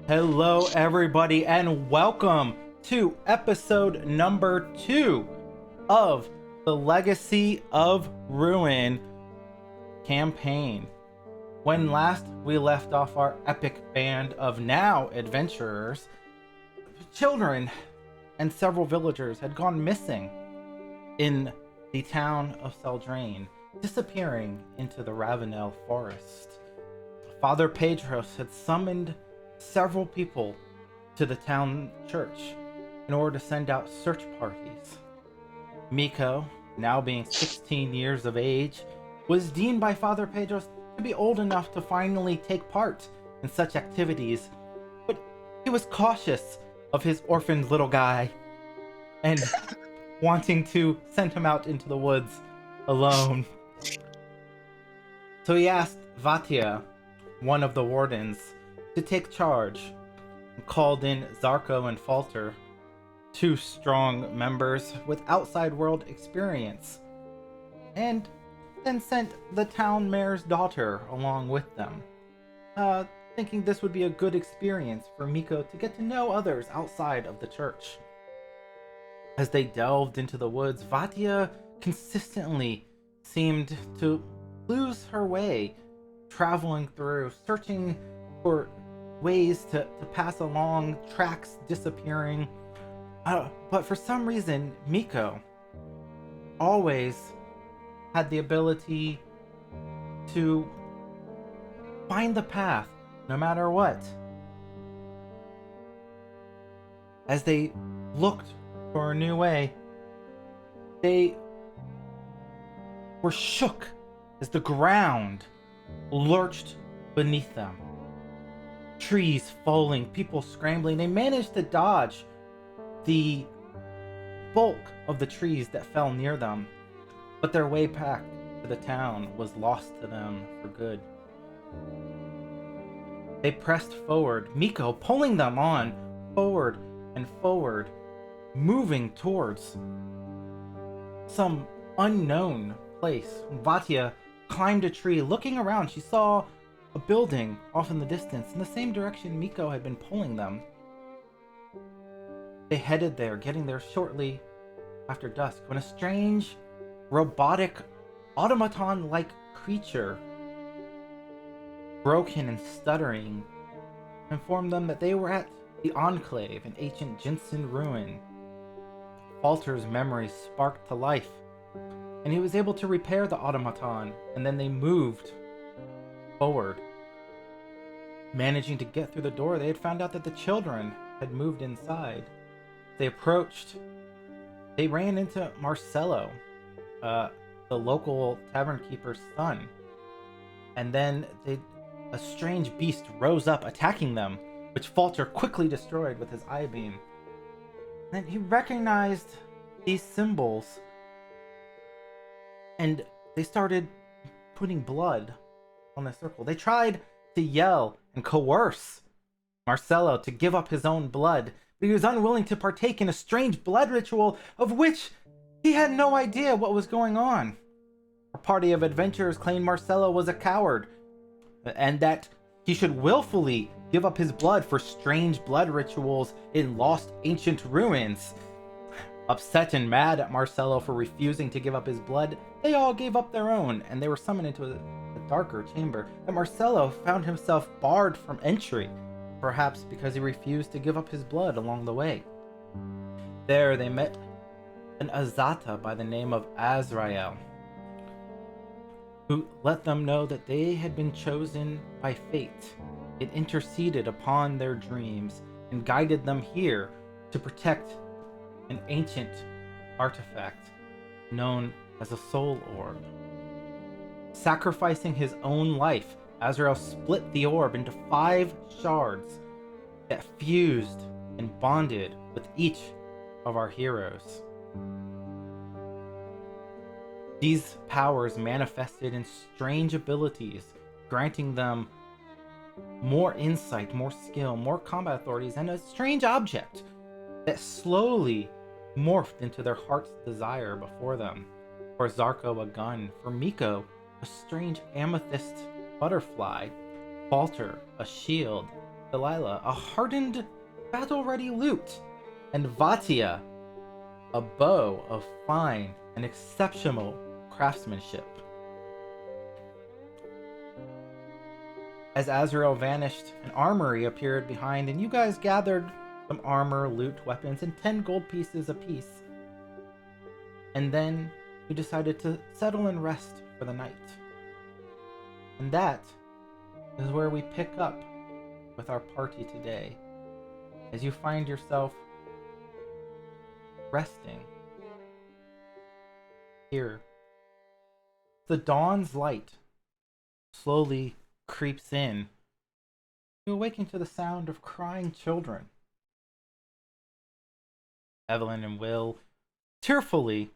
Hello, everybody, and welcome to episode number 2 of the Legacy of Ruin campaign. When last we left off our epic band of now adventurers, children and several villagers had gone missing in the town of Seldraine, disappearing into the Ravenel forest. Father Pedros had summoned several people to the town church in order to send out search parties. Miko, now being 16 years of age, was deemed by Father Pedros to be old enough to finally take part in such activities, but he was cautious of his orphaned little guy and wanting to send him out into the woods alone. So he asked Vatia, one of the wardens, to take charge, and called in Zarko and Falter, 2 strong members with outside world experience, and then sent the town mayor's daughter along with them, thinking this would be a good experience for Miko to get to know others outside of the church. As they delved into the woods, Vatia consistently seemed to lose her way, traveling through, searching for ways to pass along, tracks disappearing. But for some reason, Miko always had the ability to find the path, no matter what. As they looked for a new way, they were shook as the ground lurched beneath them. Trees falling, people scrambling. They managed to dodge the bulk of the trees that fell near them, but their way back to the town was lost to them for good. They pressed forward, Miko pulling them on, forward and forward, moving towards some unknown place. Vatia climbed a tree. Looking around, she saw a building off in the distance, in the same direction Miko had been pulling them. They headed there, getting there shortly after dusk, when a strange, robotic, automaton-like creature, broken and stuttering, informed them that they were at the Enclave, an ancient Jinsen ruin. Falter's memories sparked to life, and he was able to repair the automaton, and then they moved forward. Managing to get through the door, they had found out that the children had moved inside. They approached. They ran into Marcello, the local tavern keeper's son. And then a strange beast rose up, attacking them, which Falter quickly destroyed with his eye beam. Then he recognized these symbols, and they started putting blood on the circle. They tried to yell and coerce Marcello to give up his own blood, but he was unwilling to partake in a strange blood ritual of which he had no idea what was going on. A party of adventurers claimed Marcello was a coward, and that he should willfully give up his blood for strange blood rituals in lost ancient ruins. Upset and mad at Marcello for refusing to give up his blood, they all gave up their own, and they were summoned into a darker chamber that Marcello found himself barred from entry, perhaps because he refused to give up his blood along the way. There they met an Azata by the name of Azrael, who let them know that they had been chosen by fate. It interceded upon their dreams and guided them here to protect an ancient artifact known as a soul orb. Sacrificing his own life, Azrael split the orb into 5 shards that fused and bonded with each of our heroes. These powers manifested in strange abilities, granting them more insight, more skill, more combat authorities, and a strange object that slowly morphed into their heart's desire before them. For Zarko, a gun. For Miko, a strange amethyst butterfly. Falter, a shield. Delilah, a hardened, battle-ready lute. And Vatia, a bow of fine and exceptional craftsmanship. As Azrael vanished, an armory appeared behind, and you guys gathered some armor, loot, weapons, and 10 gold pieces apiece. And then you decided to settle and rest for the night. And that is where we pick up with our party today, as you find yourself resting here. The dawn's light slowly creeps in. You awaken to the sound of crying children. Evelyn and Will tearfully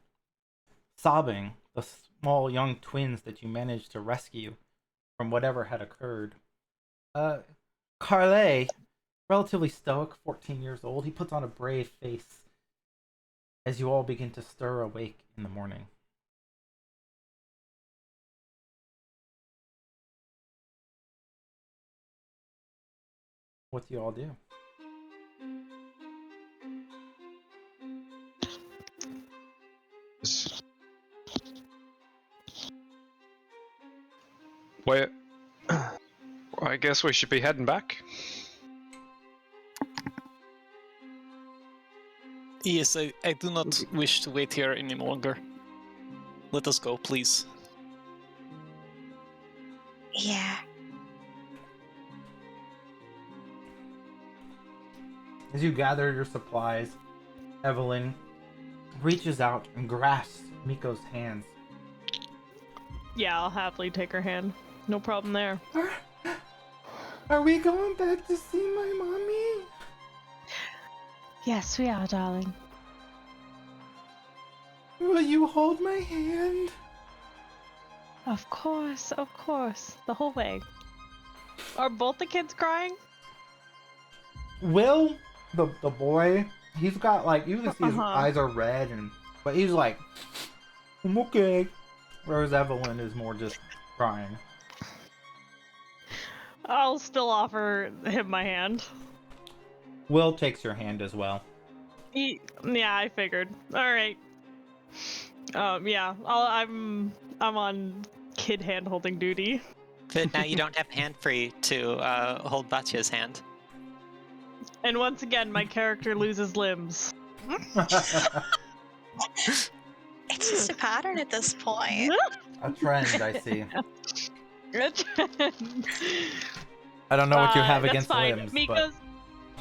sobbing, the small young twins that you managed to rescue from whatever had occurred. Carlet, relatively stoic, 14 years old, he puts on a brave face as you all begin to stir awake in the morning. What do you all do? Well, I guess we should be heading back. Yes, I do not wish to wait here any longer. Let us go, please. Yeah. As you gather your supplies, Evelyn reaches out and grasps Miko's hands. Yeah, I'll happily take her hand. No problem there. Are we going back to see my mommy? Yes, we are, darling. Will you hold my hand? Of course, the whole way. Are both the kids crying? Will, the boy, he's got like, you can see his Uh-huh. eyes are red, but he's like, I'm okay. Whereas Evelyn is more just crying. I'll still offer him my hand. Will takes your hand as well. Yeah, I figured. All right. Yeah, I'm on kid hand holding duty. But now you don't have hand free to hold Batya's hand. And once again, my character loses limbs. It's just a pattern at this point. A trend, I see. That's I don't know what you have against fine. limbs, Miko's,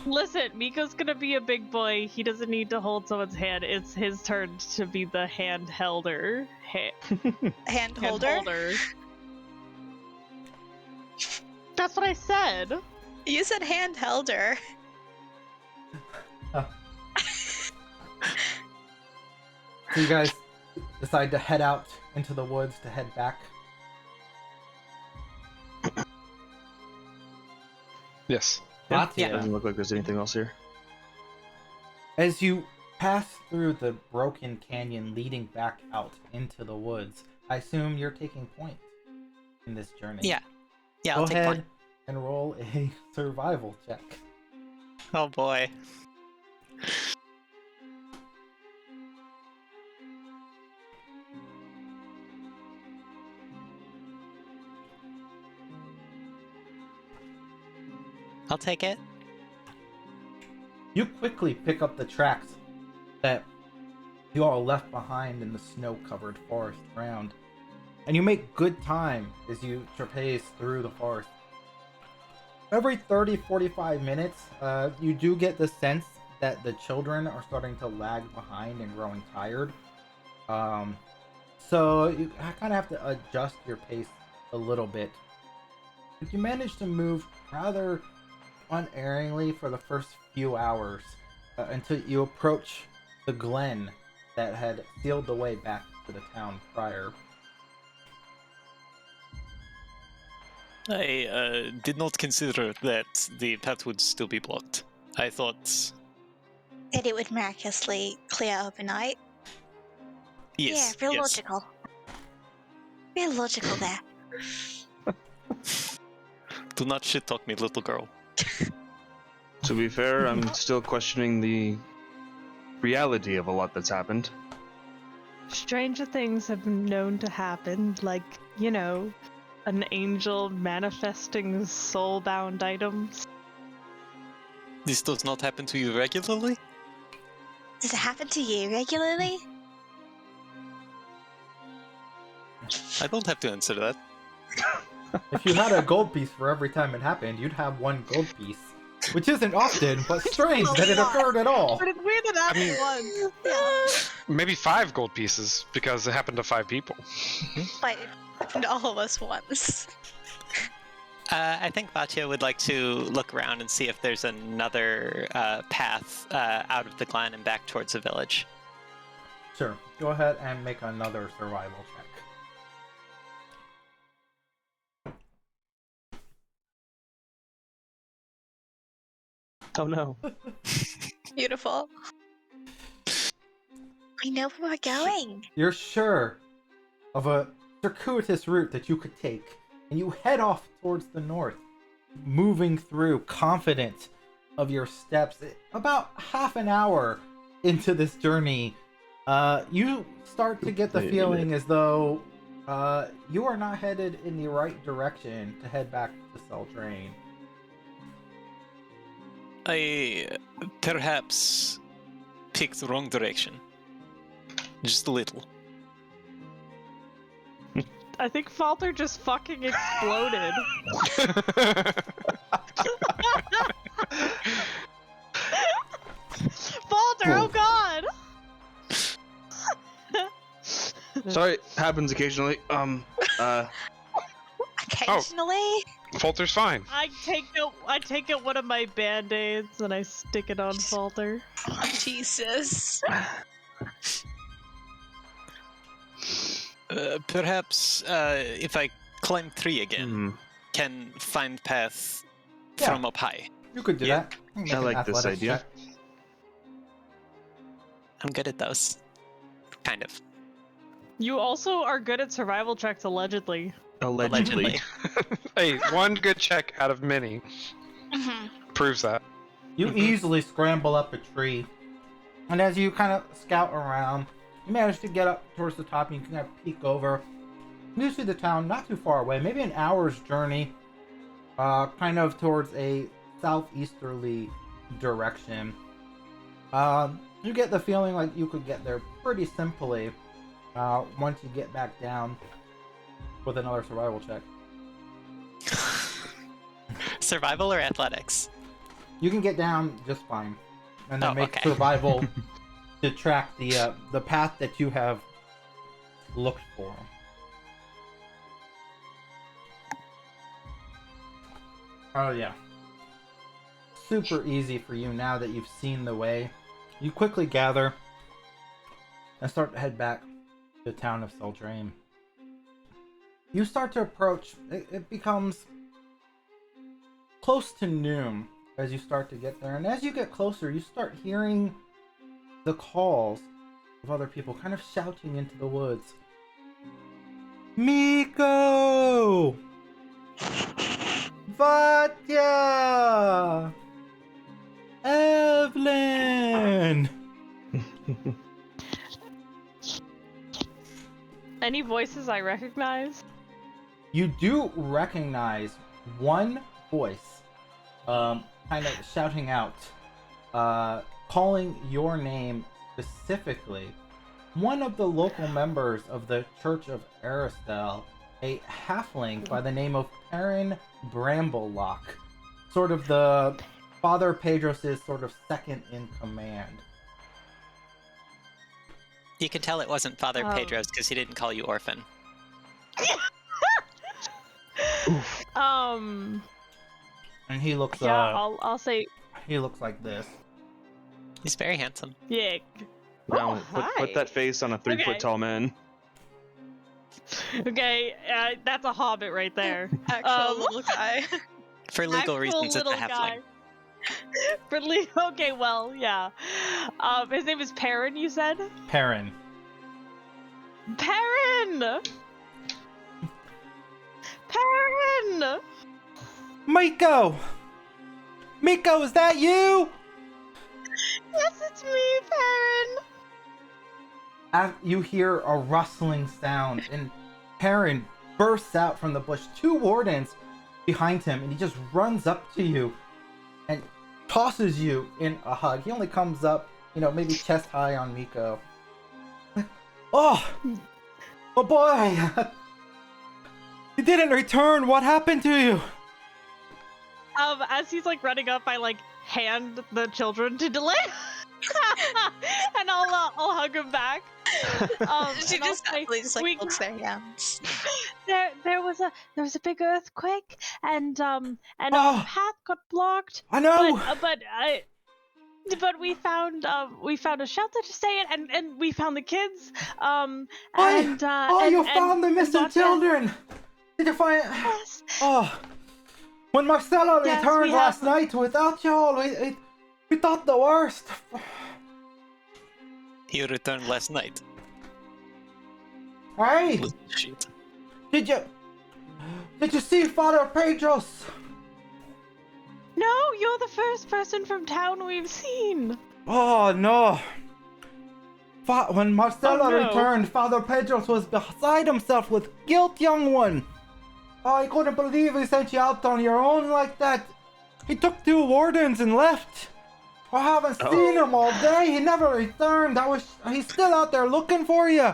listen, Miko's gonna be a big boy. He doesn't need to hold someone's hand. It's his turn to be the hand holder. Hand holder? That's what I said. You said hand holder. So you guys decide to head out into the woods to head back. Yes. Batya, Doesn't look like there's anything else here. as you pass through the broken canyon leading back out into the woods, I assume you're taking point in this journey. Yeah. Yeah, Go I'll take ahead one. and roll a survival check. Oh boy. I'll take it. You quickly pick up the tracks that you all left behind in the snow-covered forest ground, and you make good time as you traverse through the forest. Every 30-45 minutes, you do get the sense that the children are starting to lag behind and growing tired. So you kind of have to adjust your pace a little bit. But you manage to move rather unerringly for the first few hours until you approach the glen that had sealed the way back to the town prior. I did not consider that the path would still be blocked. I thought, And it would miraculously clear overnight. yes, Yeah, real yes. logical. Real logical there. Do not shit talk me, little girl. To be fair, I'm still questioning the reality of a lot that's happened. Stranger things have been known to happen, like, you know, an angel manifesting soul-bound items. This does not happen to you regularly? Does it happen to you regularly? I don't have to answer that. If you had a gold piece for every time it happened, you'd have one gold piece. Which isn't often, but strange that it occurred at all. But it's weird that happened once. Yeah. Maybe 5 gold pieces because it happened to 5 people. But it happened to all of us once. I think Batya would like to look around and see if there's another path out of the glen and back towards the village. Sure. Go ahead and make another survival check. Oh no. Beautiful. I know where we're going. You're sure of a circuitous route that you could take, and you head off towards the north, moving through, confident of your steps. About half an hour into this journey, you start to get the Wait a feeling as though you are not headed in the right direction to head back to Seldrain. I perhaps picked the wrong direction. Just a little. I think Falter just fucking exploded. Falter, oh god! Sorry, happens occasionally. Occasionally. Falter's fine. I take out one of my band-aids and I stick it on Falter. Oh, Jesus. Perhaps if I climb 3 again, can find path from up high. You could do Yeah. that. Make I an like this athletics idea. check. I'm good at those. Kind of. You also are good at survival checks, allegedly. Allegedly. Hey, one good check out of many Mhm. proves that. You easily scramble up a tree, and as you kind of scout around, you manage to get up towards the top, and you can kind of peek over. You see the town not too far away, maybe an hour's journey, kind of towards a southeasterly direction. You get the feeling like you could get there pretty simply once you get back down with another survival check. Survival or athletics? You can get down just fine, and then Oh, make okay. survival to track the path that you have looked for. Oh yeah, super easy for you now that you've seen the way. You quickly gather and start to head back to the town of Seldrain. You start to approach. It becomes close to noon as you start to get there, and as you get closer, you start hearing the calls of other people kind of shouting into the woods. Miko! Vatya! Evelyn! Any voices I recognize? You do recognize one voice, kind of shouting out, calling your name specifically. One of the local members of the Church of Aristel, a halfling by the name of Perrin Bramblelock, sort of the Father Pedros' sort of second in command. You can tell it wasn't Father Pedro's because he didn't call you orphan. And he looks I'll say he looks like this. He's very handsome. yeah. Now, Oh, put hi. that face on a 3 Okay. foot tall man. Okay, that's a hobbit right there. Actual little guy. For legal Actual reasons, it's a little halfling. guy. Okay, well, yeah. His name is Perrin, you said? Perrin. Perrin! Perrin! Miko! Miko, is that you? Yes, it's me, Perrin! You hear a rustling sound, and Perrin bursts out from the bush. 2 wardens behind him, and he just runs up to you and tosses you in a hug. He only comes up, maybe chest high on Miko. Oh boy! You didn't return. What happened to you? As he's running up, I hand the children to Delay, and I'll hug him back. She and I'll just say, happily just "We- holds their hands. there was a big earthquake, and our Oh. path got blocked. I know. But we found a shelter to stay in, and we found the kids. You and found the missing Vatya- children. Did you find? Yes. Oh, when Marcella Yes, returned we last have- night without y'all, we thought the worst. He returned last night. Hey, Little shit. did you see Father Pedros? No, you're the first person from town we've seen. Oh no. When Marcella Oh, no. returned, Father Pedros was beside himself with guilt, young one. Oh, I couldn't believe he sent you out on your own like that. He took 2 wardens and left. I haven't seen him all day. He never returned. He's still out there looking for you.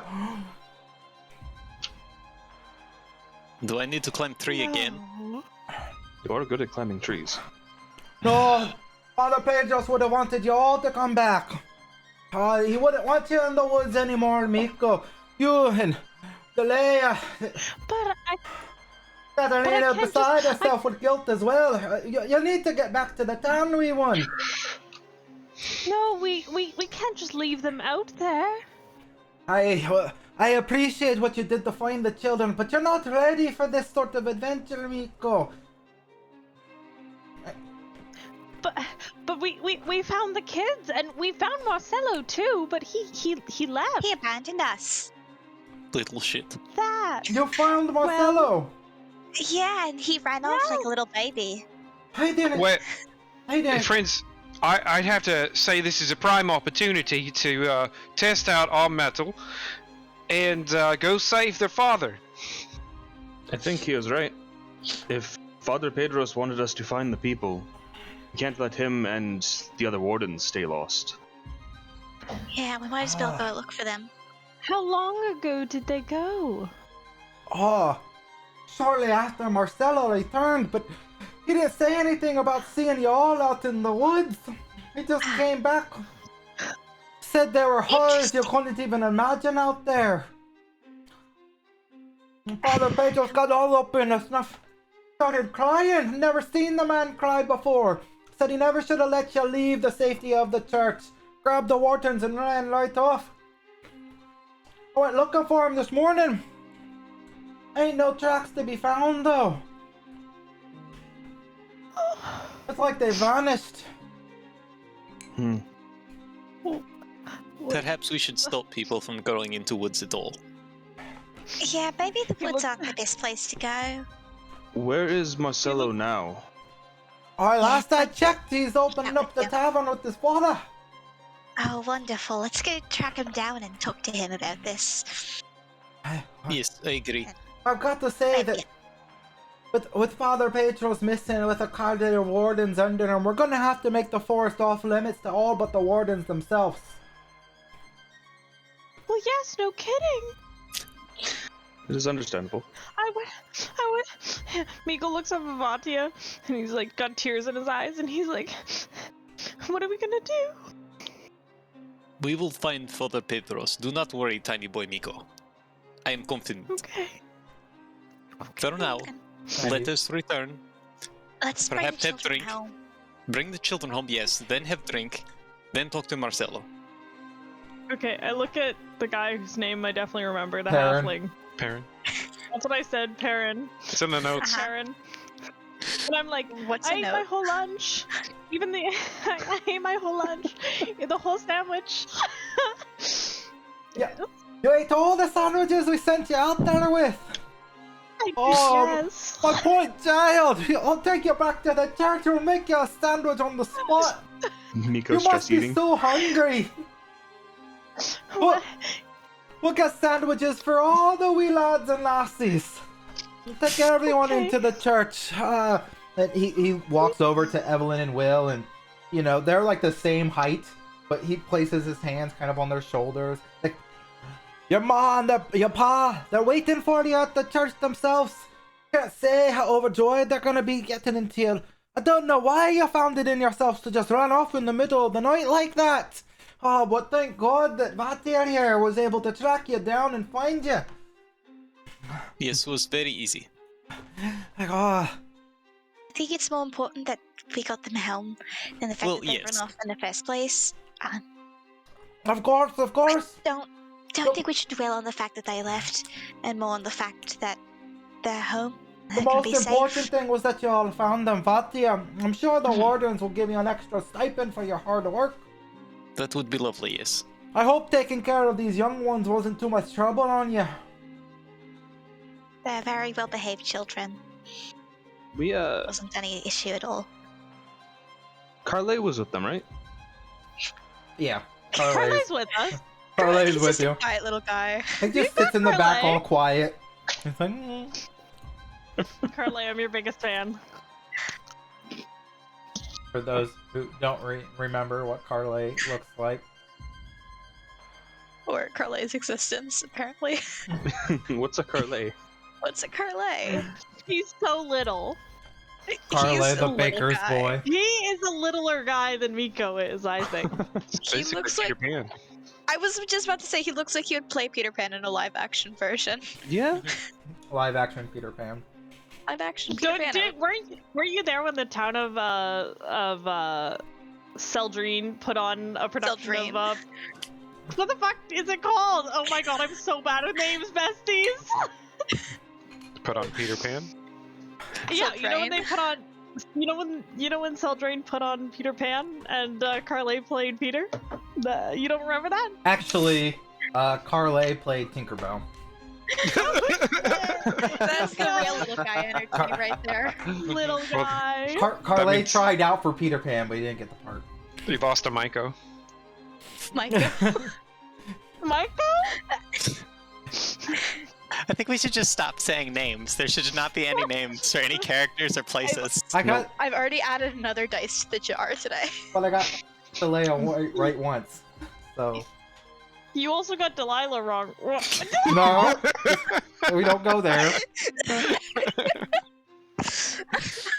Do I need to climb 3 again? No. You're good at climbing trees. No, Father Pedros would have wanted you all to come back. He wouldn't want you in the woods anymore, Miko. You and Delia, But Catalina can't beside just- herself with guilt as well. You need to get back to the town, wee one. no, we can't just leave them out there. I appreciate what you did to find the children, but you're not ready for this sort of adventure, Miko. But we found the kids, and we found Marcelo too, but he left. He abandoned us. Little shit. That. You found Marcelo. Yeah, and he ran off like a little baby. I didn't. Wait, I didn't. friends, I'd have to say this is a prime opportunity to test out our metal and go save their father. I think he was right. If Father Pedros wanted us to find the people, we can't let him and the other wardens stay lost. Yeah, we might as well go look for them. How long ago did they go? Oh, shortly after Marcelo returned, but he didn't say anything about seeing you all out in the woods. He just came back. Said there were horrors you couldn't even imagine out there. Father Pedro's got all up in a snuff. Started crying. Never seen the man cry before. Said he never should have let you leave the safety of the church. Grabbed the Whartons and ran right off. I went looking for him this morning. Ain't no tracks to be found though. It's like they vanished. Perhaps we should stop people from going into woods at all. Yeah, maybe the woods aren't the best place to go. Where is Marcelo now? Alright, last I checked, he's opening up the tavern with his father. Oh, wonderful. Let's go track him down and talk to him about this. Yes, I agree. I've got to say that with Father Pedro's missing, with a cadre of wardens under him, we're gonna have to make the forest off limits to all but the wardens themselves. Well, yes, no kidding. It is understandable. I would. Miko looks up at Vatia, and he's like got tears in his eyes, and he's like, "What are we gonna do?" We will find Father Pedros. Do not worry, tiny boy Miko. I am confident. Okay. For now, let us return. Let's bring Perhaps the have children drink. home. Bring the children home, yes. Then have drink. Then talk to Marcelo. Okay, I look at the guy whose name I definitely remember, the Perrin. halfling. Perrin. That's what I said, Perrin. It's in the notes. Perrin. And I'm like, What's I a ate note? my whole lunch. Even the I ate my whole lunch. The whole sandwich. Yeah. You ate all the sandwiches we sent you out there with. I did, Oh, yes. my poor child. I'll take you back to the church. We'll make you a sandwich on the spot. Miko You stress must be eating. so hungry. We'll get sandwiches for all the wee lads and lassies. We'll take everyone Okay. into the church. And he walks over to Evelyn and Will, and you know they're like the same height, but he places his hands kind of on their shoulders. Like, your ma and your pa, they're waiting for you at the church themselves. Can't say how overjoyed they're gonna be getting into you. I don't know why you found it in yourselves to just run off in the middle of the night like that. Oh, but thank God that Vatir here was able to track you down and find you. Yes, it was very easy. Like, oh, I think it's more important that we got them home than the fact Well, that they yes. run off in the first place. of course, of course. Don't think we should dwell on the fact that they left, and more on the fact that they're home. The They're gonna most be important safe. thing was that you all found them, Vatia. I'm sure the wardens will give you an extra stipend for your hard work. That would be lovely, yes. I hope taking care of these young ones wasn't too much trouble on you. They're very well-behaved children. We Wasn't any issue at all. Carle was with them, right? Yeah. Carly's with us. Carly's He's with just you. a quiet little guy. He just sits in the back Carly. all quiet. He's like, Carly, I'm your biggest fan. For those who don't remember what Carly looks like. Or Carle's existence, apparently. What's a Carle? What's a Carle? He's so little. Carly, He's a the little baker's guy. boy. He is a littler guy than Miko is, I think. It's He basically looks like- Peter Pan. I was just about to say he looks like he would play Peter Pan in a live-action version. Yeah. Live action Peter Pan. Live-action Peter Pan. Were you there when the town of Seldrine put on a production Seldrine. of what the fuck is it called? Oh my god, I'm so bad with names, besties. Put on Peter Pan. Yeah, you know when Seldrine. they put on, you know when Seldrine put on Peter Pan and Carly played Peter. You don't remember that? Actually, Carly played Tinkerbell. That's the real little guy energy right there. Little guy. Carly means- tried out for Peter Pan, but he didn't get the part. You lost to Maiko. Micah. Michael? I think we should just stop saying names. There should not be any names for any characters or places. I got, I've already added another dice to the jar today. but I got Delilah right once. So You also got Delilah wrong. no, we don't go there.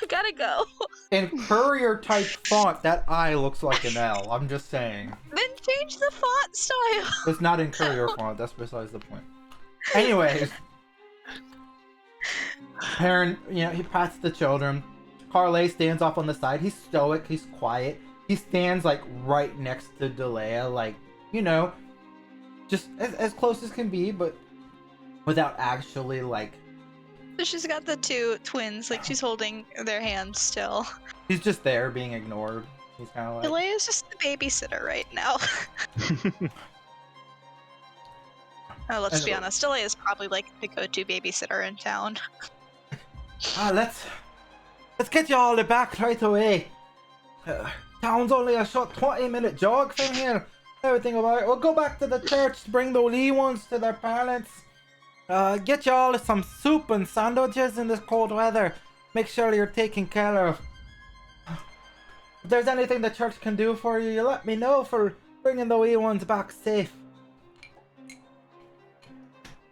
Gotta go. In courier type font, that I looks like an L. I'm just saying. Then change the font style. It's not in courier font. That's besides the point. Anyways, parent, he pats the children. Carly stands off on the side. He's stoic. He's quiet. He stands like right next to Delea, like just as close as can be, but without actually like. So she's got the two twins, like she's holding their hands still. He's just there being ignored. He's kind of like. Delay is just the babysitter right now. Oh, let's be honest. Delay is probably like the go-to babysitter in town. Let's get y'all back right away. Town's only a short 20-minute jog from here. Everything about it. We'll go back to the church to bring the wee ones to their parents. Get y'all some soup and sandwiches in this cold weather. Make sure you're taken care of. If there's anything the church can do for you, you let me know for bringing the wee ones back safe.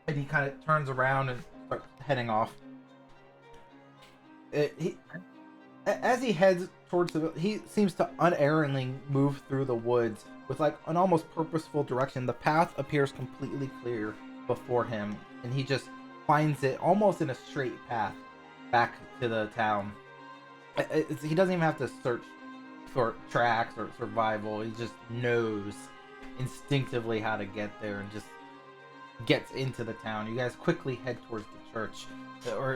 And he kind of turns around and starts heading off. As he heads towards he seems to unerringly move through the woods with like an almost purposeful direction. The path appears completely clear before him, and he just finds it almost in a straight path back to the town. He doesn't even have to search for tracks or survival. He just knows instinctively how to get there and just gets into the town. You guys quickly head towards the church.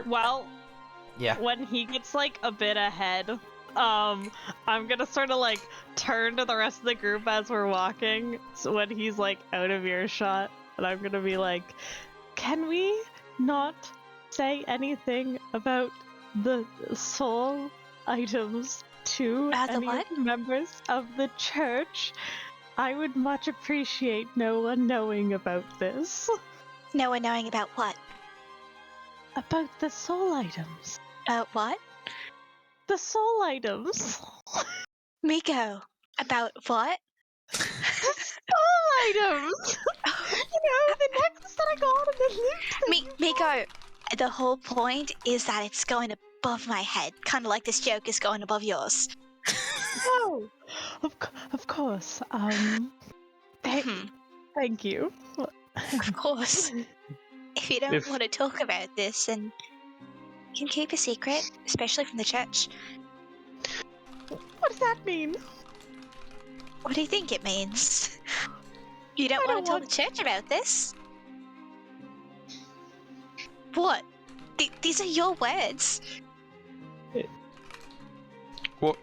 Well, yeah. When he gets like a bit ahead, I'm gonna sort of like turn to the rest of the group as we're walking. So when he's like out of earshot, and I'm gonna be like, "Can we not say anything about the soul items to The any what? members of the church? I would much appreciate no one knowing about this. No one knowing about what? About the soul items. What? The soul items. Miko. About what? Soul items. The necklace that I got and the lipstick. Miko, the whole point is that it's going above my head, kind of like this joke is going above yours. Oh, of course. Thank you. Of course. If you don't want to talk about this, then you can keep a secret, especially from the church. What does that mean? What do you think it means? You don't want to tell the church about this? What? These are your words. What?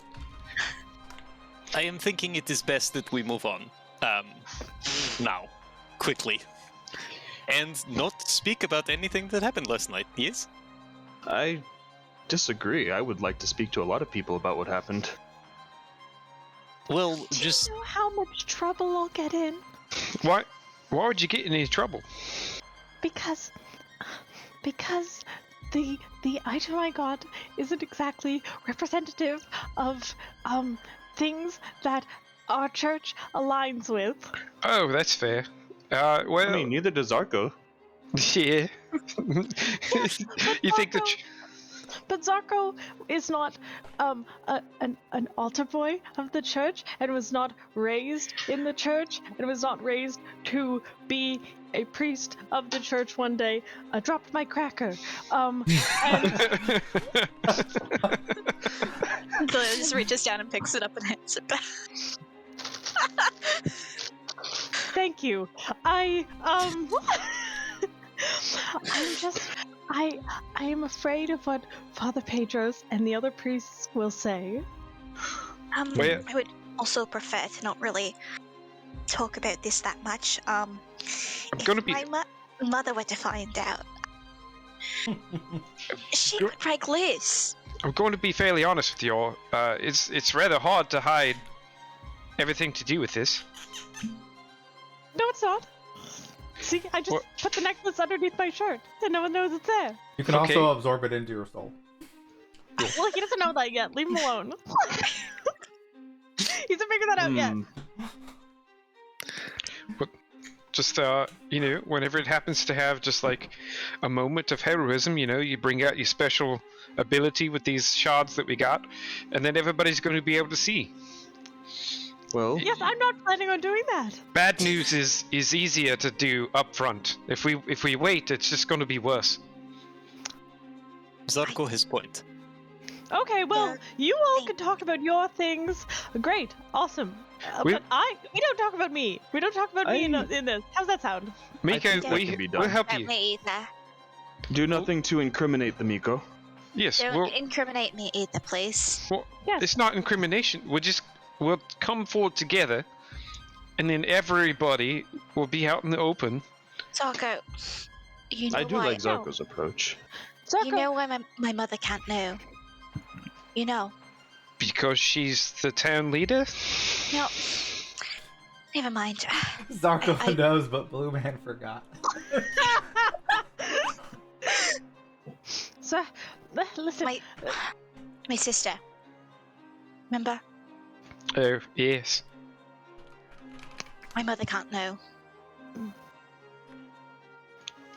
I am thinking it is best that we move on. Now. Quickly. And not speak about anything that happened last night, yes? I disagree. I would like to speak to a lot of people about what happened. Well, Do just... you know how much trouble I'll get in? Why would you get in any trouble? Because the item I got isn't exactly representative of things that our church aligns with. Oh, that's fair. Well, I mean, neither does Arco. yeah. You think that? But Zarko is not an altar boy of the church, and was not raised in the church, and was not raised to be a priest of the church. One day, I dropped my cracker. And Blair just reaches down and picks it up and hands it back. thank you. I am afraid of what Father Pedros and the other priests will say. Wait. I would also prefer to not really talk about this that much. My mother were to find out, she would break loose. I'm going to be fairly honest with you all. It's rather hard to hide everything to do with this. No, it's not. See, I just put the necklace underneath my shirt, and no one knows it's there. You can also absorb it into your soul. Well, he doesn't know that yet. Leave him alone. He hasn't figured that out yet. But just, whenever it happens to have just like a moment of heroism, you bring out your special ability with these shards that we got, and then everybody's going to be able to see. Well, Yes, I'm not planning on doing that. Bad news is easier to do up front. If we wait, it's just going to be worse. Zarko has point. Okay, well, you all can talk about your things. Great, awesome. But we don't talk about me. We don't talk about me in this. How's that sound? Miko, that can be done. we'll help Not you. me either. do nothing to incriminate the Miko. Yes, Don't incriminate me either, please. Yes. it's not incrimination. We'll come forward together, and then everybody will be out in the open. Zarko, you know I do why? like Zarko's approach. Zarko, You know why my mother can't know? You know. Because she's the town leader? No. Never mind. Zarko knows, but Blue Man forgot. So, listen. My sister. Remember? Oh, yes. My mother can't know.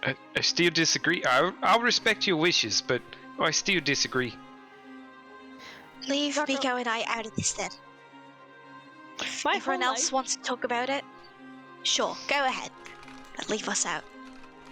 I still disagree. I'll respect your wishes, but I still disagree. Leave Zarko- Miko and I out of this then. My Everyone whole else life, wants to talk about it? Sure, go ahead. But leave us out.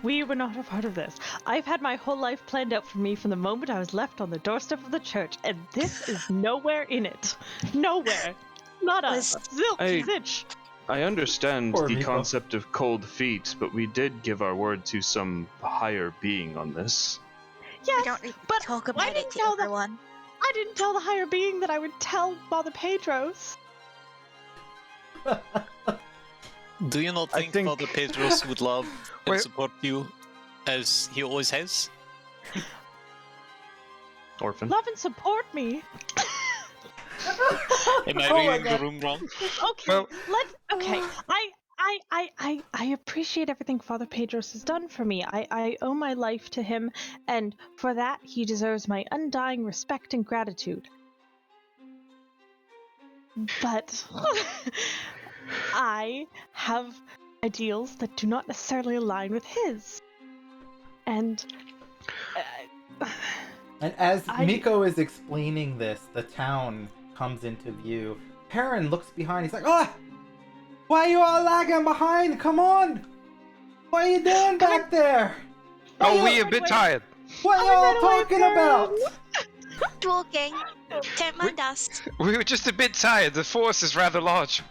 we were not a part of this. I've had my whole life planned out for me from the moment I was left on the doorstep of the church, and this is nowhere in it. Nowhere. Not a zilch. I understand Poor the Miko. concept of cold feet, but we did give our word to some higher being on this. Yes, We don't need but to talk I about didn't it to tell the- everyone. I didn't tell the higher being that I would tell Father Pedros. Do you not I think, think- Father Pedros would love and Wait. support you as he always has? Orphan. Love and support me. Am I Oh my reading the God. room wrong? Okay, Well- okay. I appreciate everything Father Pedros has done for me. I owe my life to him, and for that he deserves my undying respect and gratitude. But I have ideals that do not necessarily align with his. And And as I- Miko is explaining this, the town comes into view. Perrin looks behind. He's like, "Oh, why are you all lagging behind? Come on! What are you doing back there? Oh, What we are a bit wait. tired. What are you all talking about?" Talking. Don't mind us. We were just a bit tired. The force is rather large.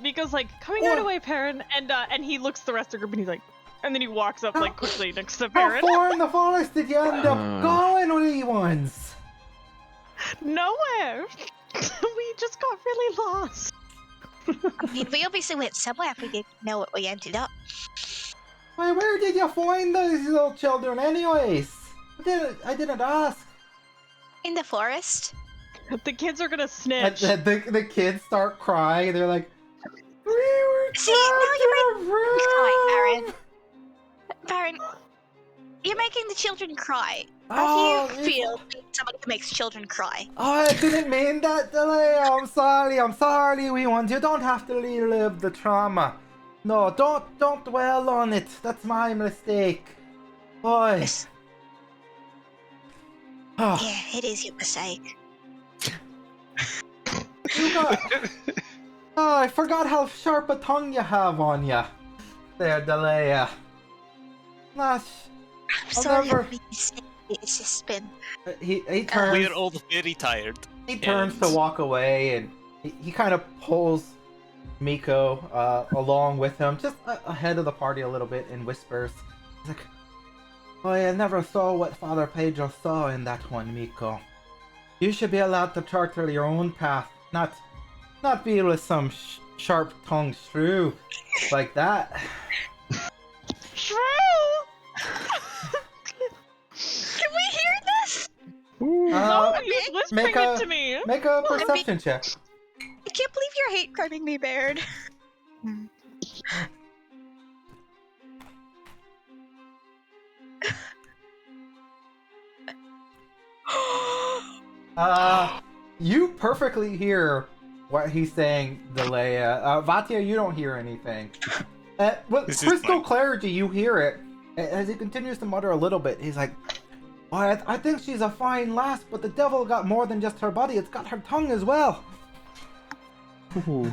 Miko's like, coming right away, Perrin, and he looks at the rest of the group and he's like, and then he walks up like quickly next to How Perrin. far in the forest did you end up going with these ones? Nowhere. We just got really lost. I mean, we obviously went somewhere if we didn't know where we ended up. Why, where did you find these little children anyways? I didn't ask. In the forest. The kids are gonna And snitch. the kids start crying. They're like, "We were See, now you're trying to run." Baron. Baron, you're making the children cry. Oh, How do you it's- feel being somebody who makes children cry? Oh, I didn't mean that, Delay. I'm sorry, wee ones. You don't have to relive the trauma. No, don't dwell on it. That's my mistake. Boy. Yeah, it is your mistake. You got... Oh, I forgot how sharp a tongue you have on you. There, Delea. I'm I'll sorry never- I made a mistake. It's just been... He turns... We are all very tired. He turns and- to walk away, and he kind of pulls Miko along with him, just ahead of the party a little bit, and whispers, he's like, "Oh, I never saw what Father Pedro saw in that one, Miko. You should be allowed to charter your own path, not be with some sharp-tongued shrew like that." Shrew! Can we hear this? No, you're whispering it to me. Make a perception check. I can't believe you're hate crimming me, Baird. You perfectly hear what he's saying, Delea. Vatia, you don't hear anything. With This is crystal fine. clarity, you hear it. As he continues to mutter a little bit, he's like, "Oh, I think she's a fine lass, but the devil got more than just her body. It's got her tongue as well." Ooh.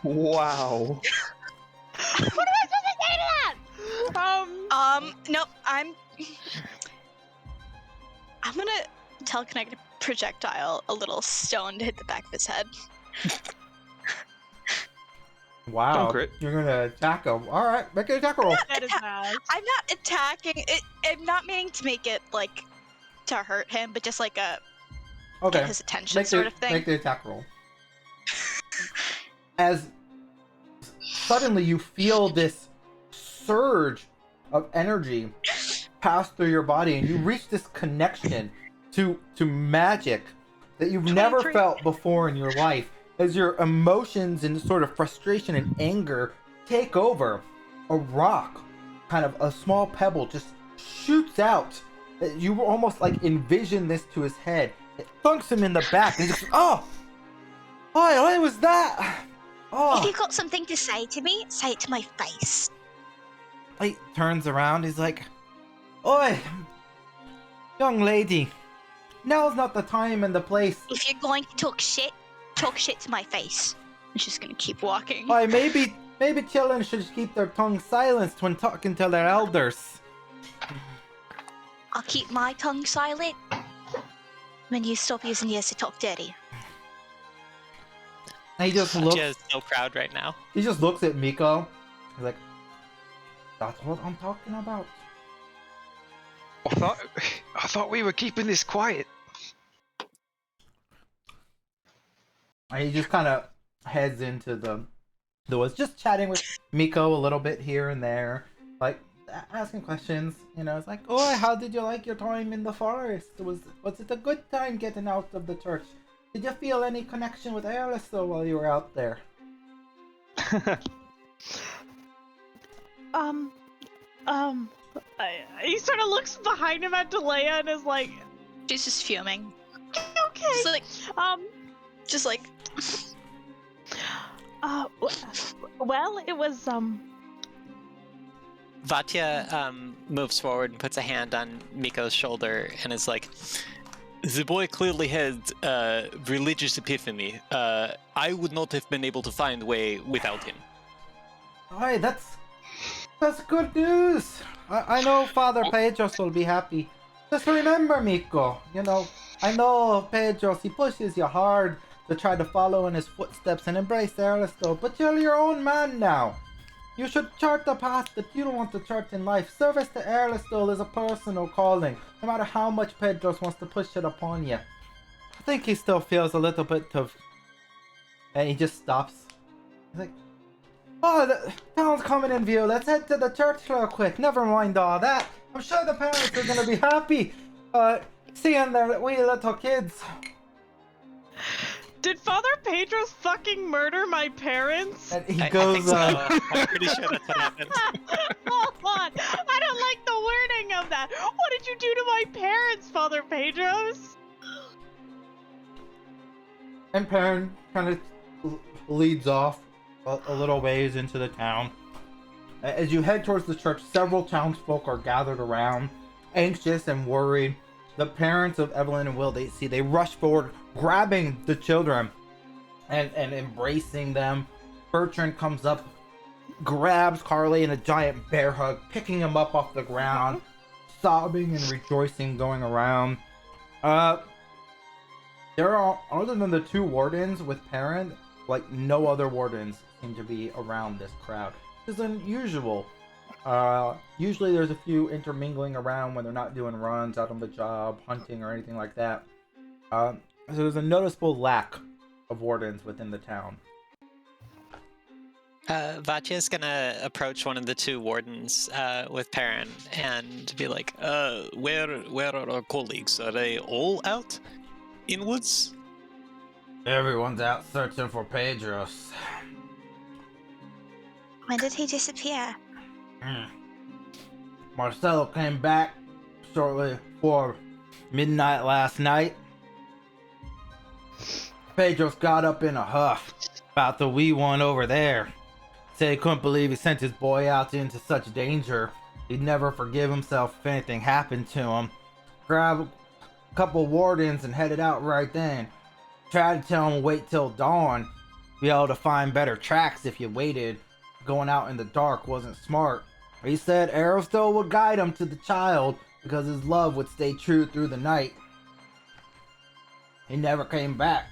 Wow. What am I supposed to say to that? Nope, I'm gonna telekinetic projectile a little stone to hit the back of his head. Wow. Don't crit. You're gonna attack him. Alright, make an attack roll. That is bad. I'm not attacking it. I'm not meaning to make it like to hurt him, but just like a Okay. get his attention sort of thing. Make the attack roll. As suddenly you feel this surge of energy pass through your body, and you reach this connection to magic that you've never 23. felt before in your life. As your emotions and sort of frustration and anger take over, a rock, kind of a small pebble, just shoots out. You almost like envision this to his head. It thunks him in the back, and he just, oh, what was that? Oh. If you've got something to say to me, say it to my face. He turns around, he's like, "Oi, young lady, now's not the time and the place. If you're going to talk shit to my face." I'm just gonna keep walking. Oi, maybe children should keep their tongues silenced when talking to their elders." I'll keep my tongue silent when you stop using yours to talk dirty. And he just Katya looks. is so proud right now. He just looks at Miko. He's like, "That's what I'm talking about." I thought we were keeping this quiet. And he just kind of heads into the woods, just chatting with Miko a little bit here and there, like asking questions. You know, it's like, "Oh, how did you like your time in the forest? Was it a good time getting out of the church? Did you feel any connection with Aerlisto while you were out there?" He sort of looks behind him at Delea and is like, She's just fuming. "Okay." Just like, just like, Well, it was Vatya moves forward and puts a hand on Miko's shoulder and is like, "The boy clearly had a religious epiphany. I would not have been able to find a way without him." Alright, that's good news. I know Father Pedros will be happy. Just remember, Miko, you know, I know Pedros, he pushes you hard to try to follow in his footsteps and embrace Aerlisto, but you're your own man now. You should chart the path that you don't want to chart in life. Service to Aerlisto is a personal calling, no matter how much Pedros wants to push it upon you. I think he still feels a little bit of... And he just stops. He's like, "Oh, the town's coming in view. Let's head to the church real quick. Never mind all that. I'm sure the parents are gonna be happy seeing their wee little kids." Did Father Pedro's fucking murder my parents? And he I goes, think so. I'm pretty sure that's what happened. Hold on. I don't like the wording of that. What did you do to my parents, Father Pedros? and Perrin kind of leads off a little ways into the town. As you head towards the church, several townsfolk are gathered around, anxious and worried. The parents of Evelyn and Will, they rush forward, grabbing the children and embracing them. Bertrand comes up, grabs Carly in a giant bear hug, picking him up off the ground, sobbing and rejoicing, going around. There are, other than the 2 wardens with Perrin, like no other wardens seem to be around this crowd. This is unusual. Usually there's a few intermingling around when they're not doing runs out on the job, hunting, or anything like that. So there's a noticeable lack of wardens within the town. Vatya's gonna approach one of the 2 wardens with Perrin and be like, where are our colleagues? Are they all out in woods? Everyone's out searching for Pedros. When did he disappear? Marcelo came back shortly before midnight last night. Pedro's got up in a huff about the wee one over there. Said he couldn't believe he sent his boy out into such danger. He'd never forgive himself if anything happened to him. Grabbed a couple wardens and headed out right then. Tried to tell him to wait till dawn. Be able to find better tracks if you waited. Going out in the dark wasn't smart. He said Aristotle would guide him to the child because his love would stay true through the night. He never came back.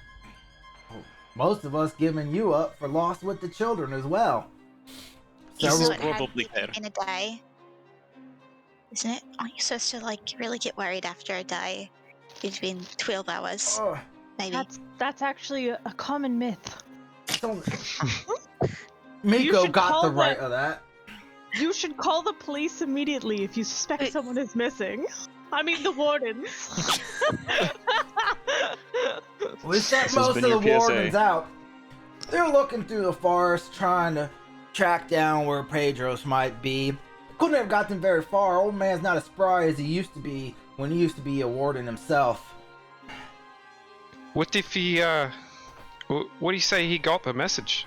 Most of us giving you up for lost with the children as well. This Several- is probably fair. In a day, isn't it? Aren't you supposed to really get worried after a day? It's been 12 hours, maybe. That's actually a common myth. Miko should got call the the- right of that. You should call the police immediately if you suspect someone is missing. I mean, the wardens. We sent has most been of your the PSA. wardens out. They're looking through the forest trying to track down where Pedros might be. Couldn't have gotten very far. Old man's not as spry as he used to be when he used to be a warden himself. What if he, what do you say he got the message?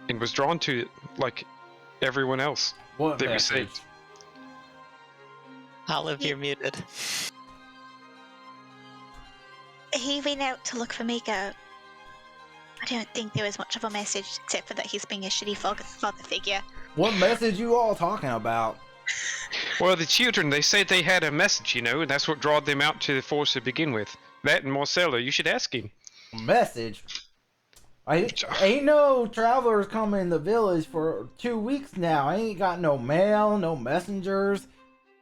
And was drawn to it like everyone else What that we message? saved. Olive, you're muted. He went out to look for Miko. I don't think there was much of a message except for that he's being a shitty father figure. What message you all talking about? Well, the children, they said they had a message, and that's what drawed them out to the forest to begin with. That and Marcelo, you should ask him. Message? Ain't no travelers coming in the village for 2 weeks now. I ain't got no mail, no messengers.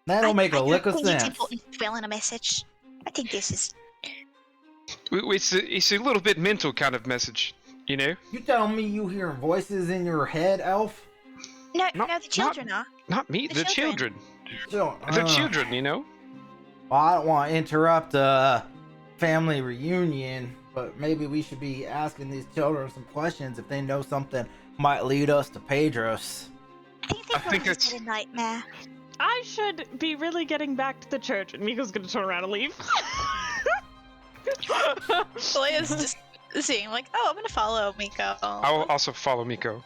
That don't make a lick of I don't think it's sense. important to dwell on a message. I think this is... It's a little bit mental kind of message, You telling me you hearing voices in your head, Elf? No, Not- no, the children are. Not me, The the children. children. The children, Well, I don't want to interrupt a family reunion, but maybe we should be asking these children some questions if they know something might lead us to Pedros. I I think probably it's- had a nightmare. I should be really getting back to the church, and Miko's gonna turn around and leave. Leia's just seeing I'm gonna follow Miko. I'll also follow Miko.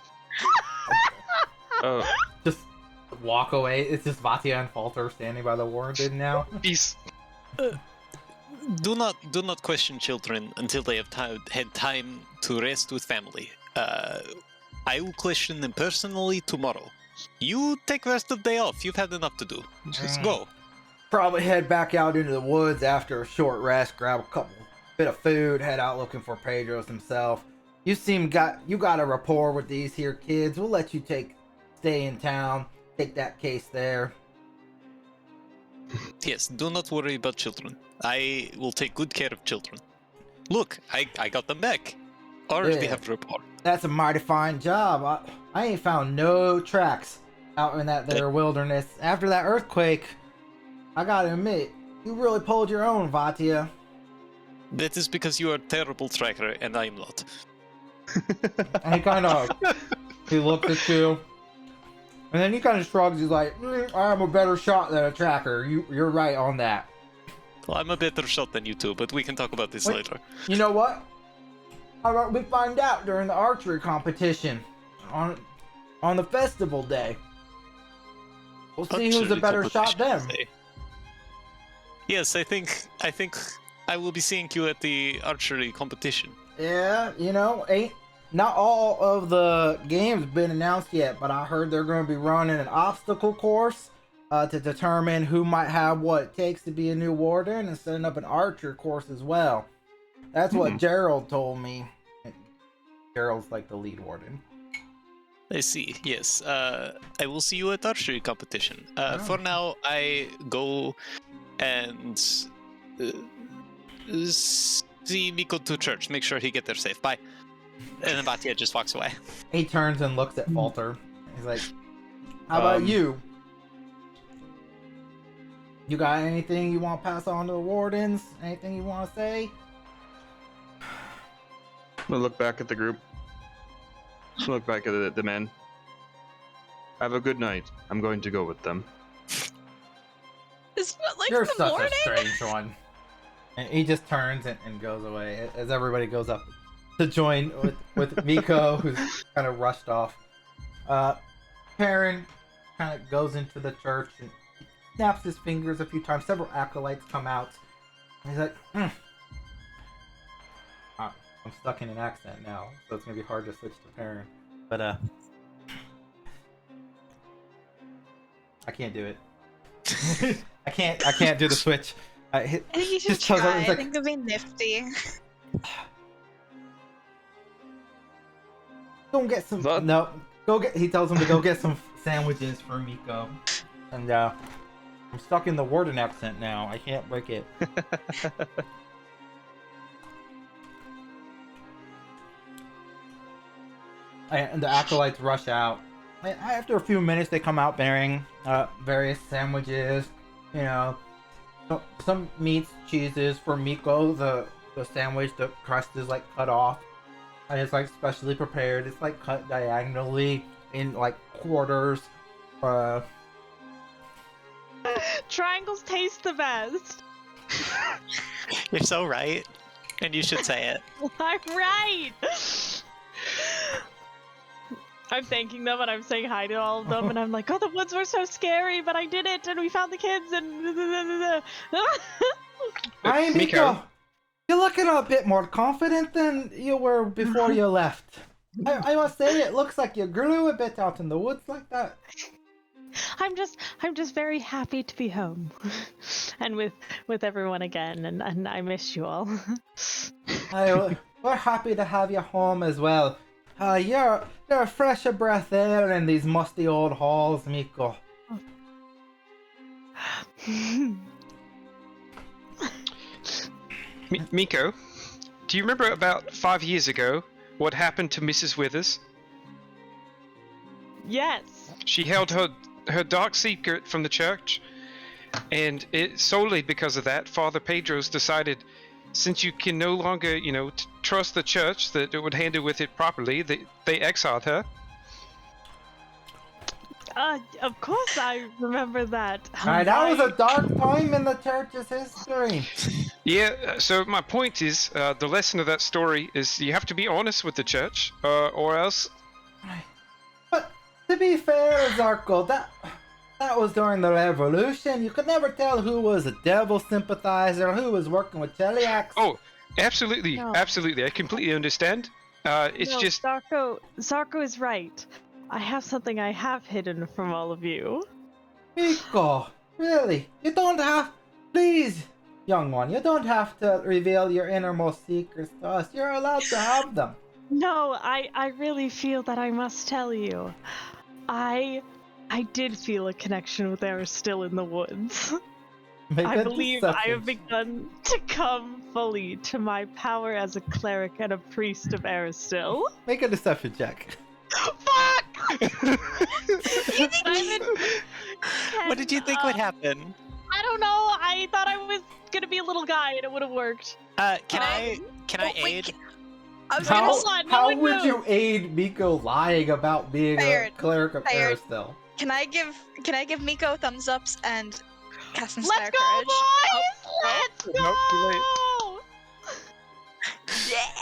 Just walk away. It's just Vatia and Falter standing by the warden now. Peace. Do not question children until they have had time to rest with family. I will question them personally tomorrow. You take the rest of the day off. You've had enough to do. Just go. Probably head back out into the woods after a short rest, grab a bit of food, head out looking for Pedros himself. You got a rapport with these here kids. We'll let you stay in town, take that case there. Yes, do not worry about children. I will take good care of children. Look, I got them back. Already Yeah. have rapport. That's a mighty fine job. I ain't found no tracks out in that there wilderness. After that earthquake, I gotta admit, you really pulled your own, Vatia. That is because you are a terrible tracker and I am not. And he looks at you, and then he kind of shrugs. He's like, I'm a better shot than a tracker. You're right on that. Well, I'm a better shot than you two, but we can talk about this Wait. later. You know what? How about we find out during the archery competition on the festival day? We'll see who's a Archery better shot then. competition, say. Yes, I think I will be seeing you at the archery competition. Yeah, ain't not all of the games been announced yet, but I heard they're going to be running an obstacle course to determine who might have what it takes to be a new warden, and setting up an archer course as well. That's what Gerald told me. Gerald's like the lead warden. I see. Yes. I will see you at archery competition. For now, I go and see Miko to church. Make sure he get there safe. Bye. And then Batia just walks away. He turns and looks at Falter. He's like, "How about you? You got anything you want to pass on to the wardens? Anything you want to say?" I'm gonna look back at the group. Just look back at the men. Have a good night. I'm going to go with them. Is it like You're the such morning? a strange one. And he just turns and goes away as everybody goes up to join with Miko, who's kind of rushed off. Perrin kind of goes into the church and snaps his fingers a few times. Several acolytes come out. And he's like, I'm stuck in an accent now, so it's gonna be hard to switch to Perrin. But I can't do it. I can't do the switch. I think you should just tells try. her, I it's like, think it'd be nifty. Go get some. What? No, go get. He tells him to go get some sandwiches for Miko. And I'm stuck in the warden accent now. I can't break it. And the acolytes rush out. After a few minutes, they come out bearing various sandwiches. Some meats, cheeses for Miko. The sandwich, the crust is like cut off. And it's like specially prepared. It's like cut diagonally in like quarters. Triangles taste the best. You're so right, and you should say it. I'm right. I'm thanking them and I'm saying hi to all of them and I'm like, oh, the woods were so scary, but I did it and we found the kids and. Hi, Miko. You're looking a bit more confident than you were before you left. I must say, it looks like you grew a bit out in the woods like that. I'm just very happy to be home, and with everyone again, and I miss you all. We're happy to have you home as well. You're a fresher breath air in these musty old halls, Miko. Miko, do you remember about 5 years ago what happened to Mrs. Withers? Yes. She held her dark secret from the church, and solely because of that, Father Pedro's decided, since you can no longer, trust the church that it would handle with it properly, they exiled her. Of course I remember that. That was a dark time in the church's history. Yeah, so my point is, the lesson of that story is you have to be honest with the church, or else... But to be fair, Zarko, that was during the revolution. You could never tell who was a devil sympathizer, who was working with Cheliacs. Oh, absolutely, No. absolutely, I completely understand. It's No, just... Zarko is right. I have something I have hidden from all of you. Miko, really? You don't have... Please, young one, you don't have to reveal your innermost secrets to us. You're allowed to have them. No, I really feel that I must tell you. I did feel a connection with Aristill in the woods. I believe I have begun to come fully to my power as a cleric and a priest of Aristill. Make a deception check. Fuck! What did you think would happen? I don't know. I thought I was gonna be a little guy and it would have worked. Can I aid? How would you aid Miko lying about being a cleric of Tired. Aristill? Can I give Miko thumbs ups and cast Inspire Let's go, Courage? boys! Let's go! Nope, too late. Yeah.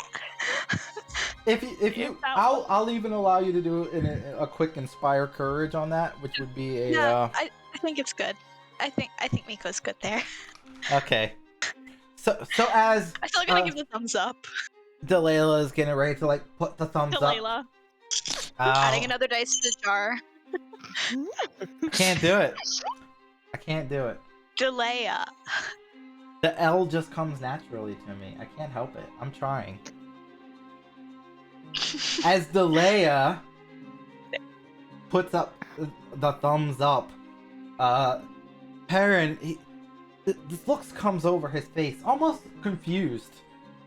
If you, I'll even allow you to do a quick Inspire Courage on that, which would be a. Yeah, I I think it's good. I think Miko's good there. Okay. So as I still gotta give the thumbs up. Delilah is getting ready to like put the thumbs up. Delilah. Adding Ow. another dice to the jar. I can't do it. I can't do it. Delea. The L just comes naturally to me. I can't help it. I'm trying. As Delea puts up the thumbs up, Perrin, this looks comes over his face, almost confused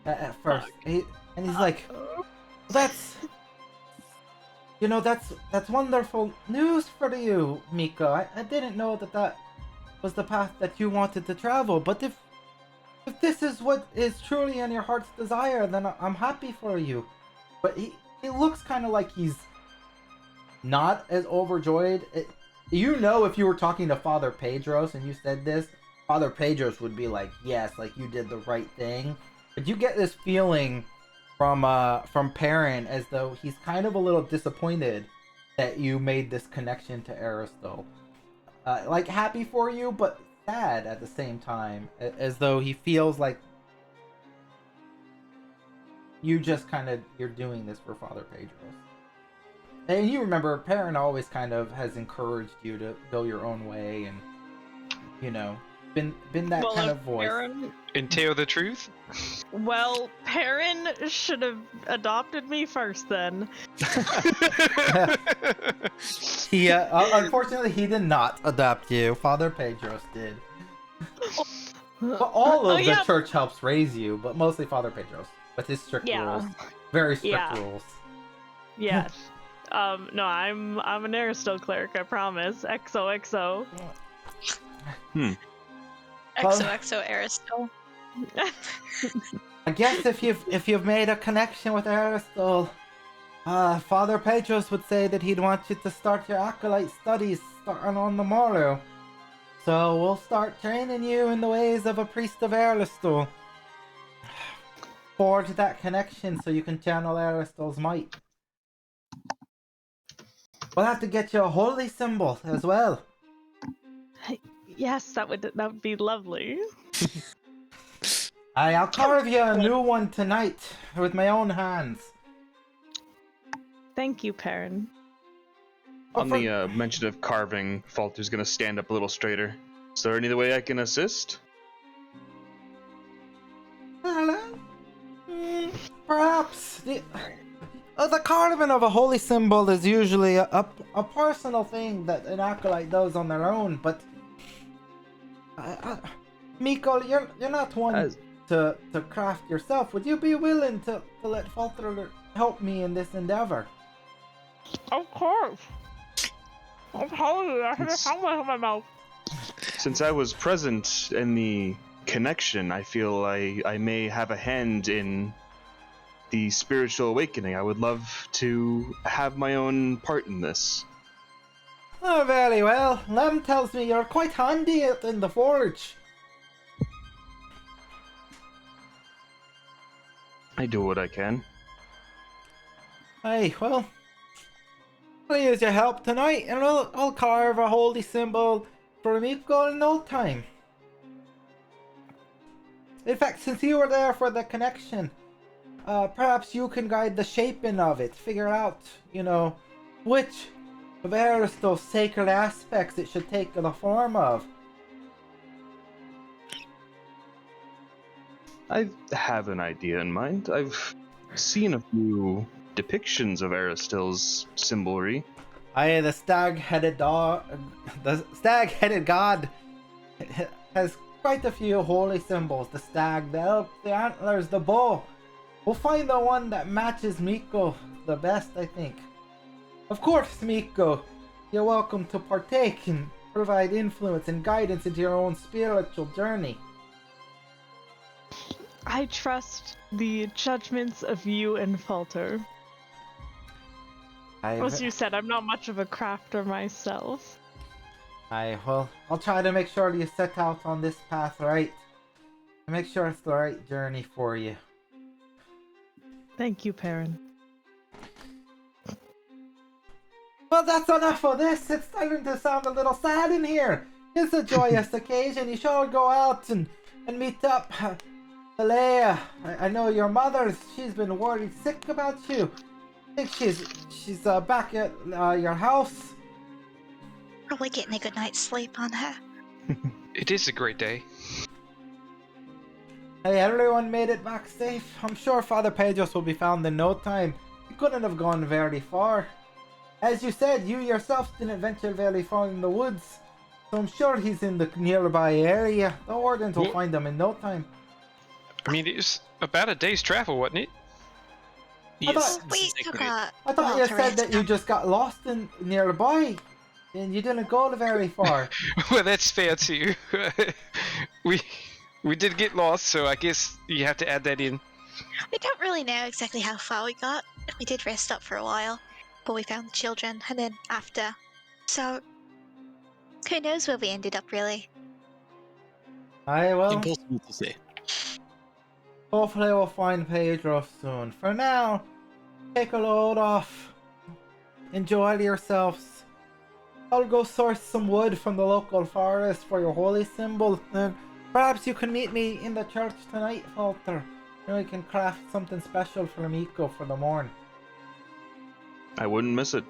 at first, and he's like, "That's wonderful news for you, Miko. I didn't know that was the path that you wanted to travel, but if this is what is truly in your heart's desire, then I'm happy for you." But he looks kind of like he's not as overjoyed. If you were talking to Father Pedros and you said this, Father Pedros would be like, "Yes, like you did the right thing." But you get this feeling from Perrin as though he's kind of a little disappointed that you made this connection to Aristotle. Like happy for you, but sad at the same time, as though he feels like you're doing this for Father Pedros. And you remember, Perrin always kind of has encouraged you to go your own way, and been that kind of voice. Entail the truth? Well, Perrin should have adopted me first then. He unfortunately he did not adopt you. Father Pedros did. But all of the church helps raise you, but mostly Father Pedros with his strict rules, very strict rules. Yes. No, I'm an Aristotle cleric. I promise. XOXO. XOXO Aristotle. I guess if you've made a connection with Aristotle, Father Pedros would say that he'd want you to start your acolyte studies starting on the morrow. So we'll start training you in the ways of a priest of Aristotle. Forge that connection so you can channel Aristotle's might. We'll have to get you a holy symbol as well. Yes, that would be lovely. I'll carve you a new one tonight with my own hands. Thank you, Perrin. On the mention of carving, Falter's gonna stand up a little straighter. Is there any way I can assist? Perhaps the carving of a holy symbol is usually a personal thing that an acolyte does on their own, but Miko, you're not one to craft yourself. Would you be willing to let Falter help me in this endeavor? Of course. I'm telling you, I have a helmet in my mouth. Since I was present in the connection, I feel I may have a hand in the spiritual awakening. I would love to have my own part in this. Oh, very well. Lem tells me you're quite handy in the forge. I do what I can. Hey, well, I'll use your help tonight, and I'll carve a holy symbol for Miko in no time. In fact, since you were there for the connection, perhaps you can guide the shaping of it. Figure out, which of Aristotle's sacred aspects it should take the form of. I have an idea in mind. I've seen a few depictions of Aristotle's symbolry. Aye, the stag-headed god has quite a few holy symbols. The stag, the elk, the antlers, the bow. We'll find the one that matches Miko the best, I think. Of course, Miko, you're welcome to partake and provide influence and guidance into your own spiritual journey. I trust the judgments of you and Falter. As you said, I'm not much of a crafter myself. Well, I'll try to make sure you set out on this path right. And make sure it's the right journey for you. Thank you, Perrin. Well, that's enough of this. It's starting to sound a little sad in here. It's a joyous occasion. You should go out and meet up. Alea, I know your mother. She's been worried sick about you. I think she's back at your house. Probably getting a good night's sleep on her. It is a great day. Hey, everyone made it back safe. I'm sure Father Pedros will be found in no time. He couldn't have gone very far. As you said, you yourself didn't venture very far in the woods. So I'm sure he's in the nearby area. The Wardens will find him in no time. I mean, it was about a day's travel, wasn't it? Yes, We this is took accurate. I thought you to said rest that you up. just got lost in nearby. And you didn't go very far. Well, that's fair too. we did get lost, so I guess you have to add that in. We don't really know exactly how far we got. We did rest up for a while, but we found the children, and then after. So, who knows where we ended up, really? Aye, well, Impossible to say. hopefully we'll find Pedro soon. For now, take a load off. Enjoy yourselves. I'll go source some wood from the local forest for your holy symbol, and perhaps you can meet me in the church tonight, Walter. And we can craft something special for Miko for the morn. I wouldn't miss it.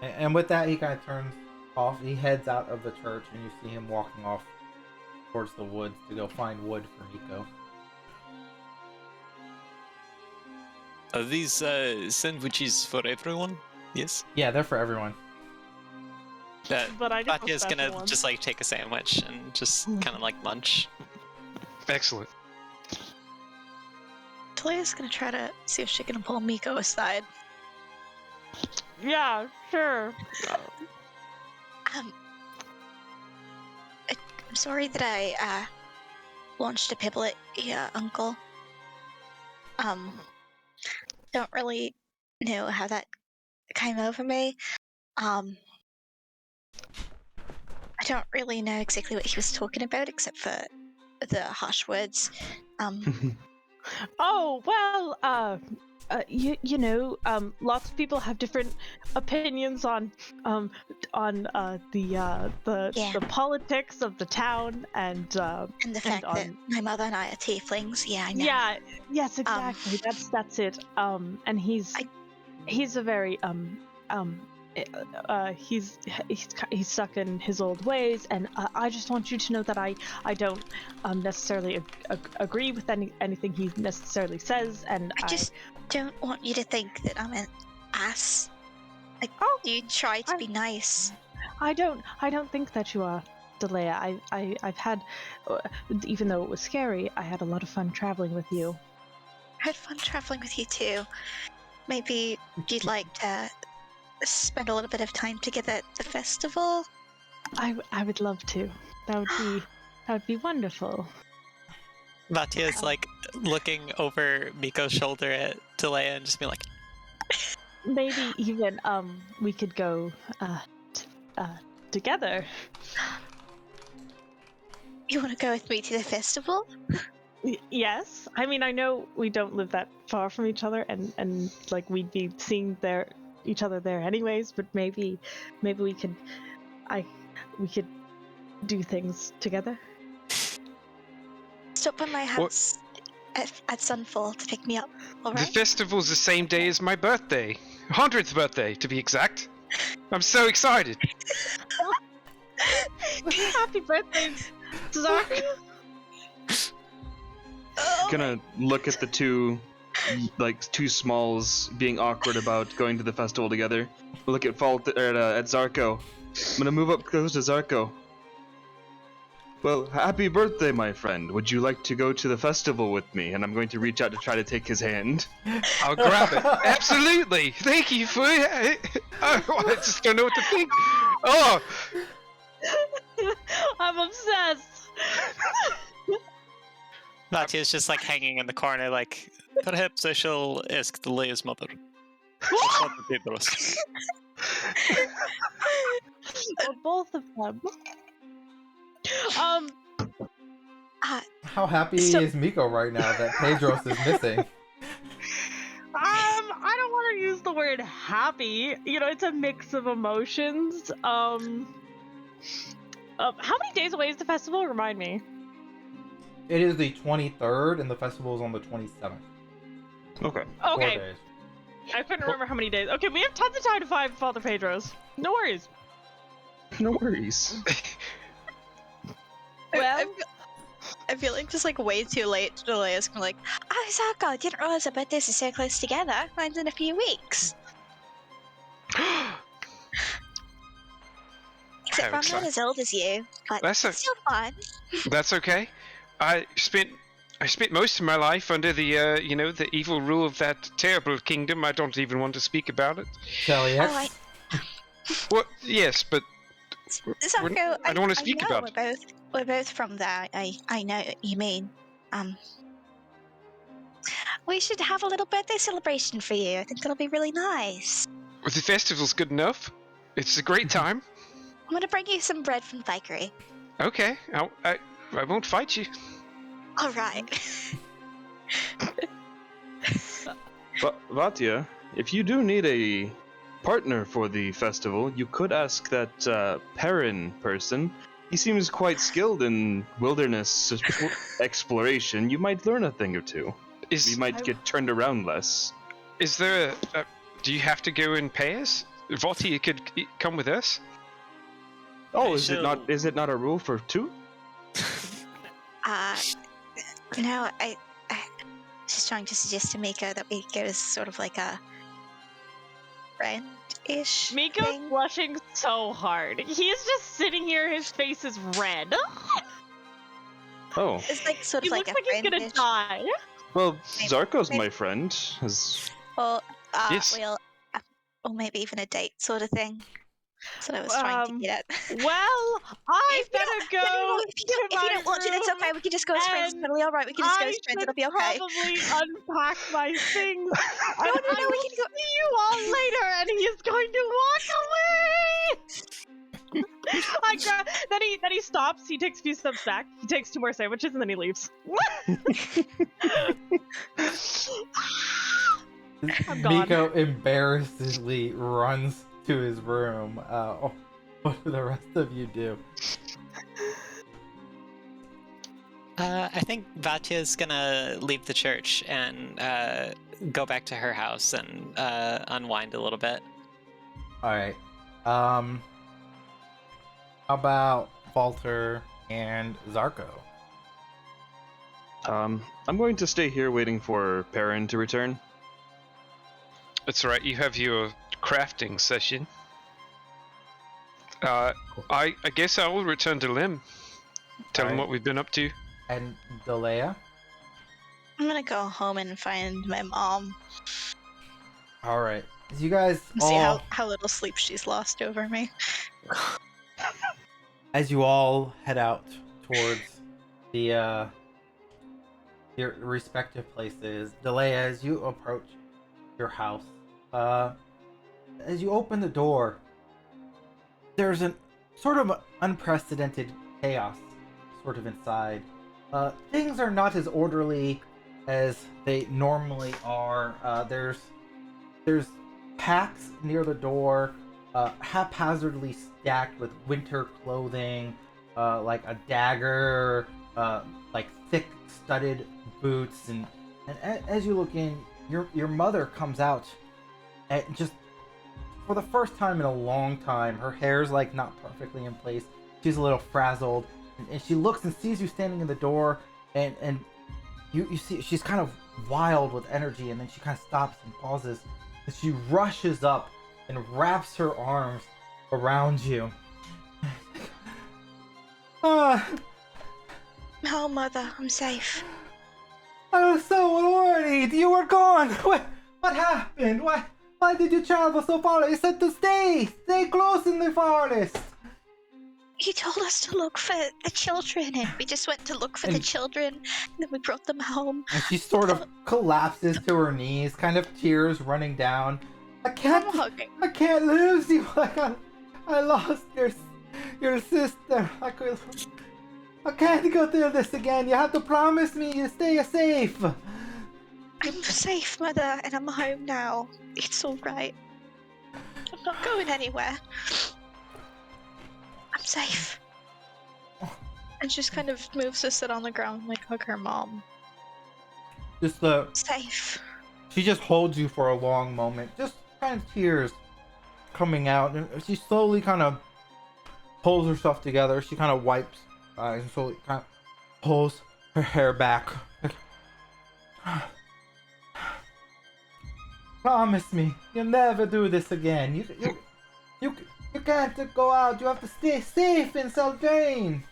And with that, he kind of turns off. He heads out of the church, and you see him walking off towards the woods to go find wood for Miko. Are these sandwiches for everyone? Yes. Yeah, they're for everyone. But I get the Katya's gonna special ones. just like take a sandwich and just kind of like munch. Excellent. Talia's gonna try to see if she can pull Miko aside. Yeah, sure. I'm sorry that I launched a pebble at your uncle. Don't really know how that came over me. I don't really know exactly what he was talking about except for the harsh words. Oh, well, you know, lots of people have different opinions on the politics of the town And the fact that my mother and I are tieflings. Yeah, I know. yeah, yes, exactly. That's it. And he's a very he's stuck in his old ways, and I just want you to know that I don't necessarily agree with anything he necessarily says, and I just don't want you to think that I'm an ass. Like, Oh, you try to be nice. I don't think that you are, Delea. I've had, even though it was scary, I had a lot of fun traveling with you. I had fun traveling with you too. Maybe you'd like to spend a little bit of time together at the festival? I would love to. That would be wonderful. Vatya's like looking over Miko's shoulder at Delea and just being like, Maybe even we could go together. You want to go with me to the festival? Yes. I mean, I know we don't live that far from each other, and like we'd be seeing each other there anyways. But maybe we could do things together. Stop by my house at sunfall to pick me up. All The right. festival's the same day as my birthday. 100th birthday, to be exact. I'm so excited. Happy birthday, Zark. Gonna look at the two smalls being awkward about going to the festival together. Look at at Zarko. I'm gonna move up close to Zarko. Well, happy birthday, my friend. Would you like to go to the festival with me? And I'm going to reach out to try to take his hand. I'll grab it. Absolutely. Thank you for it. I just don't know what to think. Oh, I'm obsessed. Vatya's just like hanging in the corner, like, perhaps I shall ask Delea's mother. Father Pedros. Or both of them. How happy So- is Miko right now that Pedros is missing? I don't want to use the word happy. You know, it's a mix of emotions. How many days away is the festival? Remind me. It is the 23rd, and the festival is on the 27th. Okay. 4 Okay, days. I couldn't remember how many days. Okay, we have tons of time to find Father Pedro's. No worries. No worries. Well, I feel like just like way too late to delay us. I'm like, oh, Zaka, I didn't realize our birthdays are so close together. Mine's in a few weeks. Except How I'm not as old as you, but That's it's still fun. That's okay. I spent most of my life under the the evil rule of that terrible kingdom. I don't even want to speak about it. Shelly X. Oh, Well, yes, but Zako, I don't want to speak know about it. we're both from there. I know what you mean. We should have a little birthday celebration for you. I think it'll be really nice. Well, the festival's good enough. It's a great time. I'm gonna bring you some bread from the bakery. Okay, I won't fight you. All right. Vatia, if you do need a partner for the festival, you could ask that Perrin person. He seems quite skilled in wilderness exploration. You might learn a thing or two. You might get turned around less. Is there do you have to go in pairs? Vatia could come with us. Oh, I is it not a rule for two? No, I just trying to suggest to Miko that we go as sort of like a friend-ish Miko's thing. blushing so hard. He's just sitting here, his face is red. Oh, It's like sort He of like looks a like he's gonna friend-ish. die. well, Maybe- Zarko's maybe- my friend. Or Yes. or maybe even a date sort of thing. That's what I was trying to get at. Well, I If you better don't- go no, if you to my don't want to, that's room, okay. We can just go as friends. It's and totally all right. We can just go I as friends. should It'll be okay. probably unpack my things. No, and no, I we will can go. see you all later, and he is going to walk away. Then he stops. He takes a few steps back. He takes 2 more sandwiches, and then he leaves. I'm gone. Miko embarrassedly runs to his room. What do the rest of you do? I think Vatia's gonna leave the church and go back to her house and unwind a little bit. Alright. How about Falter and Zarko? I'm going to stay here waiting for Perrin to return. That's right. You have your crafting session. I guess I will return to Lim. Tell him Alright. what we've been up to. And Delea? I'm gonna go home and find my mom. Alright. As you guys And see all... how little sleep she's lost over me. As you all head out towards the your respective places, Delea, as you approach your house, as you open the door, there's an sort of unprecedented chaos sort of inside. Things are not as orderly as they normally are. There's packs near the door, haphazardly stacked with winter clothing, like a dagger, like thick studded boots, and as you look in, your mother comes out, and just for the first time in a long time, her hair's like not perfectly in place. She's a little frazzled, and she looks and sees you standing in the door, and you see she's kind of wild with energy, and then she kind of stops and pauses, and she rushes up and wraps her arms around you. Oh, Mother, I'm safe. I was so worried. You were gone. What happened? Why did you travel so far? You said to stay close in the forest. He told us to look for the children, and we just went to look for the And- children, and then we brought them home. And she sort of collapses to her knees, kind of tears running down. I I'm can't lose you. I lost your sister. I can't go through this again. You have to promise me you stay safe. I'm safe, Mother, and I'm home now. It's all right. I'm not going anywhere. I'm safe. And just kind of moves to sit on the ground like hug her mom. Just Safe. she just holds you for a long moment, just kind of tears coming out, and she slowly kind of pulls herself together. She kind of wipes and slowly kind of pulls her hair back. Promise me you'll never do this again. You can't go out. You have to stay safe in Seldrain.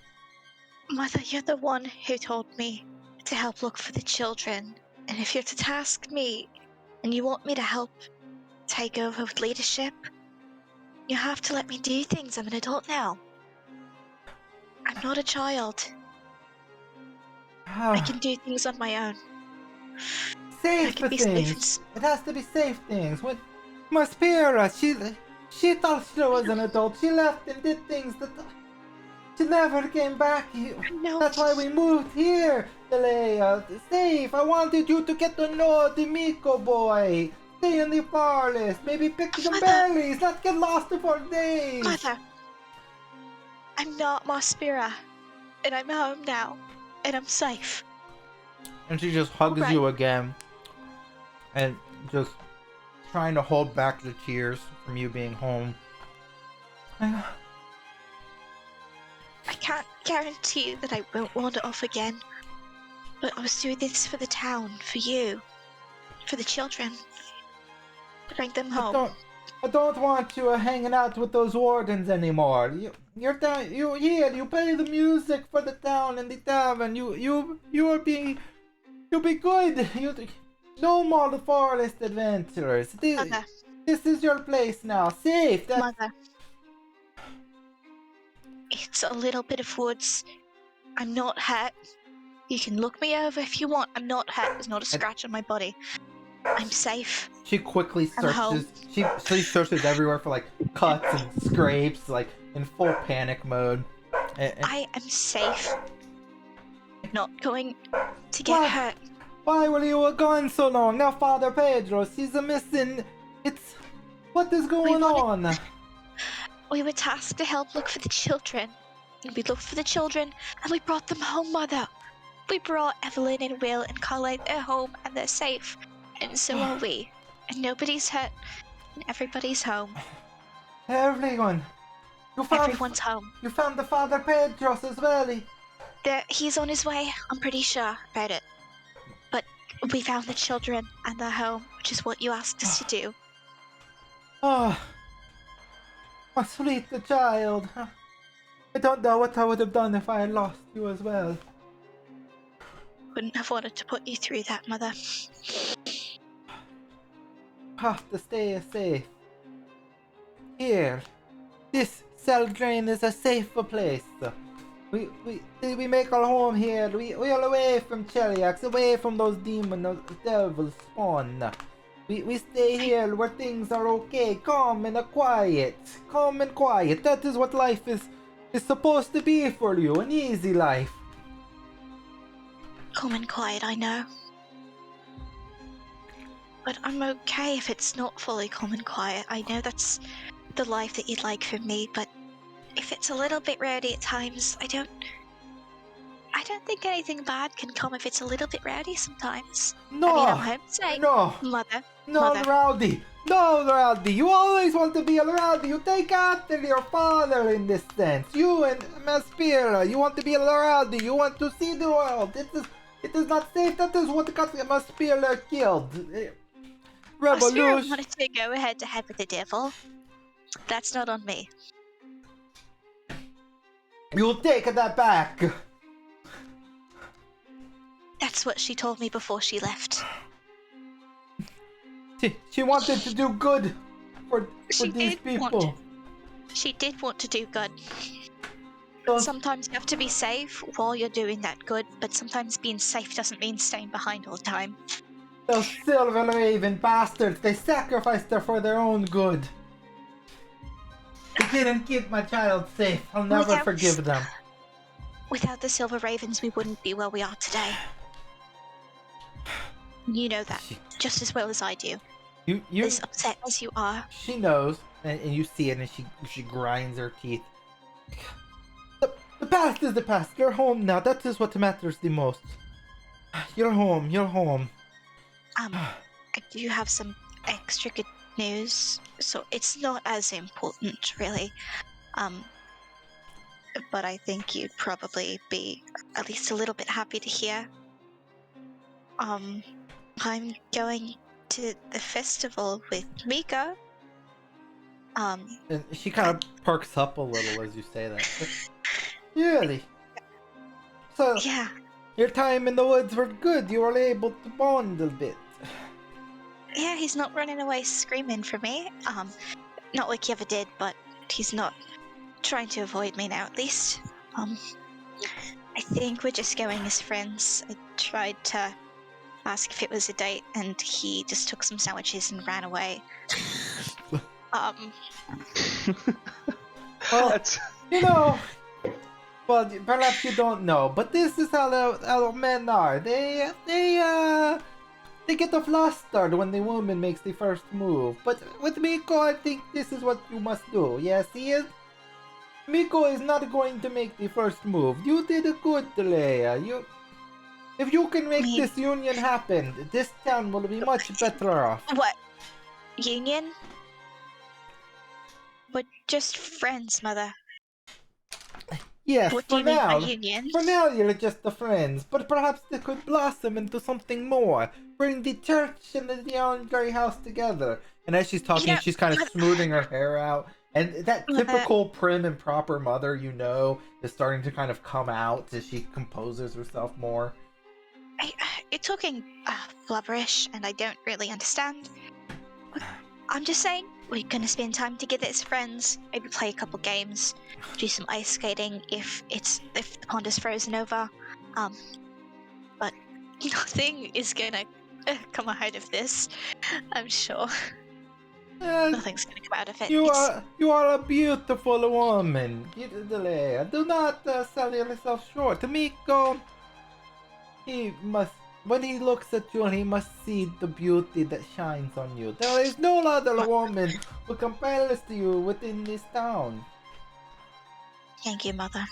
Mother, you're the one who told me to help look for the children. And if you're to task me and you want me to help take over with leadership, you have to let me do things. I'm an adult now. I'm not a child. I can do things on my own. Safe things. It has to be safe things. When Maspira, she thought she was an adult. She left and did things that she never came back. No. That's why we moved here, Delea. Safe. I wanted you to get to know the Miko boy. Stay in the forest. Maybe pick some berries. Not get lost for days. Mother, I'm not Maspira, and I'm home now, and I'm safe. And she just hugs you again, and just trying to hold back the tears from you being home. I can't guarantee that I won't wander off again, but I was doing this for the town, for you, for the children, to bring them home. I don't want you hanging out with those wardens anymore. You're here. You play the music for the town and the tavern. You'll be good. No more the forest adventurers. Mother. This is your place now. Safe. Mother. It's a little bit of woods. I'm not hurt. You can look me over if you want. I'm not hurt. There's not a scratch on my body. I'm safe. She quickly searches. She searches everywhere for like cuts and scrapes, like in full panic mode. I am safe. I'm not going to get hurt. Why were you gone so long? Now Father Pedro, he's missing. What is going on? We were tasked to help look for the children. And we looked for the children, and we brought them home, Mother. We brought Evelyn and Will and Colleen. They're home, and they're safe. And so are we. And nobody's hurt, and everybody's home. Everyone. Everyone's home. You found the Father Pedros as well. He's on his way. I'm pretty sure about it. But we found the children, and they're home, which is what you asked us to do. Oh, my sweet child. I don't know what I would have done if I had lost you as well. Wouldn't have wanted to put you through that, Mother. Have to stay safe. Here, this Seldrain is a safer place. We make our home here. We are away from Cheliax, away from those demons, those devil spawn. We stay here where things are okay, calm and quiet. Calm and quiet. That is what life is supposed to be for you, an easy life. Calm and quiet, I know. But I'm okay if it's not fully calm and quiet. I know that's the life that you'd like for me, but if it's a little bit rowdy at times, I don't think anything bad can come if it's a little bit rowdy sometimes. No! I mean, I'm homesick. No! Mother. No, Mother. Rowdy! No, Rowdy! You always want to be a Rowdy! You take after your father in this sense! You and Maspira, you want to be a Rowdy! You want to see the world! It is not safe! That is what got Maspira killed! Revolution! Maspira wanted to go head to head with the devil. That's not on me. You'll take that back! That's what she told me before she left. She wanted to do good for these people. She did want to do good. Those- Sometimes you have to be safe while you're doing that good, but sometimes being safe doesn't mean staying behind all the time. Those Silver Raven bastards, they sacrificed her for their own good. They didn't keep my child safe. I'll never forgive them. Without the Silver Ravens, we wouldn't be where we are today. You know that, just as well as I do. You As upset as you are. She knows, and you see it, and she grinds her teeth. The past is the past. You're home now. That is what matters the most. You're home. You're home. I do have some extra good news, so it's not as important, really. But I think you'd probably be at least a little bit happy to hear. I'm going to the festival with Mika. And she kind of perks up a little as you say that. Really? So, Yeah, your time in the woods were good. You were able to bond a bit. yeah, he's not running away screaming for me. Not like he ever did, but he's not trying to avoid me now, at least. I think we're just going as friends. I tried to ask if it was a date, and he just took some sandwiches and ran away. Well, That's you know, well, perhaps you don't know, but this is how men are. They get flustered when the woman makes the first move. But with Miko, I think this is what you must do. Yes, Miko is not going to make the first move. You did a good, Leia. If you can make this union happen, this town will be much better off. What? Union? We're just friends, Mother. Yes, What do for you mean by now. union? For now, you're just the friends, but perhaps they could blossom into something more. Bring the church and the Archery house together. And as she's talking, she's kind of smoothing her hair out. And that typical prim and proper mother, is starting to kind of come out as she composes herself more. You're talking flubberish, and I don't really understand. I'm just saying, we're gonna spend time together as friends. Maybe play a couple games, do some ice skating if the pond is frozen over. But nothing is gonna come out of this. I'm sure. Nothing's gonna come out of it. You are a beautiful woman. Do not sell yourself short. Miko, when he looks at you, he must see the beauty that shines on you. There is no other woman who compares to you within this town. Thank you, Mother.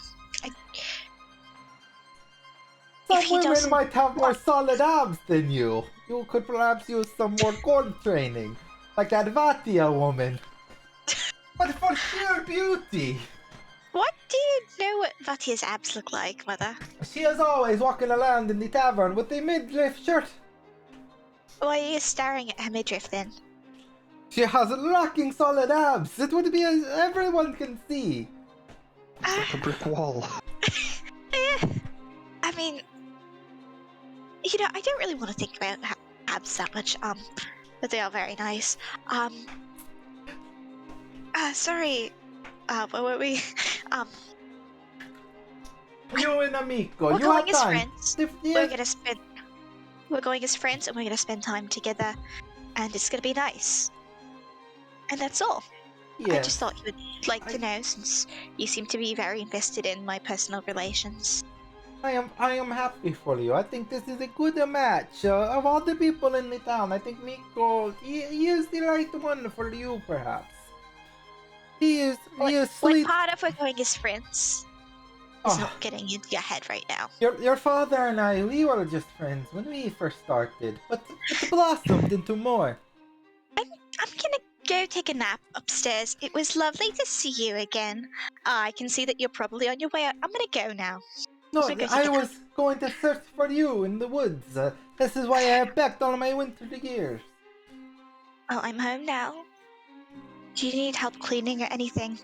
Some women might have more solid abs than you. You could perhaps use some more core training, like that Vatia woman. But for sheer beauty. What do you know what Vatia's abs look like, Mother? She is always walking around in the tavern with a midriff shirt. Why are you staring at her midriff then? She has rocking solid abs. It would be as everyone can see. like a brick wall. I mean, I don't really want to think about abs that much, but they are very nice. Sorry, where were we? You and Amico, We're you going have as time. friends. We're going as friends, and we're gonna spend time together, and it's gonna be nice. And that's all. I just thought you would like to know, since you seem to be very invested in my personal relations. I am happy for you. I think this is a good match. Of all the people in the town, I think Miko, he is the right one for you, perhaps. He is What sweet. part of we're going as friends is not getting into your head right now. Your father and I, we were just friends when we first started, but it blossomed into more. I'm gonna go take a nap upstairs. It was lovely to see you again. I can see that you're probably on your way out. I'm gonna go now. No, So go take I a nap. was going to search for you in the woods. This is why I have packed all my winter gear. Well, I'm home now. Do you need help cleaning or anything?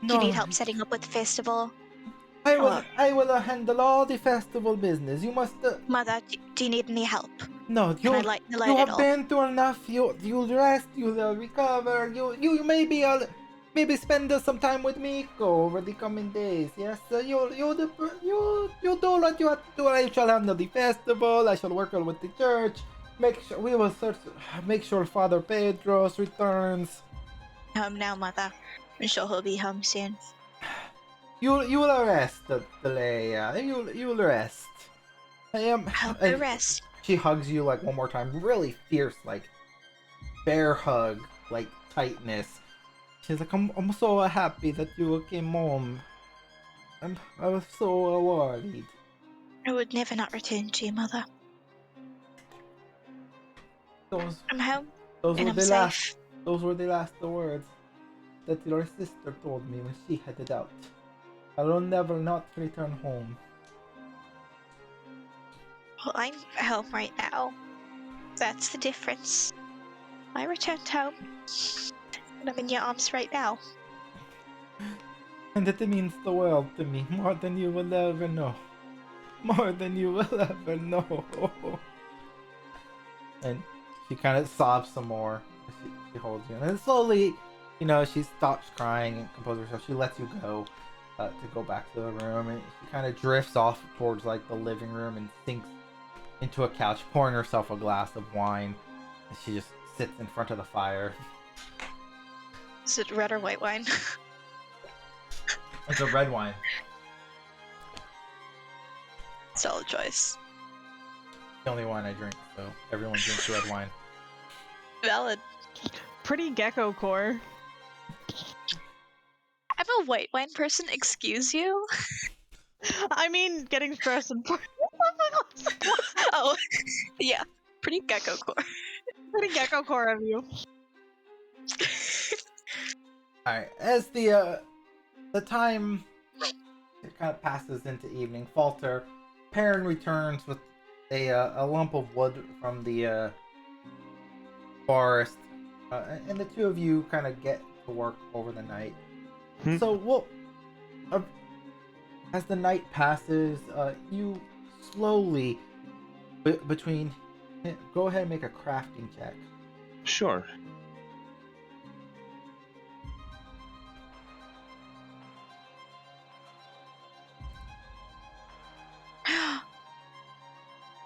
Do you need help setting up with the festival? I will handle all the festival business. You must. Mother, do you need any help? No, Can I lighten the load you at have all? been through enough. You'll rest. You'll recover. You maybe spend some time with Miko over the coming days. Yes, you'll do what you have to do. I shall handle the festival. I shall work with the church. Make sure Father Pedro's returns. Home now, Mother. I'm sure he'll be home soon. You'll rest, Leia. You'll rest. I'll go rest. She hugs you like one more time, really fierce, like bear hug, like tightness. She's like, I'm so happy that you came home. And I was so worried. I would never not return to you, Mother. Those I'm home, those and were I'm the safe. last those were the last words that your sister told me when she headed out. I will never not return home. Well, I'm home right now. That's the difference. I returned home, and I'm in your arms right now. And it means the world to me, more than you will ever know. More than you will ever know. And she kind of sobs some more. She holds you. And then slowly, she stops crying and composes herself. She lets you go to go back to the room. And she kind of drifts off towards like the living room and sinks into a couch, pouring herself a glass of wine. And she just sits in front of the fire. Is it red or white wine? It's a red wine. Solid choice. The only wine I drink, so everyone drinks red wine. Valid. Pretty gecko core. I'm a white wine person, excuse you? I mean, getting stressed and Oh, yeah. Pretty gecko core. pretty gecko core of you. Alright, as the time it kind of passes into evening, Falter, Perrin returns with a lump of wood from the forest, and the two of you kind of get to work over the night. So, as the night passes, you slowly, between, go ahead and make a crafting check. Sure.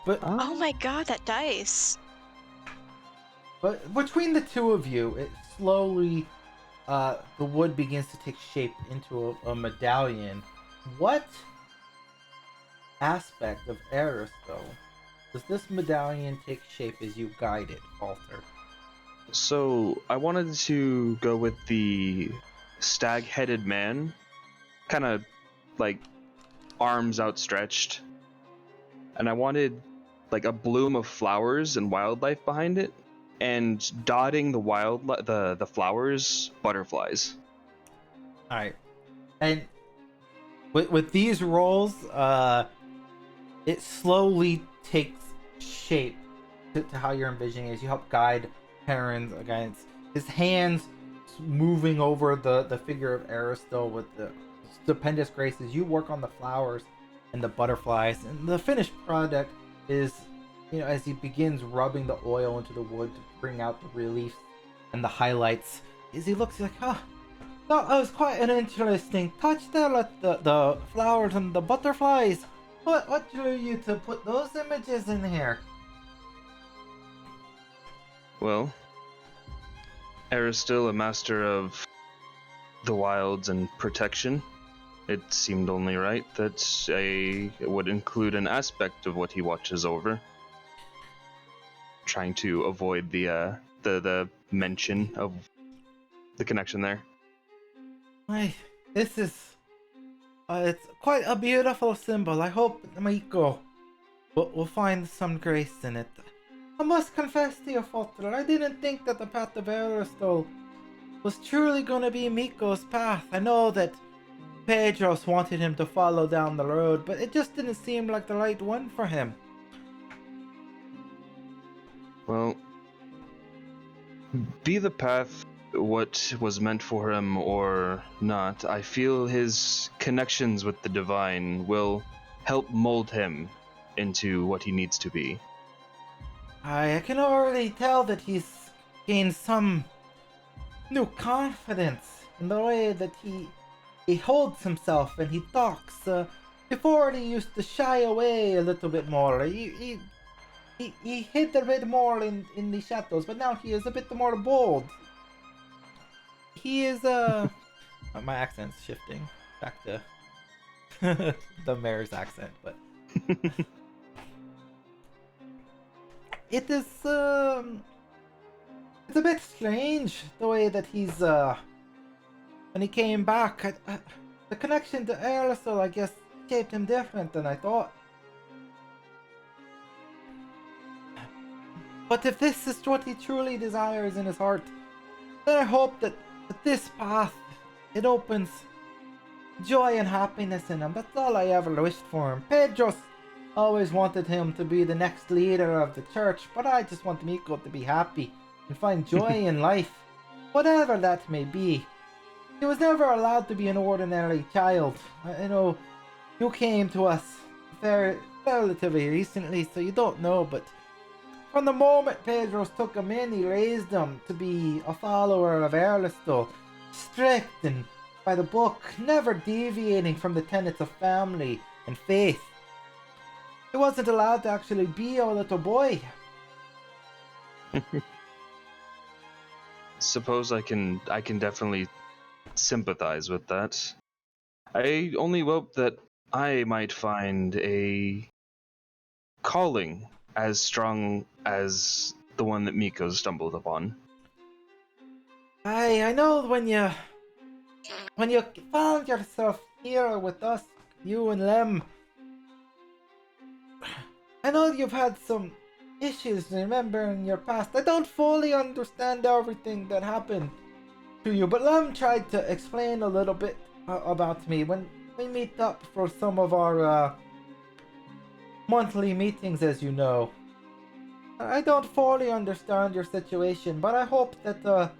But Oh my god, that dice. But between the two of you, it slowly, the wood begins to take shape into a medallion. What aspect of Aristotle does this medallion take shape as you guide it, Falter? So, I wanted to go with the stag-headed man, kind of like arms outstretched, and I wanted like a bloom of flowers and wildlife behind it, and dotting the flowers, butterflies. All right, and with these rolls, it slowly takes shape to how you're envisioning it as you help guide Perrin against his hands moving over the figure of Aristotle with the stupendous grace as you work on the flowers and the butterflies, and the finished product is, as he begins rubbing the oil into the wood to bring out the reliefs and the highlights, as he looks like, that was quite an interesting touch there with the flowers and the butterflies. What drew you to put those images in here? Well, Aristotle, a master of the wilds and protection, it seemed only right that I would include an aspect of what he watches over. Trying to avoid the mention of the connection there. This is it's quite a beautiful symbol. I hope Miko will find some grace in it. I must confess to you, Falter, I didn't think that the path of Aristotle was truly going to be Miko's path. I know that Pedros wanted him to follow down the road, but it just didn't seem like the right one for him. Well, be the path what was meant for him or not, I feel his connections with the divine will help mold him into what he needs to be. I can already tell that he's gained some new confidence in the way that he holds himself and he talks. Before he used to shy away a little bit more. He hid a bit more in the shadows, but now he is a bit more bold. He is my accent's shifting back to the mayor's accent, but it is It's a bit strange the way that he's when he came back. The connection to Aerosol, I guess, shaped him different than I thought. But if this is what he truly desires in his heart, then I hope that this path, it opens joy and happiness in him. That's all I ever wished for him. Pedro's always wanted him to be the next leader of the church, but I just want Miko to be happy and find joy in life, whatever that may be. He was never allowed to be an ordinary child. You know, you came to us very relatively recently, so you don't know, but from the moment Pedro's took him in, he raised him to be a follower of Erlistol, strict and by the book, never deviating from the tenets of family and faith. He wasn't allowed to actually be a little boy. Suppose I can definitely sympathize with that. I only hope that I might find a calling as strong as the one that Miko stumbled upon. I know when you found yourself here with us, you and Lem, I know you've had some issues remembering your past. I don't fully understand everything that happened to you, but Lem tried to explain a little bit about me when we meet up for some of our monthly meetings, as you know. I don't fully understand your situation, but I hope that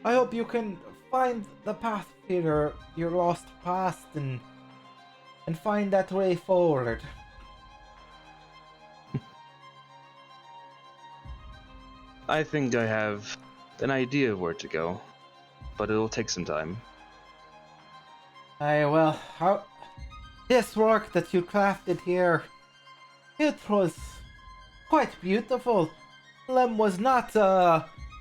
I hope you can find the path to your lost past and find that way forward. I think I have an idea of where to go, but it'll take some time. Well, this work that you crafted here, it was quite beautiful. Lem was not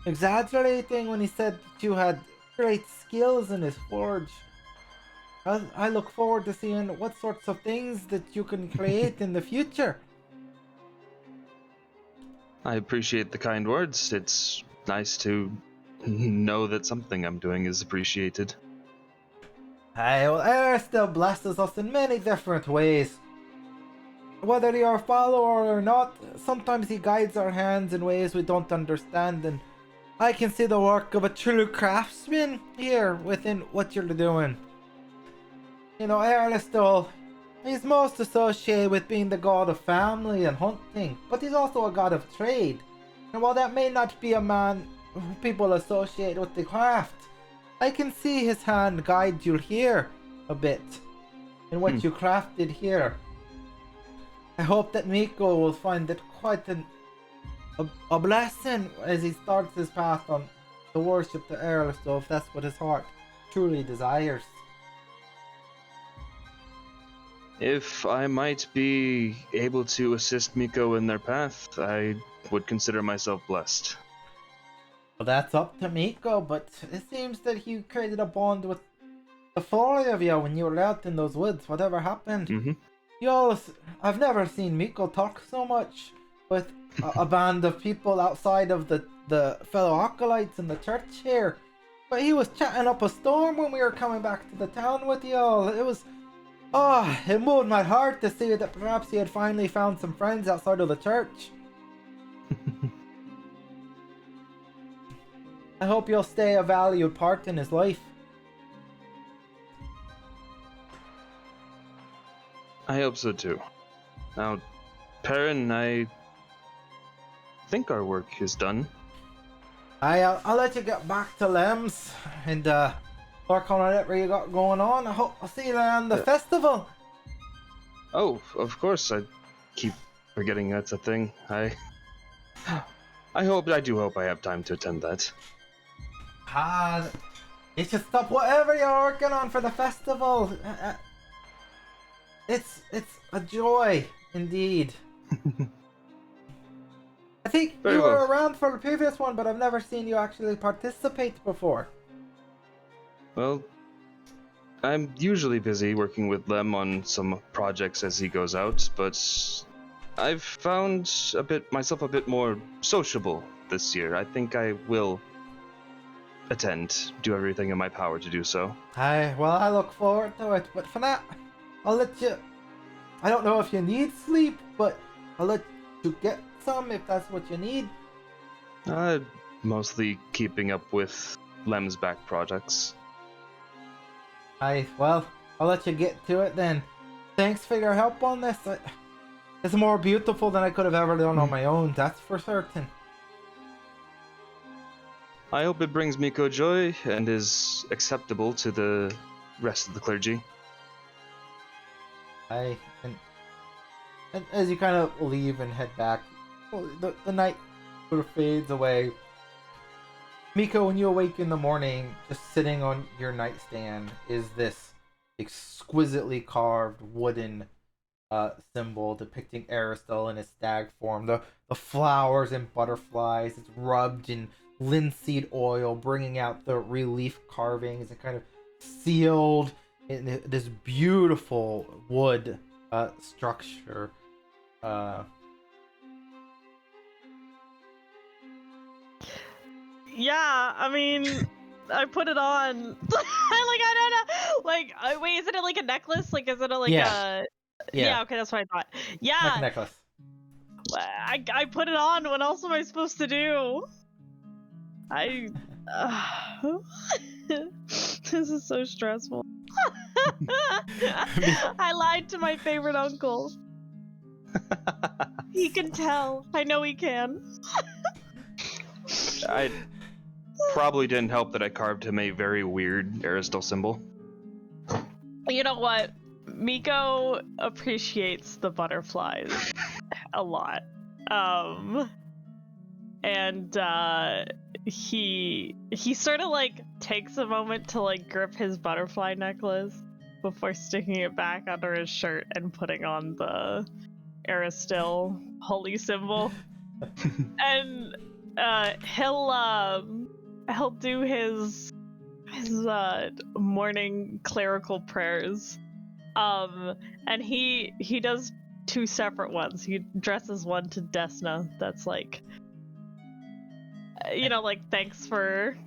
exaggerating when he said that you had great skills in his forge. I look forward to seeing what sorts of things that you can create in the future. I appreciate the kind words. It's nice to know that something I'm doing is appreciated. Well, Air still blesses us in many different ways. Whether you're a follower or not, sometimes he guides our hands in ways we don't understand, and I can see the work of a true craftsman here within what you're doing. You know, Erlistol, he's most associated with being the god of family and hunting, but he's also a god of trade. And while that may not be a man who people associate with the craft, I can see his hand guide you here a bit in what you crafted here. I hope that Miko will find it quite a blessing as he starts his path on the worship to Erlistol, if that's what his heart truly desires. If I might be able to assist Miko in their path, I would consider myself blessed. Well, that's up to Miko, but it seems that he created a bond with the four of you when you were out in those woods. Whatever happened? I've never seen Miko talk so much with a band of people outside of the fellow acolytes in the church here. But he was chatting up a storm when we were coming back to the town with y'all. It was... it moved my heart to see that perhaps he had finally found some friends outside of the church. I hope you'll stay a valued part in his life. I hope so too. Now, Perrin, I think our work is done. I'll let you get back to Lem's and work on whatever you got going on. I'll see you around the festival. Oh, of course. I keep forgetting that's a thing. I do hope I have time to attend that. You should stop whatever you're working on for the festival. It's a joy, indeed. I think Very you were well. around for the previous one, but I've never seen you actually participate before. Well, I'm usually busy working with Lem on some projects as he goes out, but I've found myself a bit more sociable this year. I think I will attend, do everything in my power to do so. I look forward to it, but for now, I'll let you. I don't know if you need sleep, but I'll let you get some if that's what you need. Mostly keeping up with Lem's back projects. Well, I'll let you get to it then. Thanks for your help on this. It's more beautiful than I could have ever done on my own, that's for certain. I hope it brings Miko joy and is acceptable to the rest of the clergy. And as you kind of leave and head back, the night sort of fades away. Miko, when you awake in the morning, just sitting on your nightstand is this exquisitely carved wooden symbol depicting Aristotle in his stag form. The flowers and butterflies, it's rubbed in linseed oil, bringing out the relief carvings and kind of sealed in this beautiful wood structure. Yeah, I mean, I put it on. I don't know. Wait, isn't it like a necklace? Like, is it a Yeah, okay, that's what I thought. Yeah, Like a necklace. I put it on. What else am I supposed to do? This is so stressful. I lied to my favorite uncle. He can tell. I know he can. I probably didn't help that I carved him a very weird Aristotle symbol. You know what? Miko appreciates the butterflies a lot. And he sort of like takes a moment to like grip his butterfly necklace before sticking it back under his shirt and putting on the Aristotle holy symbol. And he'll do his morning clerical prayers. And he does two separate ones. He addresses one to Desna that's like, like, thanks for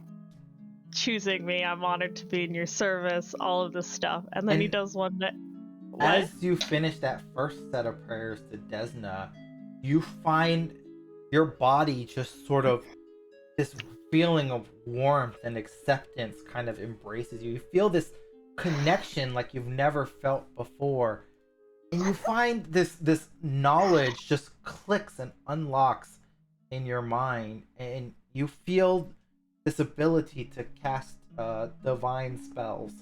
choosing me. I'm honored to be in your service, all of this stuff. And then he does one that... As you finish that first set of prayers to Desna, you find your body just sort of, this feeling of warmth and acceptance kind of embraces you. You feel this connection like you've never felt before. And you find this knowledge just clicks and unlocks in your mind, and you feel this ability to cast divine spells.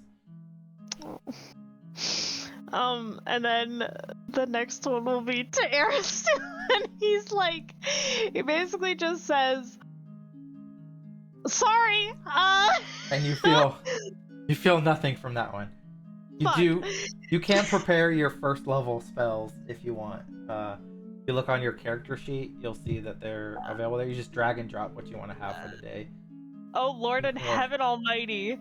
And then the next one will be to Aristotle, and he basically just says, sorry, And you feel nothing from that one. You can prepare your first level spells if you want. If you look on your character sheet, you'll see that they're available there. You just drag and drop what you want to have for the day. Oh Lord in heaven almighty.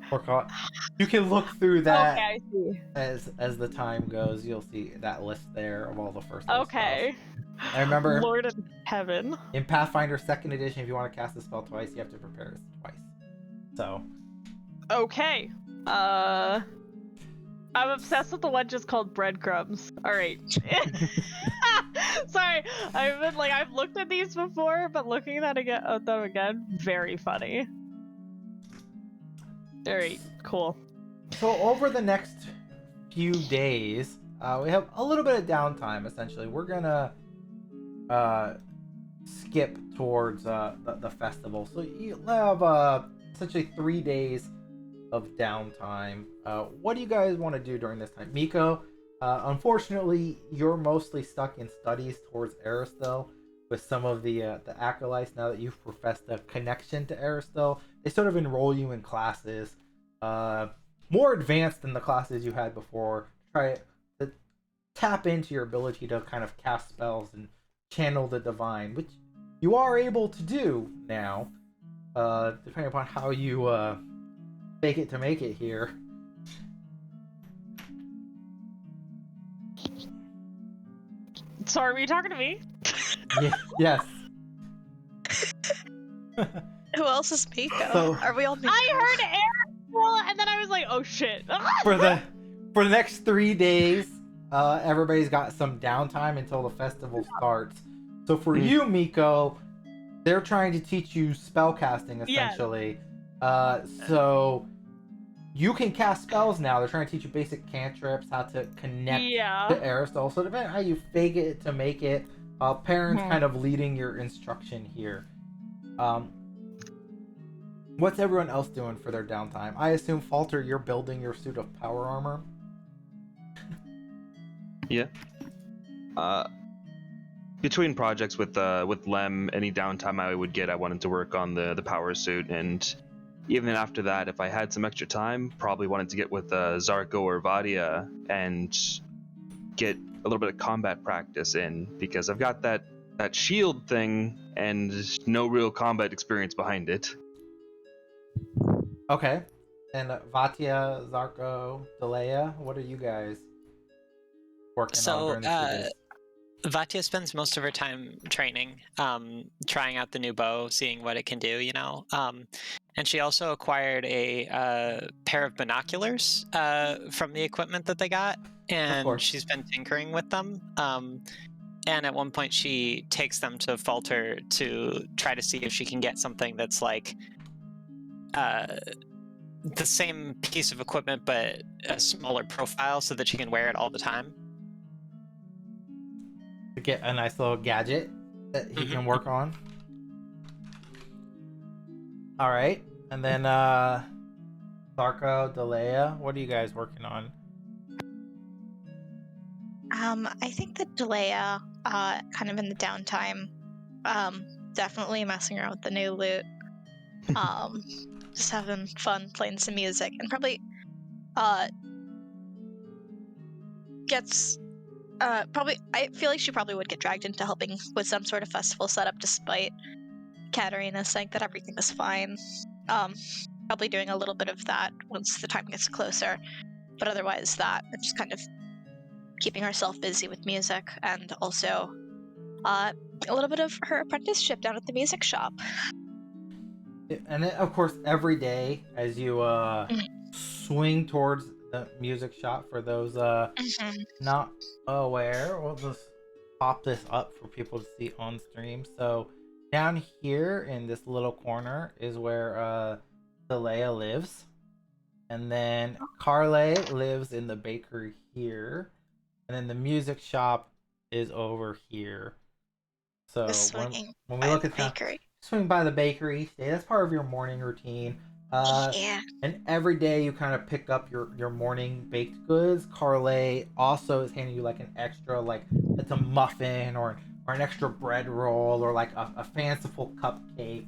You can look through that. Okay, I see. As the time goes, you'll see that list there of all the first level Okay. spells. I remember Lord in heaven. in Pathfinder 2nd edition, if you want to cast a spell twice, you have to prepare it twice. So. Okay. I'm obsessed with the one just called breadcrumbs. Alright. Sorry, I've looked at these before, but looking at them again, very funny. Alright, cool. So over the next few days, we have a little bit of downtime, essentially. We're gonna skip towards the festival. So you have essentially 3 days of downtime. What do you guys want to do during this time? Miko, unfortunately, you're mostly stuck in studies towards Aristotle with some of the acolytes. Now that you've professed a connection to Aristotle, they sort of enroll you in classes more advanced than the classes you had before. Try to tap into your ability to kind of cast spells and channel the divine, which you are able to do now, depending upon how you fake it to make it here. So are you talking to me? Yes. Who else is Miko? So- Are we all Miko? I heard air, and then I was like, oh shit. For the next 3 days, everybody's got some downtime until the festival starts. So for you, Miko, they're trying to teach you spellcasting essentially. So you can cast spells now. They're trying to teach you basic cantrips, how to connect to Aristotle. So depending on how you fake it to make it, Perrin's kind of leading your instruction here. What's everyone else doing for their downtime? I assume, Falter, you're building your suit of power armor. Yeah. Between projects with Lem, any downtime I would get, I wanted to work on the power suit, and even after that, if I had some extra time, probably wanted to get with Zarko or Vadia and get a little bit of combat practice in, because I've got that shield thing and no real combat experience behind it. Okay. And Vatia, Zarko, Delea, what are you guys working on during the 2 days? Vatia spends most of her time training, trying out the new bow, seeing what it can do, you know. And she also acquired a pair of binoculars from the equipment that they got, and she's been tinkering with them. And at one point, she takes them to Falter to try to see if she can get something that's like the same piece of equipment, but a smaller profile, so that she can wear it all the time. To get a nice little gadget that he can work on. All right, and then Zarko, Delea, what are you guys working on? I think that Delea, kind of in the downtime, definitely messing around with the new loot. Just having fun, playing some music, and probably gets I feel like she probably would get dragged into helping with some sort of festival setup, despite Katarina saying that everything was fine. Probably doing a little bit of that once the time gets closer, but otherwise that, and just kind of keeping herself busy with music, and also a little bit of her apprenticeship down at the music shop. And then, of course, every day as you swing towards the music shop, for those not aware, we'll just pop this up for people to see on stream. So down here in this little corner is where Delea lives, and then Carle lives in the bakery here, and then the music shop is over here. So when we look at the bakery, swing by the bakery. That's part of your morning routine. And every day you kind of pick up your morning baked goods. Carle also is handing you like an extra, like it's a muffin or an extra bread roll or like a fanciful cupcake.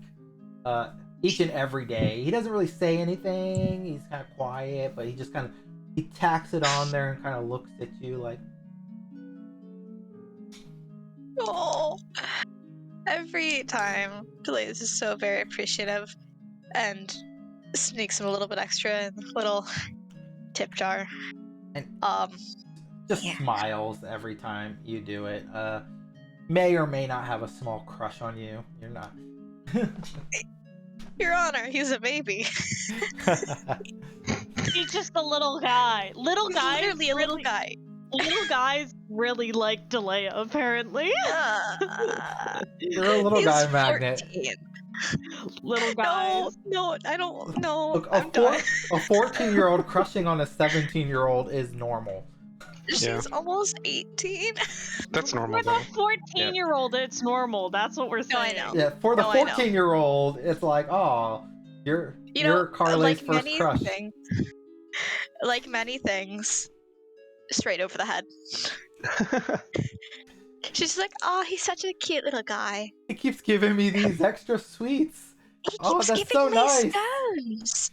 Each and every day. He doesn't really say anything. He's kind of quiet, but he tacks it on there and kind of looks at you like. Oh, every time Blaze is so very appreciative and sneaks him a little bit extra in the little tip jar. And just smiles every time you do it. May or may not have a small crush on you. You're not. Your Honor, he's a baby. He's just a little guy. Little guys, literally a little guy. Little guys really like Delea, apparently. You're a little guy 14. magnet. Little guys. No, I don't know. Look, a 14-year-old crushing on a 17-year-old is normal. She's almost 18. That's normal. For the 14-year-old, it's normal. That's what we're saying. No, I know. Yeah, for the 14-year-old, it's like, oh, you're Carle's like first crush. Like many things, straight over the head. She's like, oh, he's such a cute little guy. He keeps giving me these extra sweets. He keeps that's giving so me nice. scones.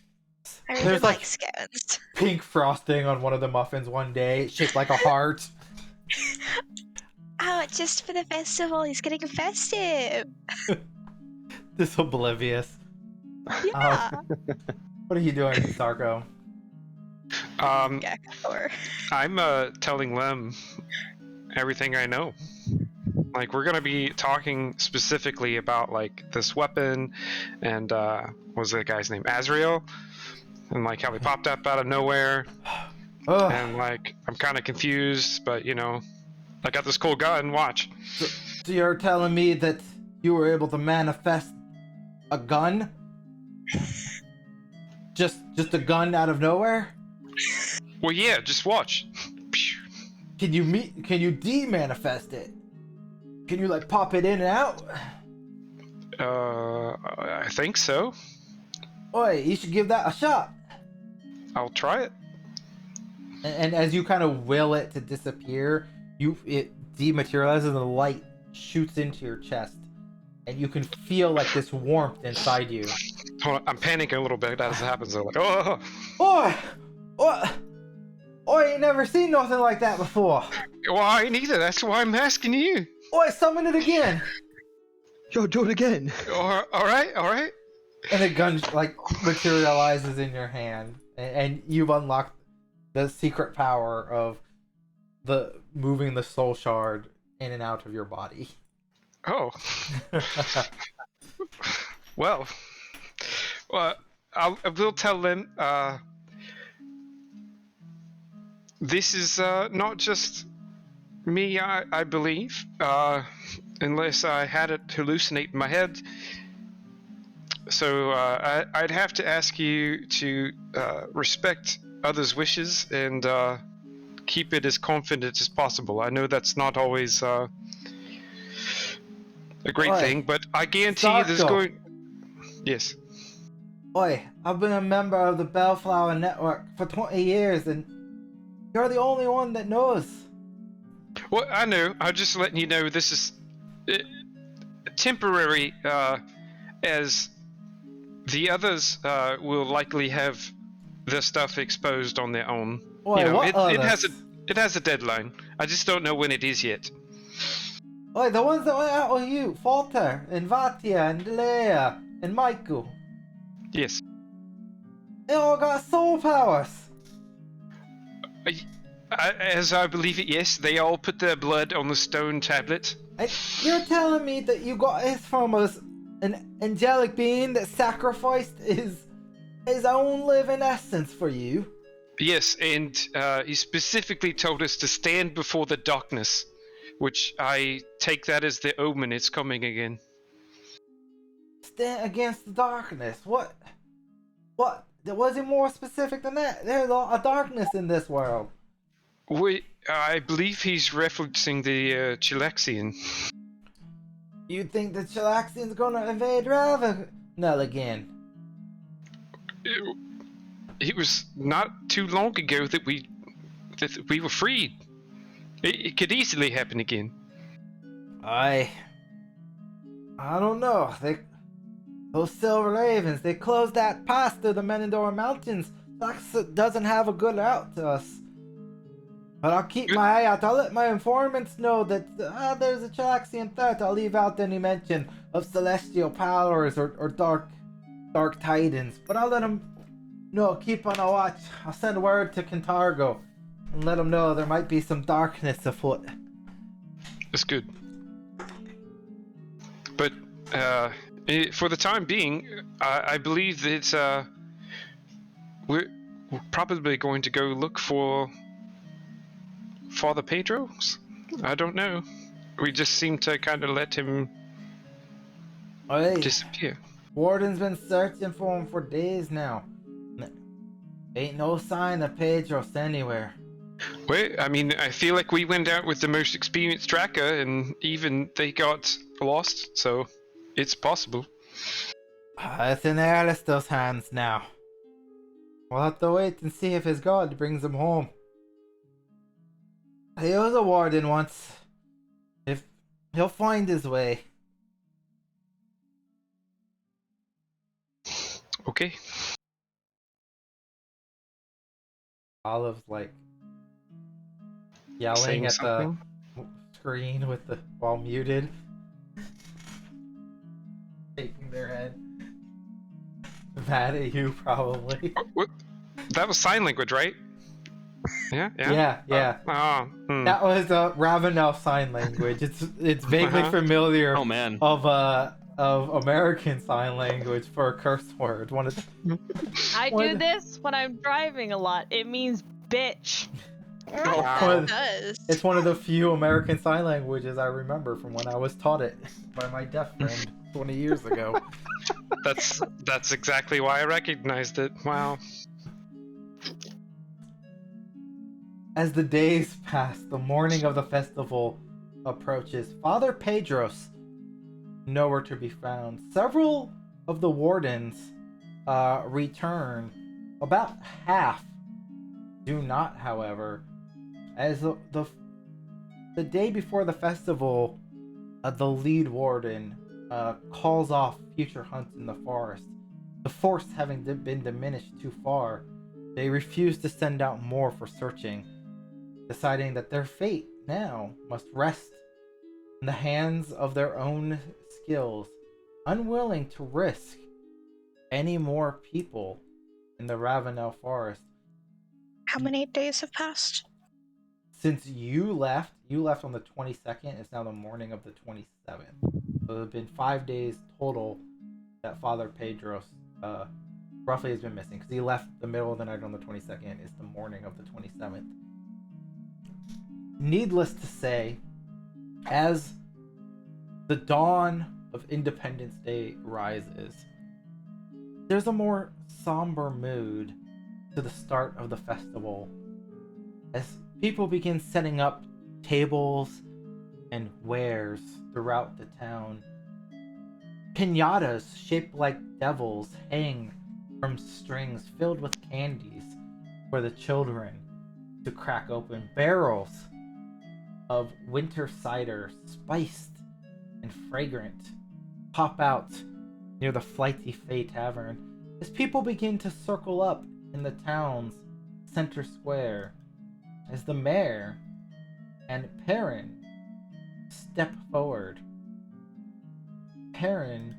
I really There's like like scones. Pink frosting on one of the muffins one day, shaped like a heart. Oh, just for the festival, he's getting festive. This oblivious. Yeah. What are you doing, Zarko? I'm telling Lem everything I know. Like, we're gonna be talking specifically about like this weapon, and what was that guy's name? Azrael, and like how he popped up out of nowhere. Ugh. And like, I'm kind of confused, but you know, I got this cool gun. Watch. So you're telling me that you were able to manifest a gun? Just a gun out of nowhere? Well, yeah, just watch. Can you de-manifest it? Can you like pop it in and out? I think so. Oi, you should give that a shot. I'll try it. And as you kind of will it to disappear, it dematerializes and the light shoots into your chest, and you can feel like this warmth inside you. Hold on, I'm panicking a little bit as it happens. I'm like, oh. Oi, what? Oi, ain't never seen nothing like that before. Well, I ain't either. That's why I'm asking you. Oi, summon it again. Yo, do it again. All right. And the gun like materializes in your hand, and you've unlocked the secret power of moving the soul shard in and out of your body. Oh. Well, I will tell them. This is not just me, I believe. Unless I had it hallucinate in my head. So I'd have to ask you to respect others' wishes and keep it as confident as possible. I know that's not always a great thing, but I guarantee you there's going... Yes. Oi, I've been a member of the Bellflower Network for 20 years, and you're the only one that knows. Well, I know. I'm just letting you know this is temporary, as the others will likely have their stuff exposed on their own. Oi, You know, what it has a deadline. I just don't know when it is yet. Oi, the ones that went out with you, Falter, and Vatia, and Leia, and Michael. Yes. They all got soul powers. As I believe it, yes. They all put their blood on the stone tablet. And you're telling me that you got this from an angelic being that sacrificed his own living essence for you? Yes, and he specifically told us to stand before the darkness, which I take that as the omen. It's coming again. Stand against the darkness? What? Was it more specific than that? There's a lot of darkness in this world. I believe he's referencing the Chilexian. You think the Chilexian's gonna invade Ravenel again? It was not too long ago that we were freed. It could easily happen again. I don't know. Those Silver Ravens, they closed that pass through the Menendora Mountains. That doesn't have a good route to us. But I'll keep my eye out. I'll let my informants know that there's a Chilexian threat. I'll leave out any mention of celestial powers or dark titans. But I'll let them know. Keep on a watch. I'll send word to Cantargo and let them know there might be some darkness afoot. That's good. But for the time being, I believe that we're probably going to go look for Father Pedro's? I don't know. We just seem to kind of let him disappear. Warden's been searching for him for days now. Ain't no sign of Pedro's anywhere. Well, I mean, I feel like we went out with the most experienced tracker, and even they got lost, so it's possible. It's in Alistair's hands now. We'll have to wait and see if his god brings him home. He was a warden once. If he'll find his way. Okay. Olive's like yelling Saying at something? the screen while muted. Shaking their head. Mad at you, probably. What? That was sign language, right? Yeah. Oh, That was Ravenel sign language. It's vaguely Uh-huh. familiar Oh man. of American sign language for a curse word. I What? do this when I'm driving a lot. It means bitch. Wow. It does. It's one of the few American sign languages I remember from when I was taught it by my deaf friend 20 years ago. That's exactly why I recognized it. Wow. As the days pass, the morning of the festival approaches. Father Pedro's nowhere to be found. Several of the wardens return. About half do not, however. As the day before the festival, the lead warden calls off future hunts in the forest. The force having been diminished too far, they refuse to send out more for searching, deciding that their fate now must rest in the hands of their own skills, unwilling to risk any more people in the Ravenel forest. How many days have passed? Since you left on the 22nd, it's now the morning of the 27th. So it's been 5 days total that Father Pedro roughly has been missing, because he left the middle of the night on the 22nd. It's the morning of the 27th. Needless to say, as the dawn of Independence Day rises, there's a more somber mood to the start of the festival, as people begin setting up tables and wares throughout the town. Piñatas shaped like devils hang from strings filled with candies for the children to crack open. Barrels of winter cider, spiced and fragrant, pop out near the Flighty Fay Tavern as people begin to circle up in the town's center square, as the mayor and Perrin step forward. Perrin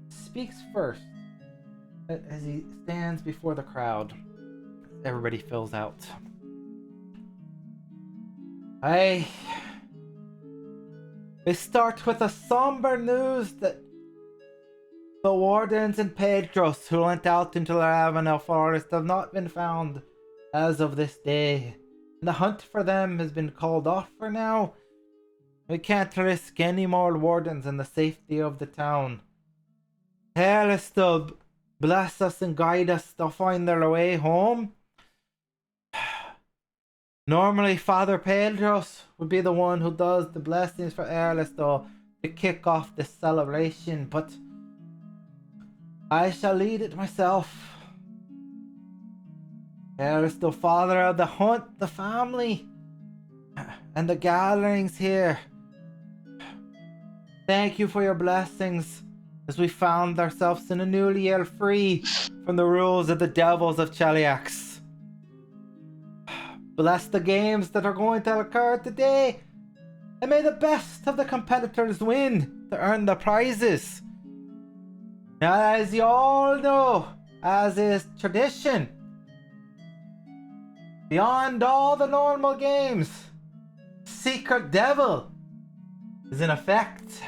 speaks first as he stands before the crowd. Everybody fills out. We start with the somber news that the wardens and Pedros who went out into the Ravenel forest have not been found as of this day. And the hunt for them has been called off for now. We can't risk any more wardens in the safety of the town. Hell, bless us and guide us to find their way home. Normally, Father Pedros would be the one who does the blessings for Ernesto to kick off this celebration, but I shall lead it myself. Ernesto, father of the hunt, the family, and the gatherings here. Thank you for your blessings as we found ourselves in a new year free from the rules of the devils of Cheliax. Bless the games that are going to occur today, and may the best of the competitors win to earn the prizes. Now, as you all know, as is tradition, beyond all the normal games, Secret Devil is in effect.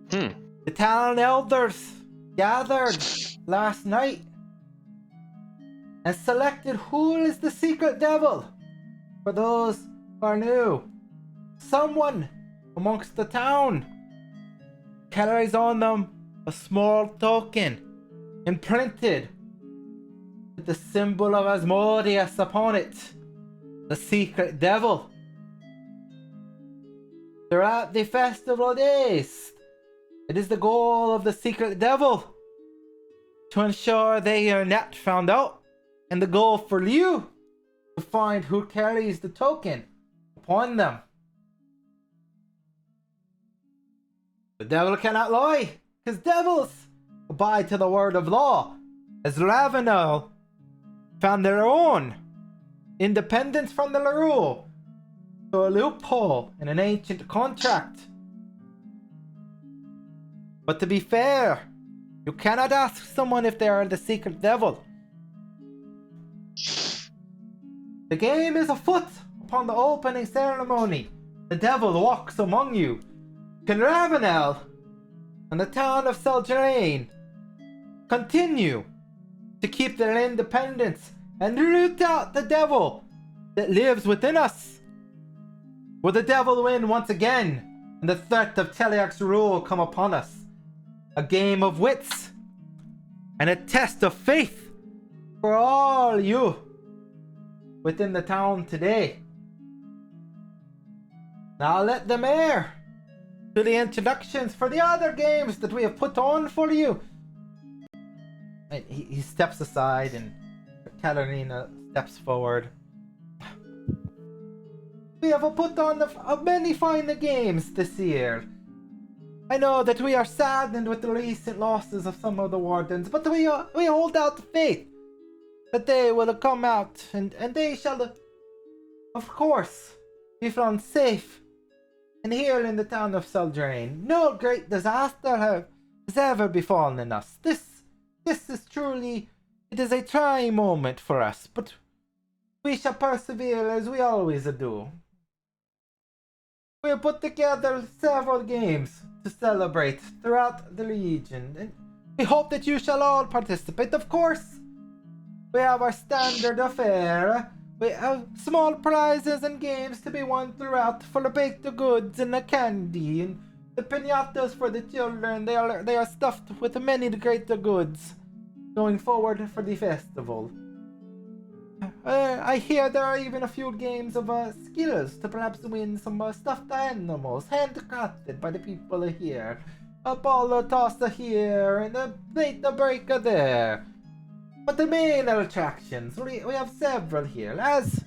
The town elders gathered last night and selected who is the Secret Devil. For those who are new, someone amongst the town carries on them a small token imprinted with the symbol of Asmodeus upon it, the Secret Devil. Throughout the festival days, it is the goal of the Secret Devil to ensure they are not found out, and the goal for you to find who carries the token upon them. The devil cannot lie, because devils abide to the word of law, as Ravenel found their own independence from the rule through a loophole in an ancient contract. But to be fair, you cannot ask someone if they are the Secret Devil. The game is afoot upon the opening ceremony. The devil walks among you. Can Ravenel and the town of Seldraine continue to keep their independence and root out the devil that lives within us? Will the devil win once again and the threat of Teliak's rule come upon us? A game of wits and a test of faith for all you within the town today. Now let them air to the introductions for the other games that we have put on for you. And he steps aside and Katarina steps forward. We have put on many fine games this year. I know that we are saddened with the recent losses of some of the wardens, but we hold out faith that they will come out and they shall, of course, be found safe and here in the town of Seldraine. No great disaster has ever befallen us. This is truly, it is a trying moment for us, but we shall persevere as we always do. We have put together several games to celebrate throughout the region, and we hope that you shall all participate. Of course, we have our standard affair. We have small prizes and games to be won throughout for the baked goods and the candy and the piñatas for the children. They are stuffed with many great goods going forward for the festival. I hear there are even a few games of skills to perhaps win some stuffed animals handcrafted by the people here. A ball tosser here and a plate breaker there. But the main attractions, we have several here. As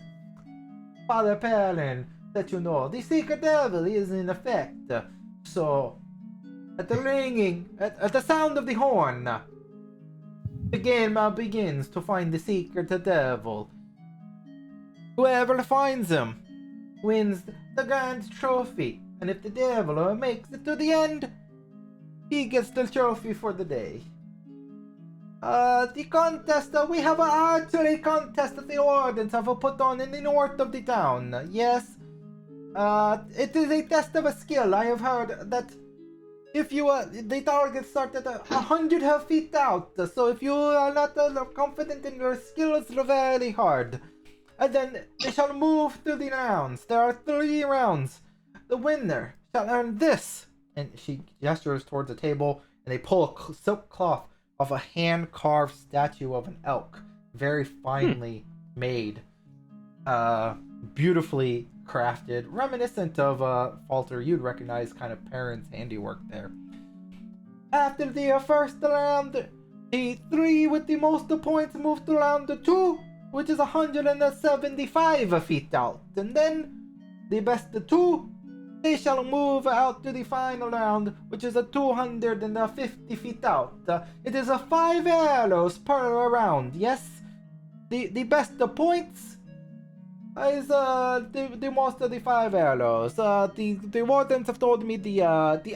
Father Perrin let you know, the Secret Devil is in effect. So, at the sound of the horn, the game begins to find the Secret Devil. Whoever finds him wins the grand trophy, and if the devil makes it to the end, he gets the trophy for the day. The contest, we have an archery contest that the Wardens have put on in the north of the town. Yes, it is a test of a skill. I have heard that if you, the target starts at 100 feet out, so if you are not confident in your skills, it's very hard. And then they shall move through the rounds. There are 3 rounds. The winner shall earn this. And she gestures towards the table, and they pull a silk cloth of a hand-carved statue of an elk, very finely made, beautifully crafted, reminiscent of Falter. You'd recognize kind of Perrin's handiwork there. After the first round, the 3 with the most points move to round 2, which is 175 feet out, and then the best 2. They shall move out to the final round, which is 250 feet out. It is 5 arrows per round. Yes, the best points is the most of the 5 arrows. The wardens have told me the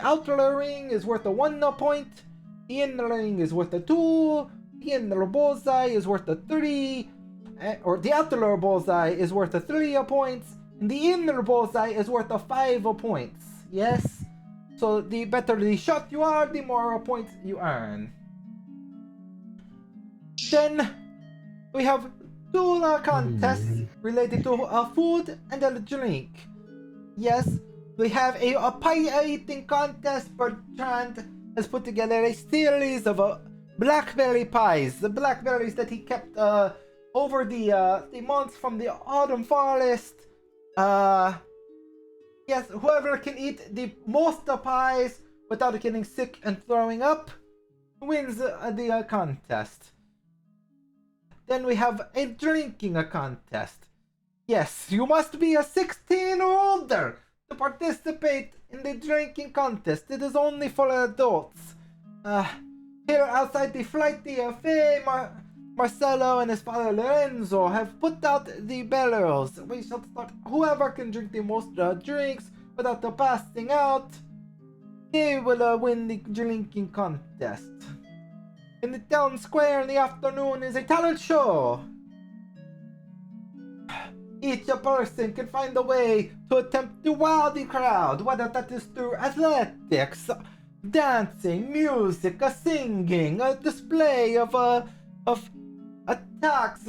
outer ring is worth 1 point. The inner ring is worth 2. The inner bullseye is worth 3. Or the outer bullseye is worth 3 points. And the inner bullseye is worth 5 points. Yes? So the better the shot you are, the more points you earn. Then we have 2 contests related to food and a drink. Yes, we have a pie eating contest. Bertrand has put together a series of blackberry pies. The blackberries that he kept over the months from the autumn forest. Yes, whoever can eat the most pies without getting sick and throwing up wins the contest. Then we have a drinking contest. Yes, you must be 16 or older to participate in the drinking contest. It is only for adults. Here outside the flighty Faye, Marcelo and his father Lorenzo have put out the barrels. We shall start. Whoever can drink the most drinks without passing out, they will win the drinking contest. In the town square in the afternoon is a talent show. each person can find a way to attempt to wow the crowd, whether that is through athletics, dancing, music, singing, a display of attacks,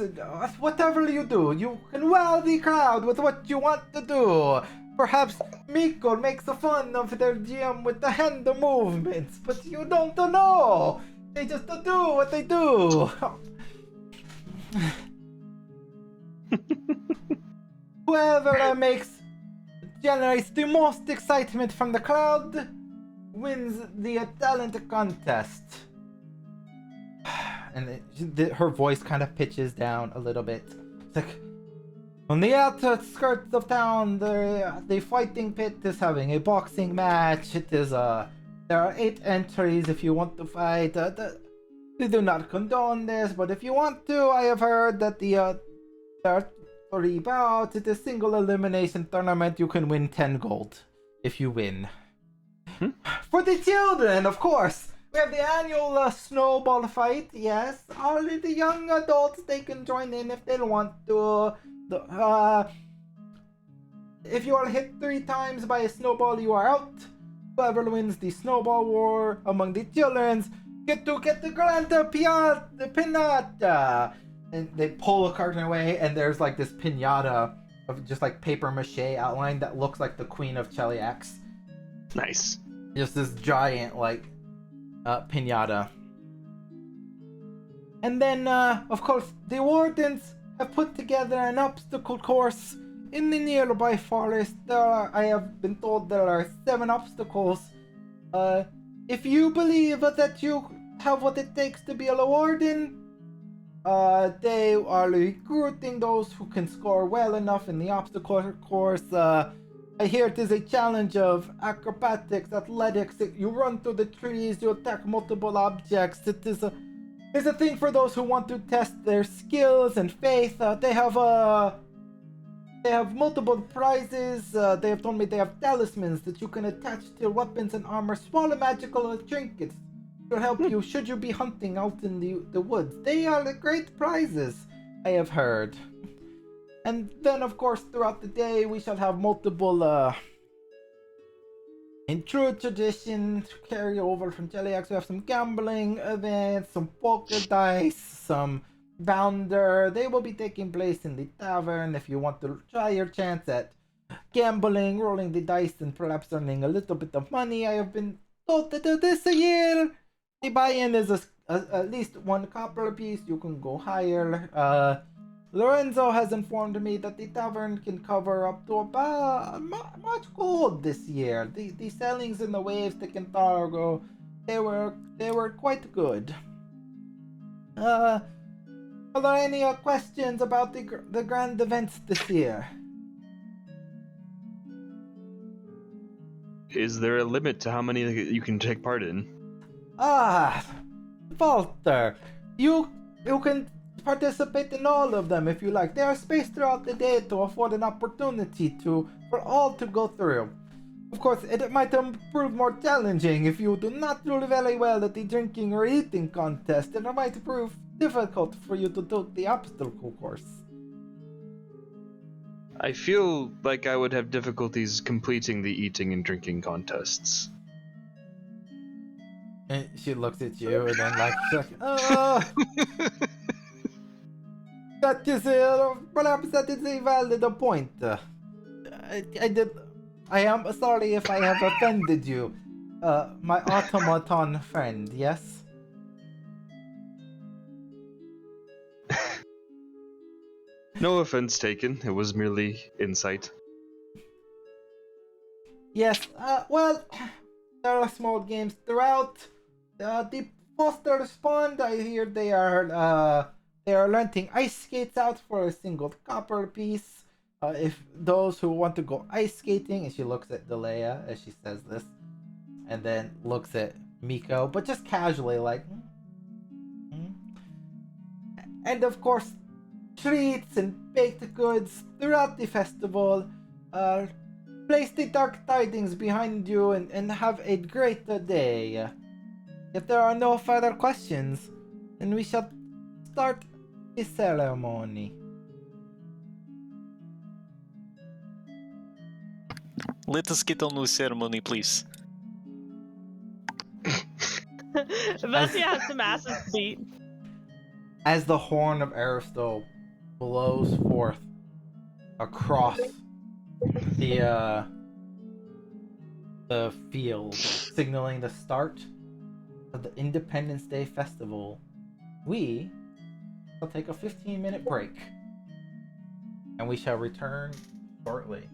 whatever you do. You can wow the crowd with what you want to do. Perhaps Miko makes fun of their GM with the hand movements, but you don't know. They just do what they do. Whoever generates the most excitement from the crowd wins the talent contest. And her voice kind of pitches down a little bit. It's like, on the outskirts of town, the fighting pit is having a boxing match. There are 8 entries if you want to fight. We do not condone this, but if you want to, I have heard that there are 3 bouts. It's a single elimination tournament. You can win 10 gold if you win. For the children, of course. We have the annual snowball fight, yes. All of the young adults, they can join in if they want to. If you are hit 3 times by a snowball, you are out. Whoever wins the snowball war among the children get the grand pinata. And they pull a curtain away, and there's like this pinata of just like paper mache outline that looks like the Queen of Cheliax. Nice. Just this giant like pinata. And then, of course, the wardens have put together an obstacle course in the nearby forest. I have been told there are 7 obstacles. If you believe that you have what it takes to be a warden, they are recruiting those who can score well enough in the obstacle course. I hear it is a challenge of acrobatics, athletics. You run through the trees, you attack multiple objects. It's a thing for those who want to test their skills and faith. They have multiple prizes. They have told me they have talismans that you can attach to weapons and armor. Small magical trinkets to help you should you be hunting out in the woods. They are the great prizes, I have heard. And then, of course, throughout the day, we shall have multiple, in true tradition, to carry over from Cheliax. We have some gambling events, some poker dice, some bounder. They will be taking place in the tavern if you want to try your chance at gambling, rolling the dice, and perhaps earning a little bit of money. I have been told to do this a year. The buy-in is at least 1 copper apiece. You can go higher. Lorenzo has informed me that the tavern can cover up to about much gold this year. The sellings in the waves to Cantargo, they were quite good. Are there any questions about the grand events this year? Is there a limit to how many you can take part in? Walter, you can participate in all of them if you like. They are spaced throughout the day to afford an opportunity for all to go through. Of course, it might prove more challenging if you do not do very well at the drinking or eating contest, and it might prove difficult for you to do the obstacle course. I feel like I would have difficulties completing the eating and drinking contests. And she looks at you and then that is perhaps that is a valid point. I am sorry if I have offended you, my automaton friend. Yes. No offense taken. It was merely insight. Yes. Well, there are small games throughout. The Foster Pond, I hear they are renting ice skates out for a single copper piece. If those who want to go ice skating, and she looks at Delea as she says this, and then looks at Miko, but just casually like. And of course, treats and baked goods throughout the festival. Place the dark tidings behind you and have a great day. If there are no further questions, then we shall start the ceremony. Let us get on with ceremony, please. Vessia has some acid feet. As the horn of Aristil blows forth across the field, signaling the start of the Independence Day Festival, we shall take a 15-minute break, and we shall return shortly.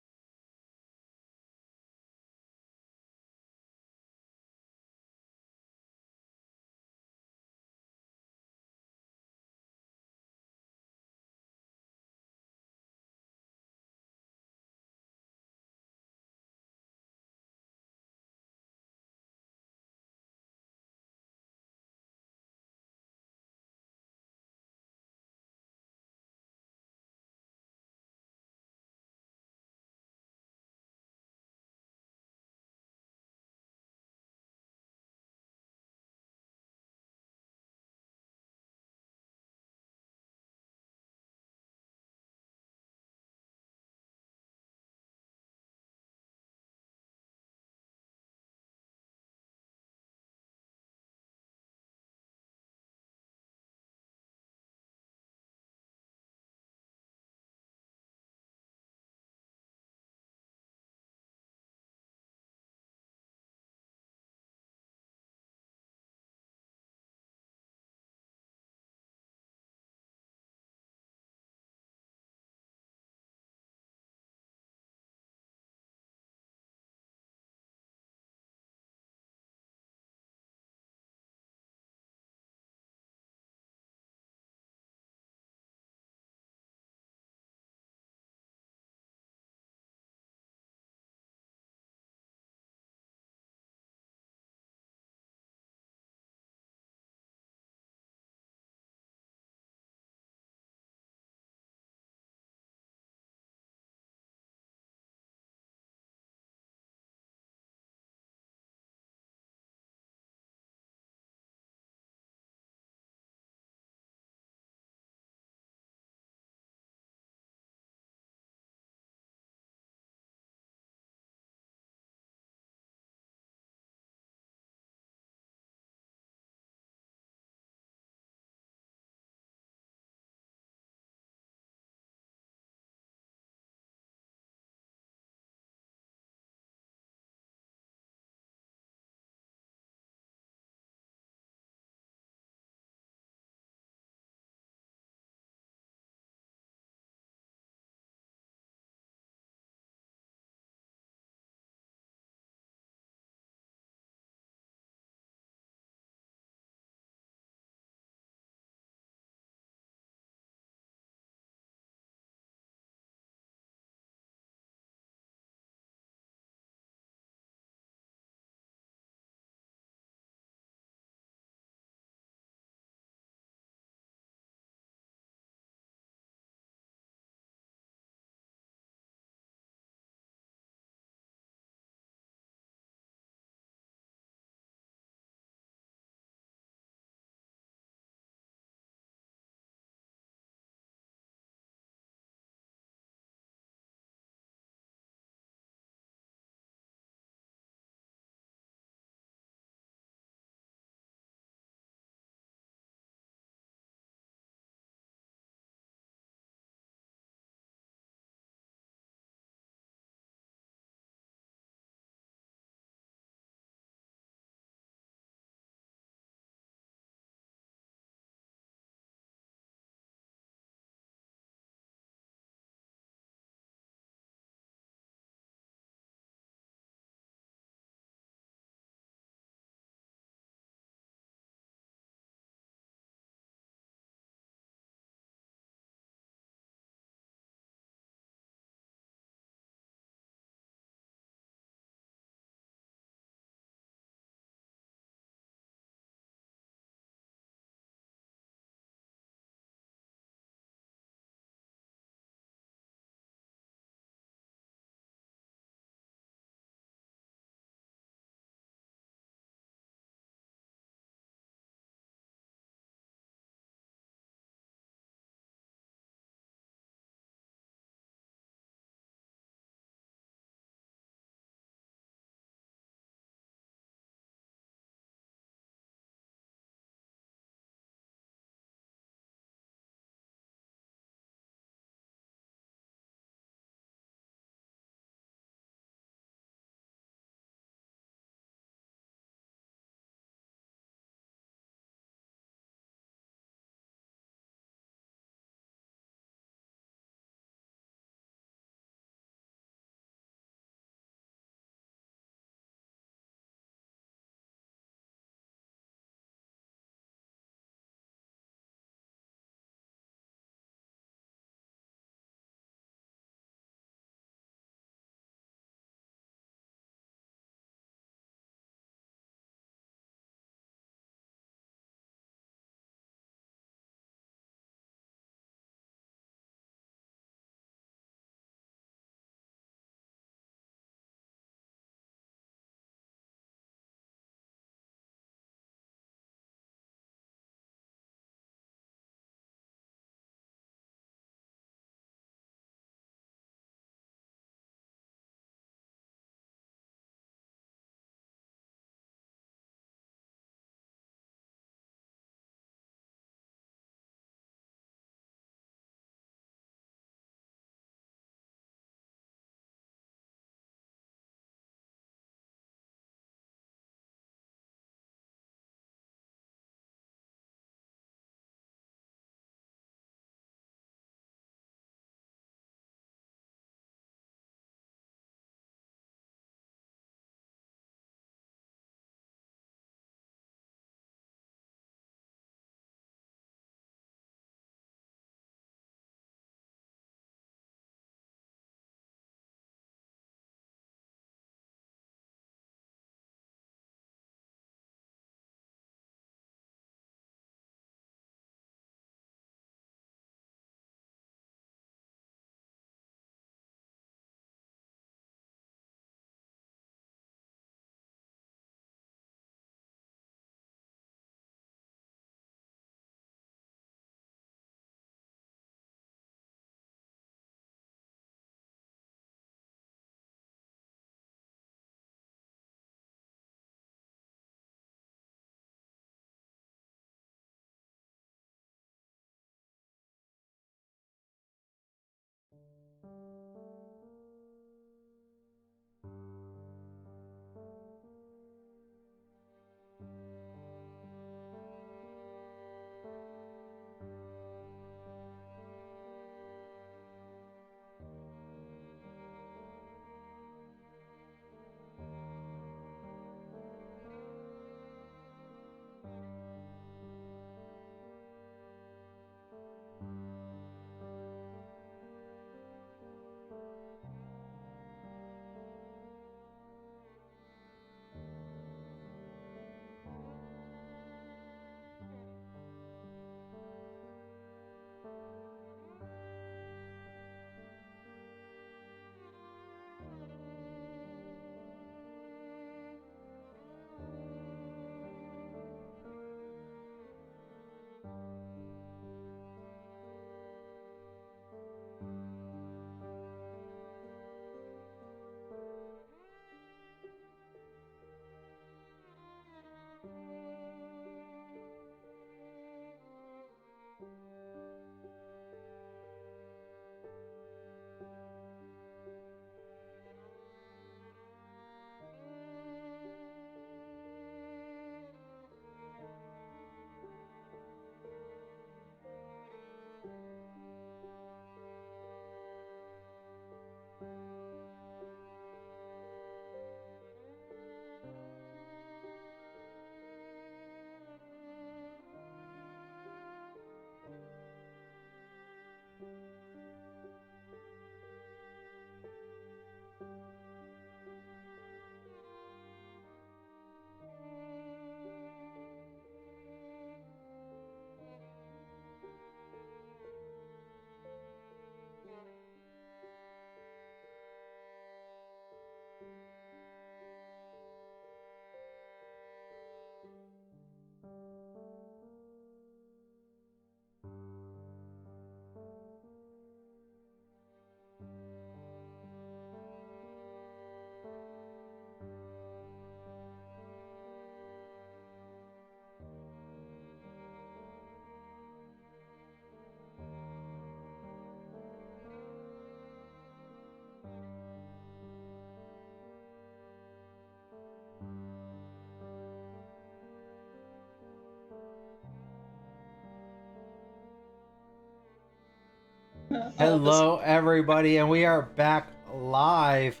Hello, everybody, and we are back live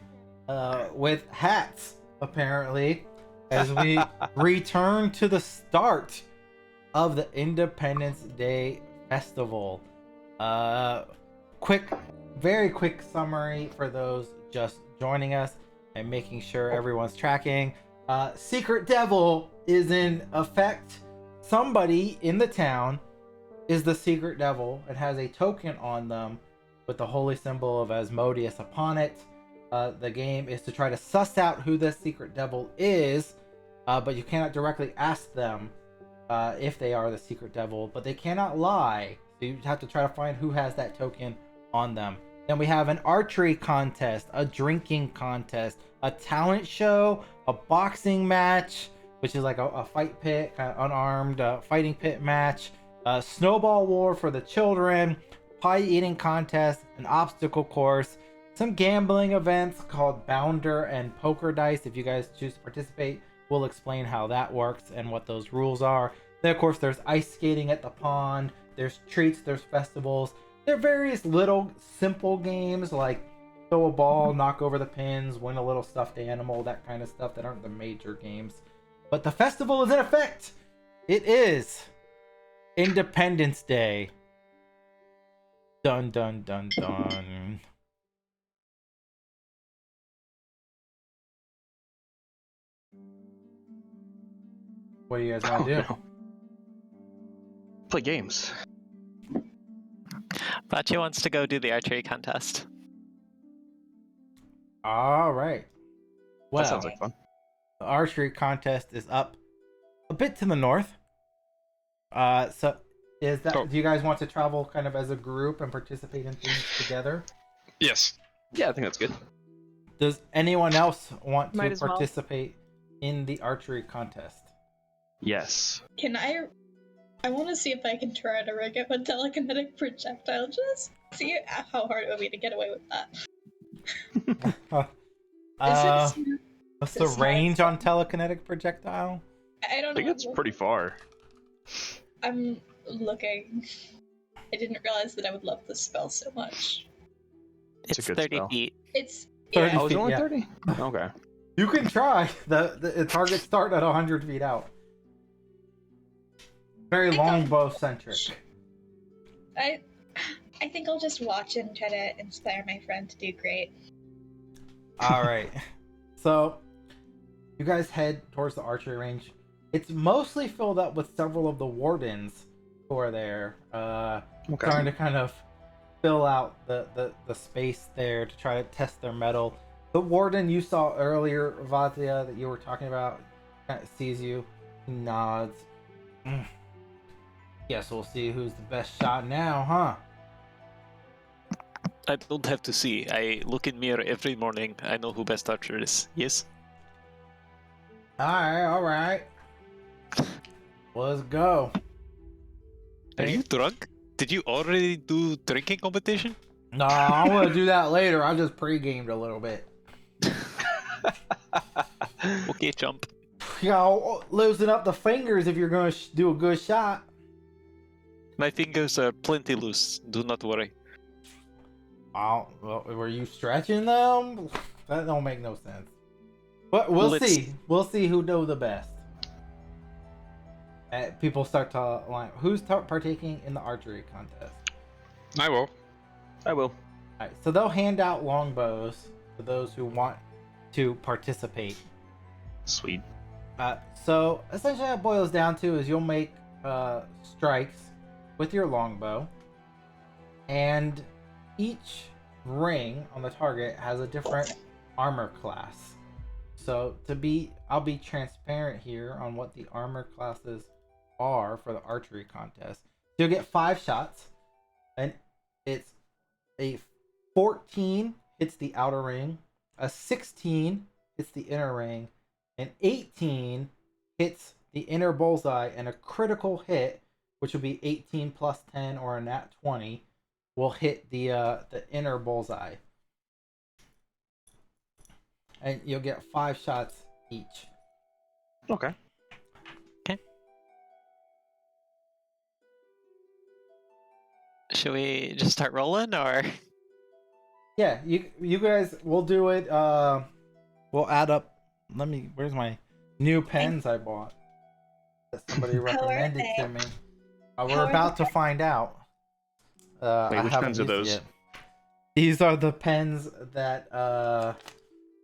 with hats, apparently, as we return to the start of the Independence Day Festival. Very quick summary for those just joining us and making sure everyone's tracking. Secret Devil is in effect. Somebody in the town is the Secret Devil. It has a token on them with the holy symbol of Asmodeus upon it. The game is to try to suss out who this Secret Devil is, but you cannot directly ask them if they are the Secret Devil, but they cannot lie. So you have to try to find who has that token on them. Then we have an archery contest, a drinking contest, a talent show, a boxing match, which is like a fight pit, kind of unarmed fighting pit match, a snowball war for the children, pie eating contest, an obstacle course, some gambling events called Bounder and Poker Dice. If you guys choose to participate, we'll explain how that works and what those rules are. Then of course there's ice skating at the pond, there's treats, there's festivals. There are various little simple games like throw a ball, knock over the pins, win a little stuffed animal, that kind of stuff that aren't the major games. But the festival is in effect. It is Independence Day. Dun dun dun dun. What do you guys want to do? No. Play games. Bachi wants to go do the archery contest. All right. Well, That sounds like fun. the archery contest is up a bit to the north. So is that? Oh. Do you guys want to travel kind of as a group and participate in things together? Yes. Yeah, I think that's good. Does anyone else want Might to as well. participate in the archery contest? Yes. Can I I want to see if I can try to rig it with telekinetic projectile. Just see how hard it would be to get away with that. What's the range on telekinetic projectile? I don't I think know. it's pretty far. I'm looking. I didn't realize that I would love this spell so much. It's a It's good 30 spell. feet. It's 30 yeah. Oh, is it feet, only yeah. 30? Okay. You can try. The targets start at 100 feet out. Very longbow centric. I think I'll just watch and try to inspire my friend to do great. All right. So, you guys head towards the archery range. It's mostly filled up with several of the wardens who are there, trying to kind of fill out the space there to try to test their mettle. The warden you saw earlier, Vatia, that you were talking about, kind of sees you, he nods. Guess we'll see who's the best shot now, huh? I don't have to see. I look in mirror every morning. I know who best archer is. Yes? All right. Let's go. Are you drunk? Did you already do drinking competition? No, I'm gonna do that later. I just pre-gamed a little bit. Okay, jump. You know, loosen up the fingers if you're gonna do a good shot. My fingers are plenty loose. Do not worry. Oh, well, were you stretching them? That don't make no sense. But we'll see. We'll see who knows the best. People start to line. Who's partaking in the archery contest? I will. I will. All right, so they'll hand out longbows to those who want to participate. Sweet. So essentially, what it boils down to is you'll make strikes with your longbow, and each ring on the target has a different armor class. So I'll be transparent here on what the armor classes are for the archery contest. You'll get 5 shots, and it's a 14 hits the outer ring, a 16 hits the inner ring, an 18 hits the inner bullseye, and a critical hit, which will be 18 plus 10 or a nat 20, will hit the inner bullseye. And you'll get 5 shots each. Okay. Should we just start rolling, or? Yeah, you guys, we'll do it. We'll add up. Where's my new pens I bought that somebody recommended to me? We're about to find out. Wait, which pens are those? Yet. These are the pens that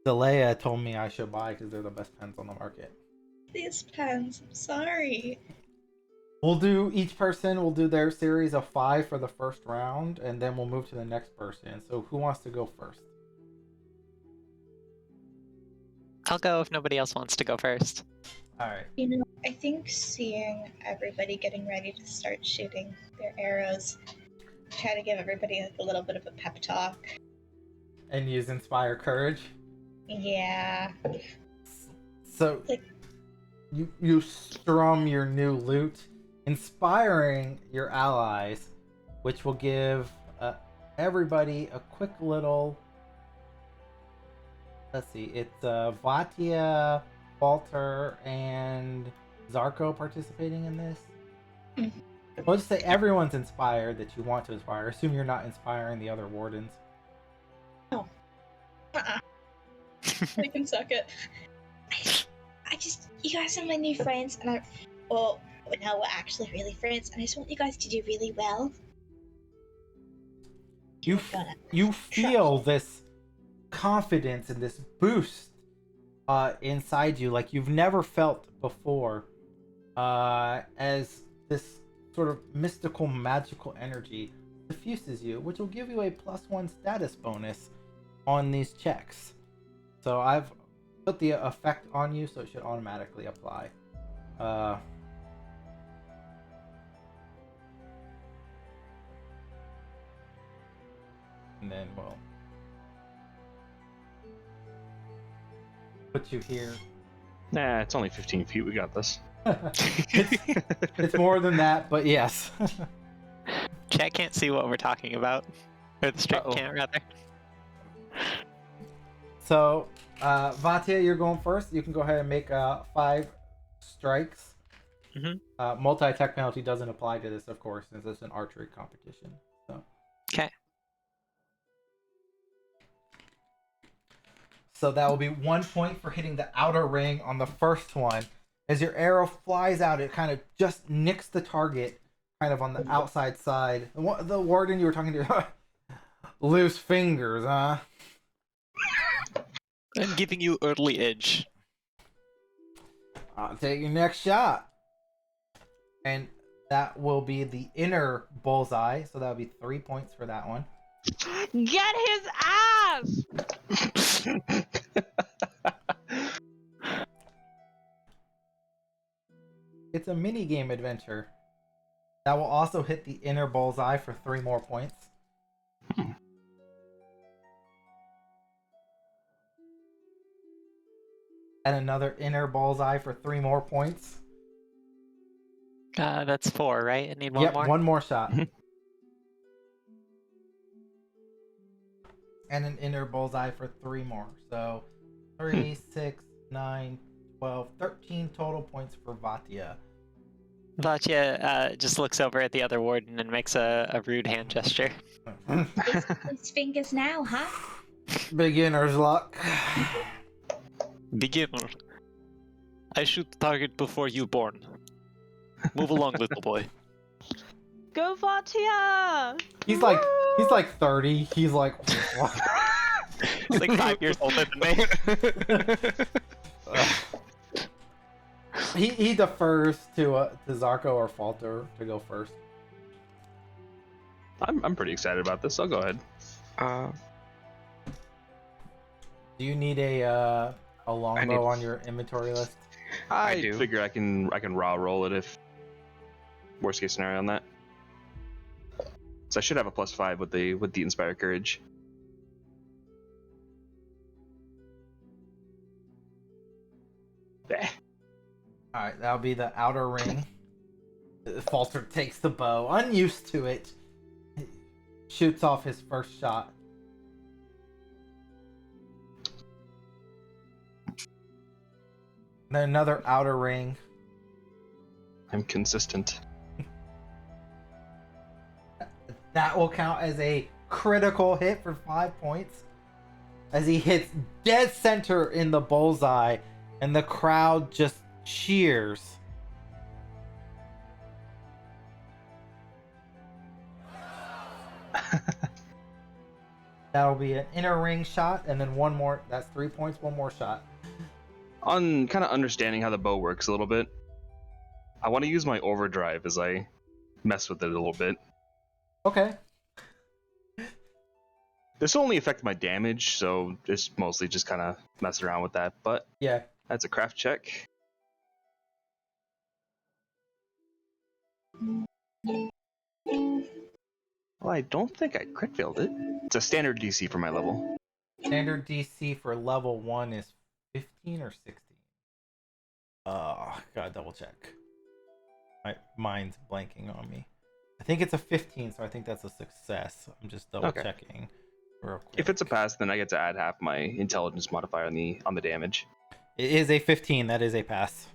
Delea told me I should buy because they're the best pens on the market. These pens, I'm sorry. Each person will do their series of 5 for the first round, and then we'll move to the next person. So who wants to go first? I'll go if nobody else wants to go first. Alright. You know, I think seeing everybody getting ready to start shooting their arrows, try to give everybody like a little bit of a pep talk. And use Inspire Courage? Yeah. So, you strum your new lute, inspiring your allies, which will give everybody a quick little... Let's see, it's Vatia, Walter, and Zarko participating in this. I'll just say everyone's inspired that you want to inspire. Assume you're not inspiring the other wardens. Oh. I can suck it. You guys are my new friends, and now we're actually really friends, and I just want you guys to do really well. You feel this confidence and this boost inside you like you've never felt before, as this sort of mystical magical energy diffuses you, which will give you a +1 status bonus on these checks. So I've put the effect on you, so it should automatically apply. And then we'll put you here. Nah, it's only 15 feet. We got this. it's more than that, but yes. Chat can't see what we're talking about. Or the stream Uh-oh. can't, rather. So, Vatia, you're going first. You can go ahead and make 5 strikes. Mhm. Multi-attack penalty doesn't apply to this, of course, since it's an archery competition. Okay. So that will be 1 point for hitting the outer ring on the first one. As your arrow flies out, it kind of just nicks the target, kind of on the outside side. The warden you were talking to, loose fingers, huh? I'm giving you early edge. I'll take your next shot. And that will be the inner bullseye, so that'll be 3 points for that one. Get his ass! It's a mini game adventure. That will also hit the inner bullseye for 3 more points. And another inner bullseye for 3 more points. That's 4, right? I need one Yep, more. one more shot. And an inner bullseye for 3 more. So 3, 6, 9, 12, 13 total points for Vatia. Vatya just looks over at the other warden and makes a rude hand gesture. His fingers now, huh? Beginner's luck. Beginner. I shoot the target before you born. Move along, little boy. Go Vatia! He's like 30. He's like what? He's like 5 years older than me. He defers to Zarko or Falter to go first. I'm pretty excited about this. I'll go ahead. Do you need a longbow on your inventory list? I do. figure I can raw roll it if worst case scenario on that. So I should have a +5 with the Inspire Courage. Bleh. Alright, that'll be the outer ring. Falter takes the bow, unused to it. Shoots off his first shot. Then another outer ring. I'm consistent. That will count as a critical hit for 5 points. As he hits dead center in the bullseye, and the crowd just cheers. That'll be an inner ring shot, and then one more. That's 3 points, one more shot. On kind of understanding how the bow works a little bit, I want to use my overdrive as I mess with it a little bit. Okay. This will only affect my damage, so it's mostly just kind of messing around with that, but Yeah. that's a craft check. Well, I don't think I crit failed it. It's a standard DC for my level. Standard DC for level 1 is 15 or 16? Gotta double check. My mind's blanking on me. I think it's a 15, so I think that's a success. I'm just double checking real quick. If it's a pass, then I get to add half my intelligence modifier on the damage. It is a 15, that is a pass.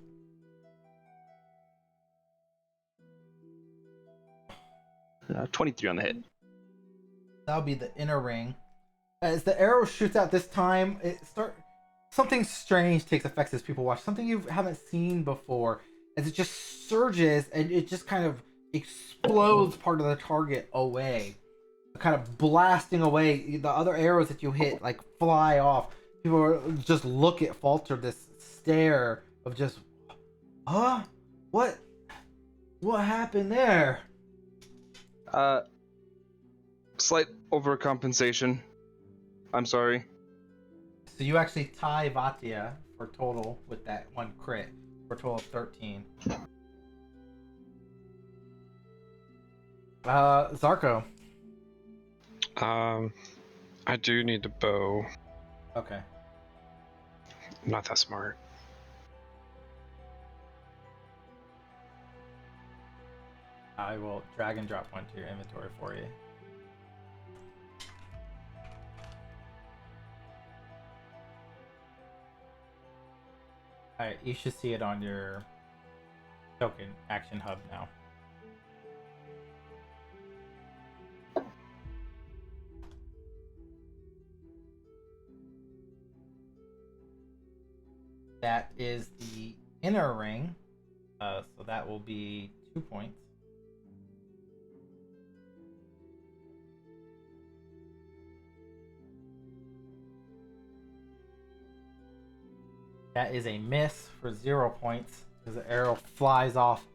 Uh, 23 on the hit. That'll be the inner ring. As the arrow shoots out this time, something strange takes effect as people watch. Something you haven't seen before. As it just surges and it just kind of explodes part of the target away. Kind of blasting away. The other arrows that you hit like fly off. People just look at Falter, this stare of just, huh? What happened there? Slight overcompensation. I'm sorry. So you actually tie Vatia for total with that one crit for a total of 13. Zarko. I do need a bow. Okay. I'm not that smart. I will drag and drop one to your inventory for you. Alright, you should see it on your token action hub now. That is the inner ring, so that will be 2 points. That is a miss for 0 points because the arrow flies off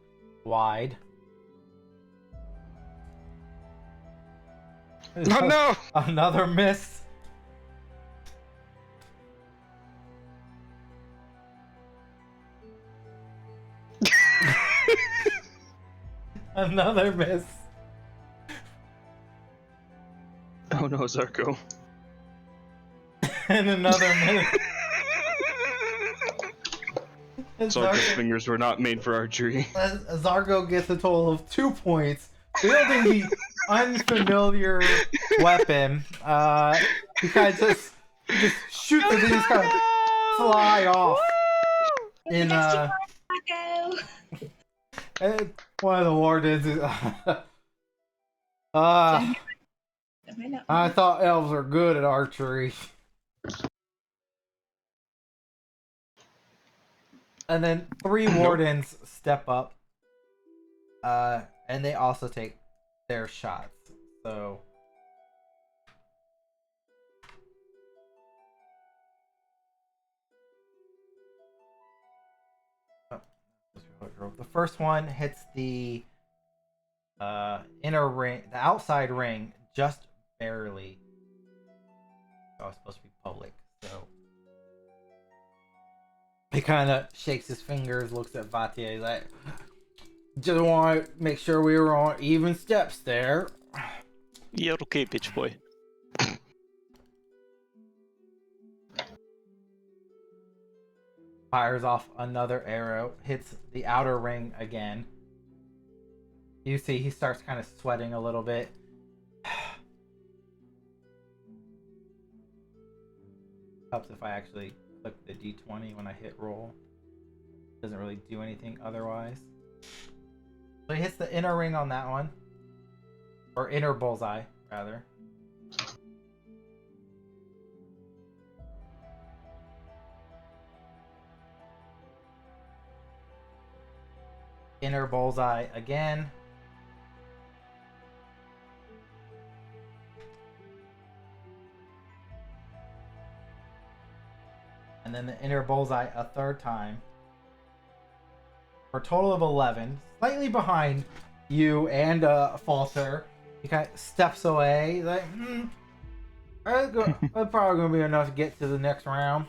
wide. Oh no! Another miss. Another miss. Oh no, Zarko. And another miss. Zarko's fingers were not made for archery. Zargo gets a total of 2 points, wielding the unfamiliar weapon. He kind of just shoots and these kind of fly off. In one of the wardens. I thought elves are good at archery. And then 3 wardens step up. And they also take their shots. So the first one hits the inner ring, the outside ring, just barely. Oh, it's supposed to be public, so he kind of shakes his fingers, looks at Vatier, like, just want to make sure we were on even steps there. You're okay, bitch boy. Fires off another arrow, hits the outer ring again. You see he starts kind of sweating a little bit. Helps if I actually click the D20 when I hit roll. Doesn't really do anything otherwise. So he hits the inner ring on that one. Or inner bullseye, rather. Inner bullseye again. And then the inner bullseye a third time. For a total of 11. Slightly behind you and Falter. He kind of steps away. He's like, that's probably going to be enough to get to the next round.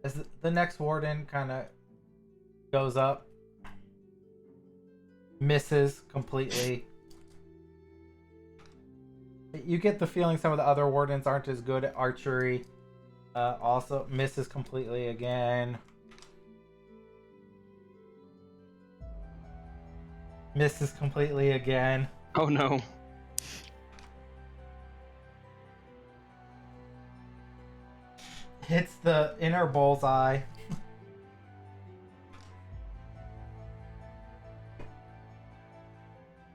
As the next warden kind of goes up. Misses completely. You get the feeling some of the other wardens aren't as good at archery. Also misses completely again. Misses completely again. Oh no. Hits the inner bullseye.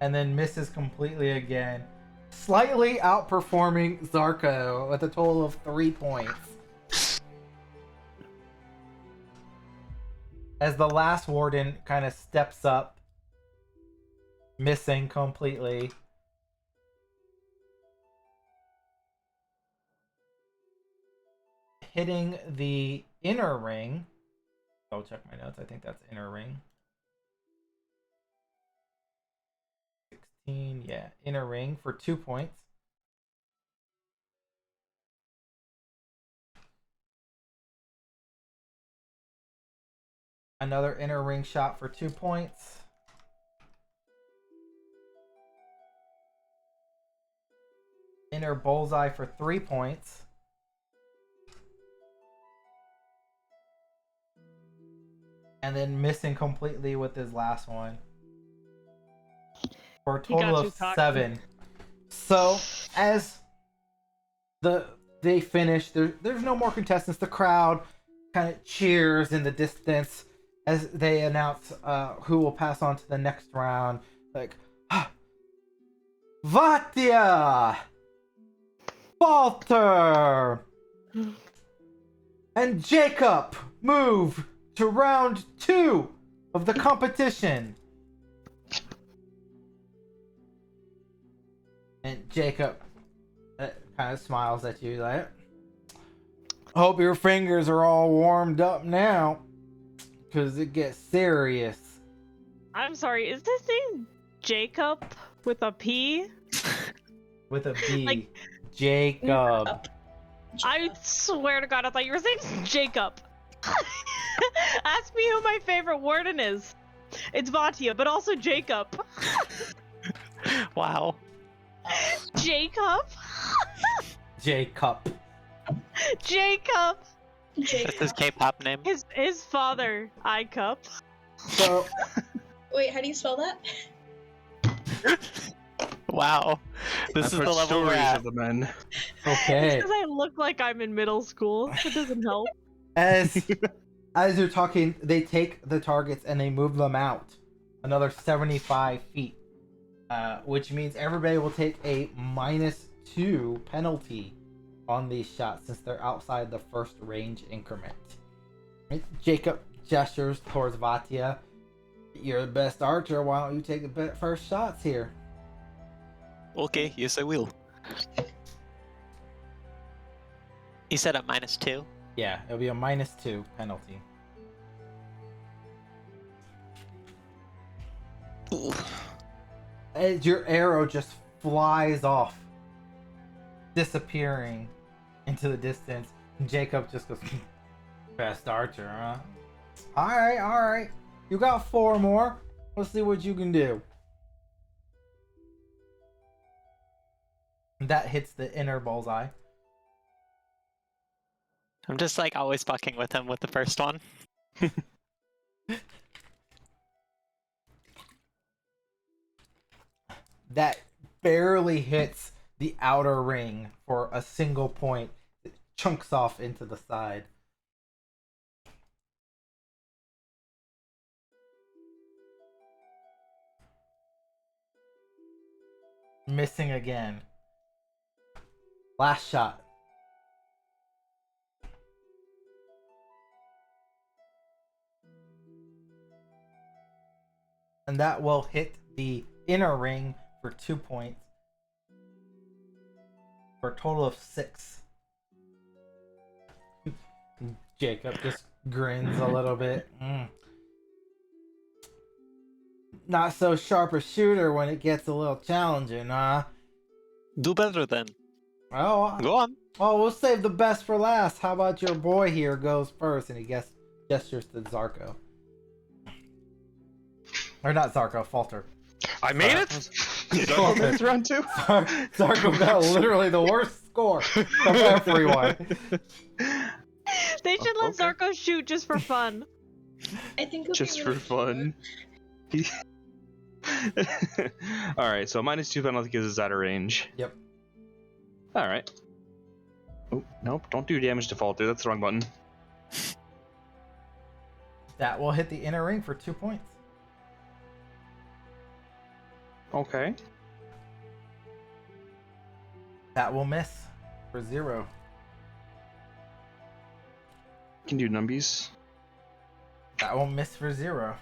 And then misses completely again. Slightly outperforming Zarko with a total of 3 points. As the last warden kind of steps up, missing completely. Hitting the inner ring. I'll check my notes. I think that's inner ring. 16, yeah, inner ring for 2 points. Another inner ring shot for 2 points. Inner bullseye for 3 points. and then missing completely with his last one. For a He got total you of cocked. 7. So, as they finish, there's no more contestants. The crowd kind of cheers in the distance as they announce who will pass on to the next round. Like, Vatia! Walter! And Jacob move to round 2 of the competition. And Jacob kind of smiles at you like, hope your fingers are all warmed up now, because it gets serious. I'm sorry, is this name Jacob with a P? With a B. Like- Jacob. I swear to God, I thought you were saying Jacob. Ask me who my favorite warden is. It's Vatia, but also Jacob. Wow. Jacob? Jacob. Jacob! That's his K-pop name. His father, I-Cup. So, Wait, how do you spell that? Wow. This I've is heard the level we're stories at. of the men. okay. Because I look like I'm in middle school. It doesn't help. As you're talking, they take the targets and they move them out another 75 feet. Which means everybody will take a -2 penalty on these shots since they're outside the first range increment. Jacob gestures towards Vatia. You're the best archer. Why don't you take the first shots here? Okay, yes I will. You said a -2? Yeah, it'll be a -2 penalty. Ooh. As your arrow just flies off, disappearing into the distance. And Jacob just goes, best archer, huh? Alright. You got 4 more. Let's see what you can do. That hits the inner bullseye. I'm just like always fucking with him with the first one. That barely hits the outer ring for a single point. It chunks off into the side. Missing again. Last shot. And that will hit the inner ring for 2 points. For a total of 6. Jacob just grins a little bit. Not so sharp a shooter when it gets a little challenging, huh? Do better then. Oh, Go on. well, we'll save the best for last. How about your boy here goes first? And he gestures to Zarko. Or not Zarko, Falter. I made it. Zarko made it to round 2? Zarko got literally the worst score of everyone. They should let Okay. Zarko shoot just for fun. I think it'll Just be for really fun. Alright, so -2 penalty because it's out of range. Yep. Alright. Oh, nope, don't do damage to Falter. That's the wrong button. That will hit the inner ring for 2 points. Okay. That will miss for 0. Can do numbies. That will miss for 0.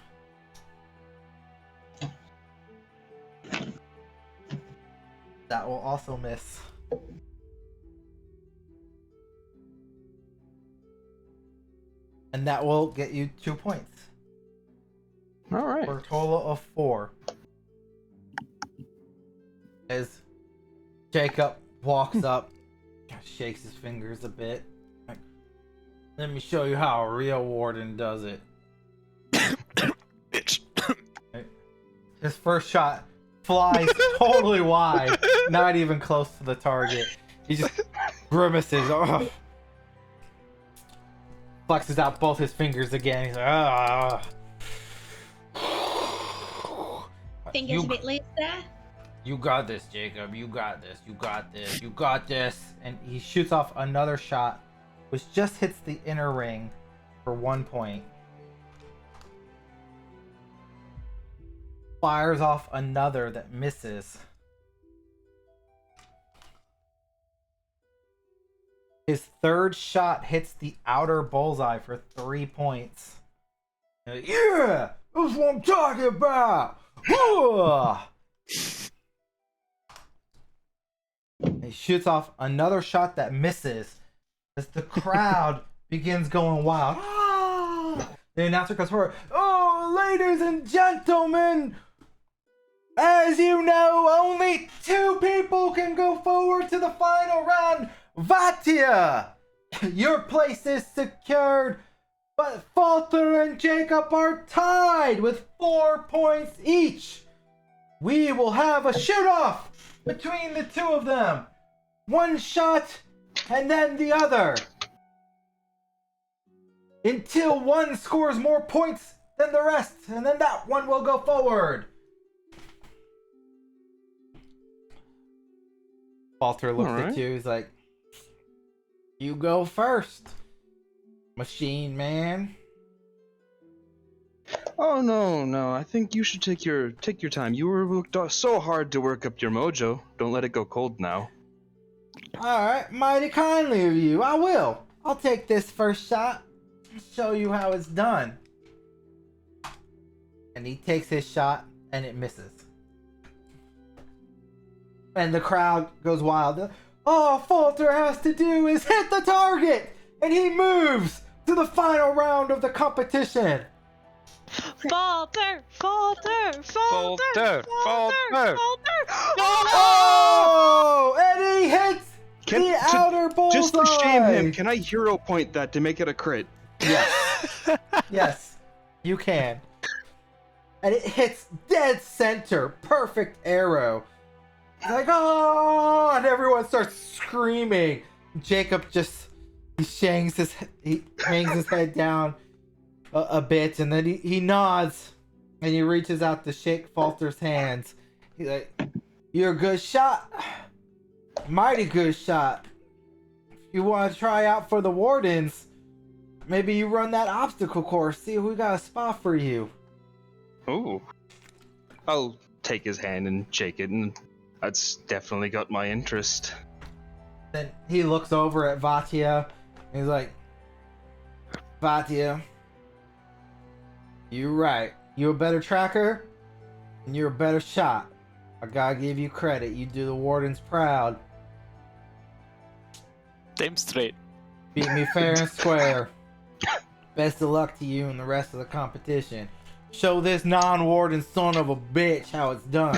That will also miss. And that will get you 2 points. Alright. For a total of 4. As Jacob walks up, shakes his fingers a bit. Like, let me show you how a real warden does it. Bitch. His first shot flies totally wide, not even close to the target. He just grimaces. Oh. flexes out both his fingers again. He's like, ah. Fingers a bit loose there. You got this, Jacob. You got this. You got this. You got this. And he shoots off another shot, which just hits the inner ring for 1 point. Fires off another that misses. His third shot hits the outer bullseye for 3 points. Yeah! That's what I'm talking about! He shoots off another shot that misses as the crowd begins going wild. The announcer comes forward. Oh, ladies and gentlemen, as you know, only 2 people can go forward to the final round. Vatia, your place is secured, but Falter and Jacob are tied with 4 points each. We will have a shoot-off between the 2 of them. 1 shot and then the other. Until one scores more points than the rest, and then that one will go forward. Falter looks at you, he's like, you go first, machine man. Oh no, I think you should take your time. You worked so hard to work up your mojo. Don't let it go cold now. Alright, mighty kindly of you. I will. I'll take this first shot and show you how it's done. And he takes his shot and it misses. And the crowd goes wild. All Falter has to do is hit the target and he moves to the final round of the competition. Falter! Falter! Falter! Falter! Falter! Oh! And he hits the outer bullseye! Just to shame him, can I hero point that to make it a crit? Yes. Yes, you can. And it hits dead center. Perfect arrow. He's like, oh! And everyone starts screaming. Jacob just hangs his head down a bit, and then he nods, and he reaches out to shake Falter's hands. He's like, you're a good shot. Mighty good shot. If you want to try out for the Wardens, maybe you run that obstacle course, see if we got a spot for you. Ooh. I'll take his hand and shake it, and that's definitely got my interest. Then he looks over at Vatia, and he's like, Vatia, you're right. You're a better tracker, and you're a better shot. I gotta give you credit. You do the Wardens proud. Damn straight. Beat me fair and square. Best of luck to you and the rest of the competition. Show this non-Warden son of a bitch how it's done.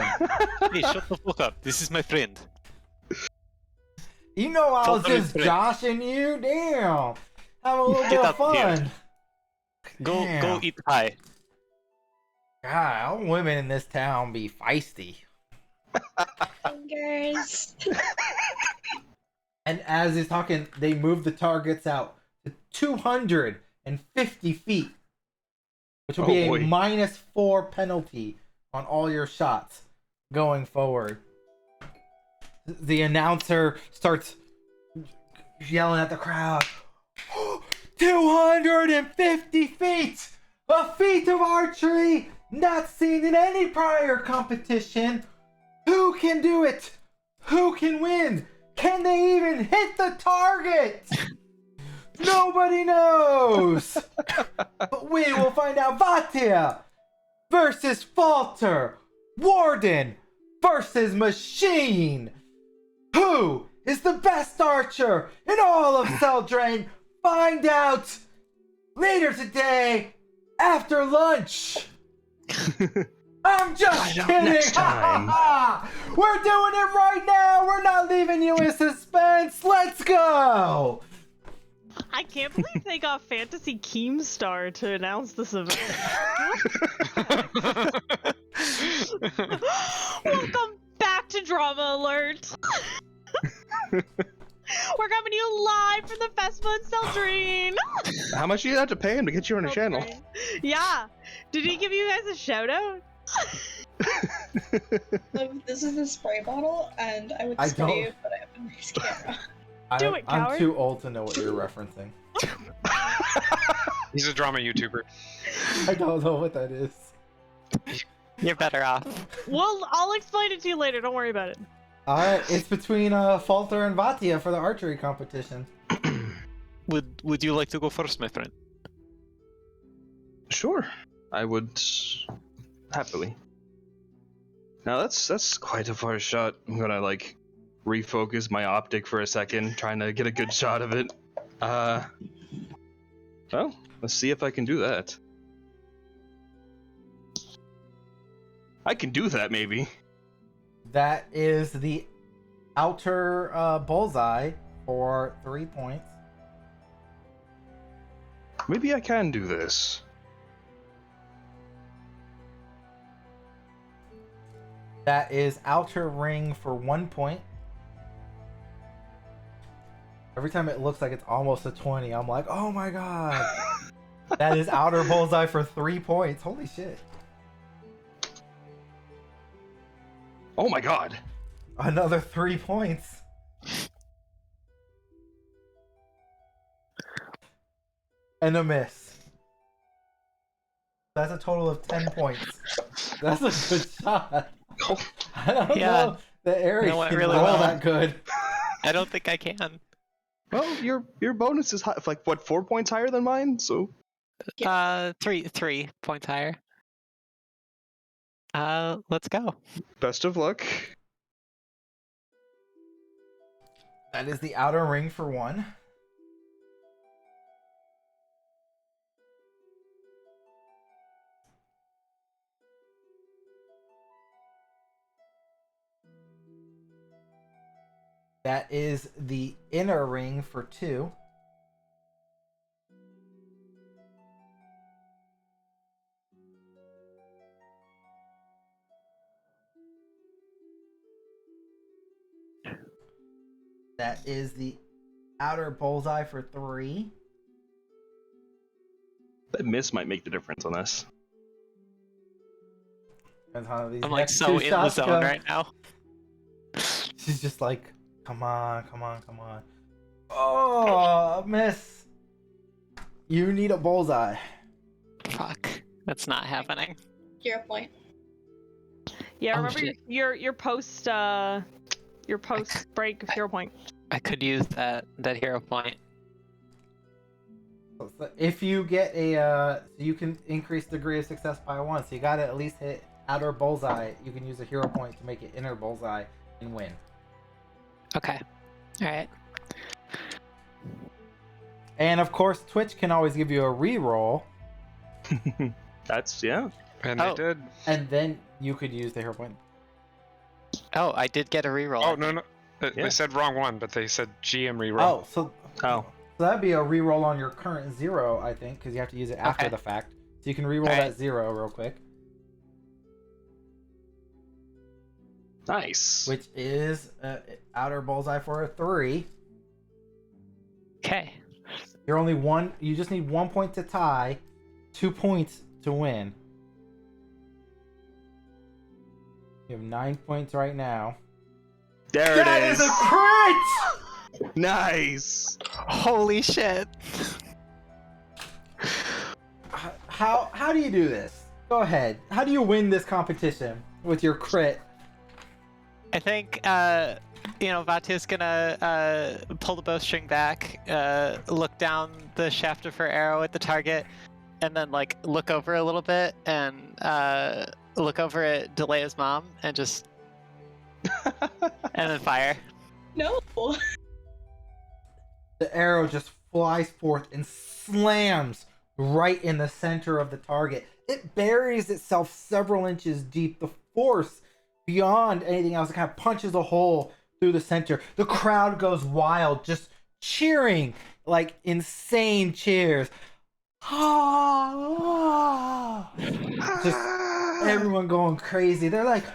Hey, shut the fuck up. This is my friend. You know I was Totally just straight. joshing you? Damn. Have a little Get bit of up here. fun. Go Damn. eat pie. God, all women in this town be feisty. Fingers. And as he's talking, they move the targets out to 250 feet, which will be a boy. -4 penalty on all your shots going forward. The announcer starts yelling at the crowd, 250 feet! A feat of archery not seen in any prior competition! Who can do it? Who can win? Can they even hit the target? Nobody knows! But we will find out. Vatia versus Falter. Warden versus Machine. Who is the best archer in all of Seldrain? Find out later today after lunch. I'm just Find out kidding. next time. We're doing it right now. We're not leaving you in suspense. Let's go. I can't believe they got Fantasy Keemstar to announce this event. Welcome back to Drama Alert. We're coming to you live from the festival in Seldrine. How much do you have to pay him to get you on a channel? Yeah. Did he give you guys a shout out? This is a spray bottle, and I would spray you, but I have to raise camera. Do it, coward. I'm too old to know what you're referencing. He's a drama YouTuber. I don't know what that is. You're better off. Well, I'll explain it to you later. Don't worry about it. It's between Falter and Vatia for the archery competition. Would you like to go first, my friend? Sure, I would happily. Now that's quite a far shot. I'm gonna like refocus my optic for a second, trying to get a good shot of it. Well, let's see if I can do that. I can do that, maybe. That is the outer bullseye for 3 points. Maybe I can do this. That is outer ring for 1 point. Every time it looks like it's almost a 20, I'm like, oh my god. That is outer bullseye for 3 points. Holy shit. Oh my god. Another 3 points. And a miss. That's a total of 10 points. That's a good shot. I don't know. The area can really roll well. that good. I don't think I can. Well, your bonus is high, like what, 4 points higher than mine? So 3 points higher. Let's go. best of luck. That is the outer ring for 1. That is the inner ring for 2. That is the outer bullseye for 3. That miss might make the difference on this. Depends how these I'm like next so 2 in the shots zone go. right now. She's just like, come on, come on, come on. Oh, miss. You need a bullseye. Fuck. That's not happening. 0 point. Yeah, Oh, remember shit. your post break 0 point. I could use that hero point. So if you get a, you can increase degree of success by 1. So you gotta at least hit outer bullseye. You can use a hero point to make it inner bullseye and win. Okay. Alright. And of course, Twitch can always give you a reroll, That's, yeah. And Oh. they did. and then you could use the hero point. Oh, I did get a reroll. Oh, no. Yeah. They said wrong one, but they said GM reroll. Oh, so that'd be a reroll on your current 0, I think, because you have to use it after Okay. the fact. So you can reroll Alright. that 0 real quick, Nice. which is outer bullseye for a 3. Okay. You're only one. You just need 1 point to tie, 2 points to win. You have 9 points right now. There That it is is. a crit! Nice. Holy shit. How do you do this? Go ahead. How do you win this competition with your crit? I think, Vatia's gonna pull the bowstring back, look down the shaft of her arrow at the target, and then, like, look over a little bit and look over at Delea's mom and just... and then fire. No. The arrow just flies forth and slams right in the center of the target. It buries itself several inches deep. The force beyond anything else, it kind of punches a hole through the center. The crowd goes wild, just cheering like insane cheers. Just everyone going crazy. They're like,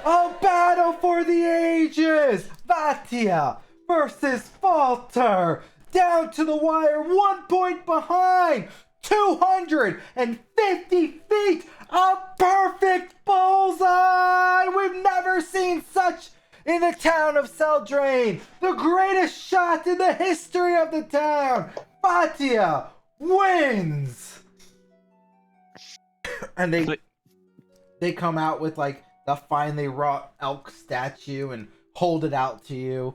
a battle for the ages! Vatia versus Falter. Down to the wire, 1 point behind. 250 feet, a perfect bullseye. We've never seen such in the town of Seldrain. The greatest shot in the history of the town. Vatia wins. And they come out with like the finely wrought elk statue and hold it out to you.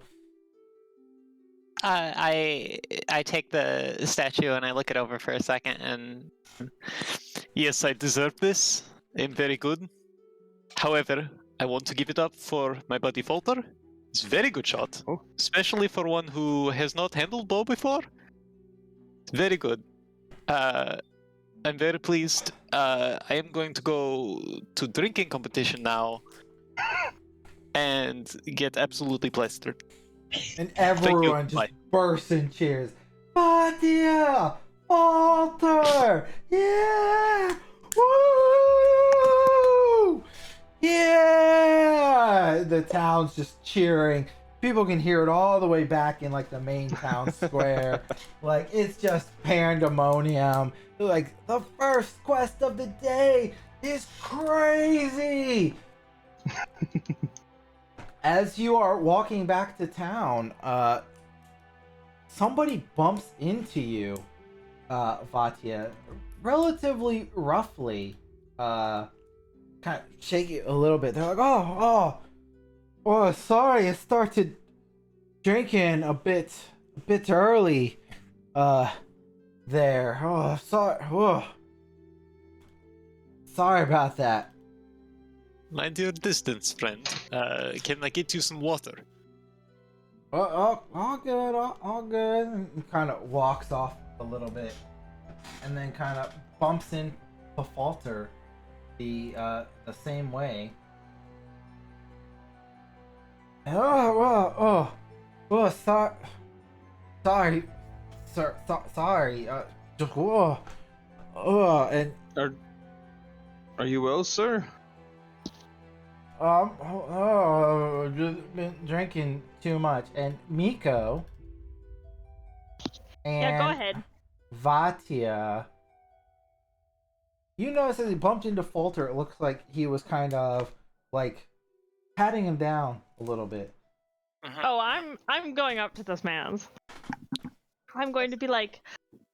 I take the statue and I look it over for a second, and yes, I deserve this. I'm very good. However, I want to give it up for my buddy Falter. It's a very good shot, especially for one who has not handled bow before. It's very good. I'm very pleased. I am going to go to drinking competition now and get absolutely plastered. And everyone just bursts in cheers. Vatia! Falter! Yeah! Woo! Yeah! The town's just cheering. People can hear it all the way back in like the main town square. Like it's just pandemonium. Like the first quest of the day is crazy. As you are walking back to town, somebody bumps into you, Vatia, relatively roughly. Kind of shake it a little bit. They're like, oh, sorry, I started drinking a bit early. There. Oh, sorry. Oh. Sorry about that. Mind your distance, friend. Can I get you some water? All good, all good. And kind of walks off a little bit, and then kind of bumps into Falter the same way. Sorry, sir. Sorry. Just and Are you well, sir? Just been drinking too much. And Miko and Yeah, go ahead. Vatia, you notice as he bumped into Falter, it looks like he was kind of like patting him down a little bit. Oh, I'm going up to this man's. I'm going to be like,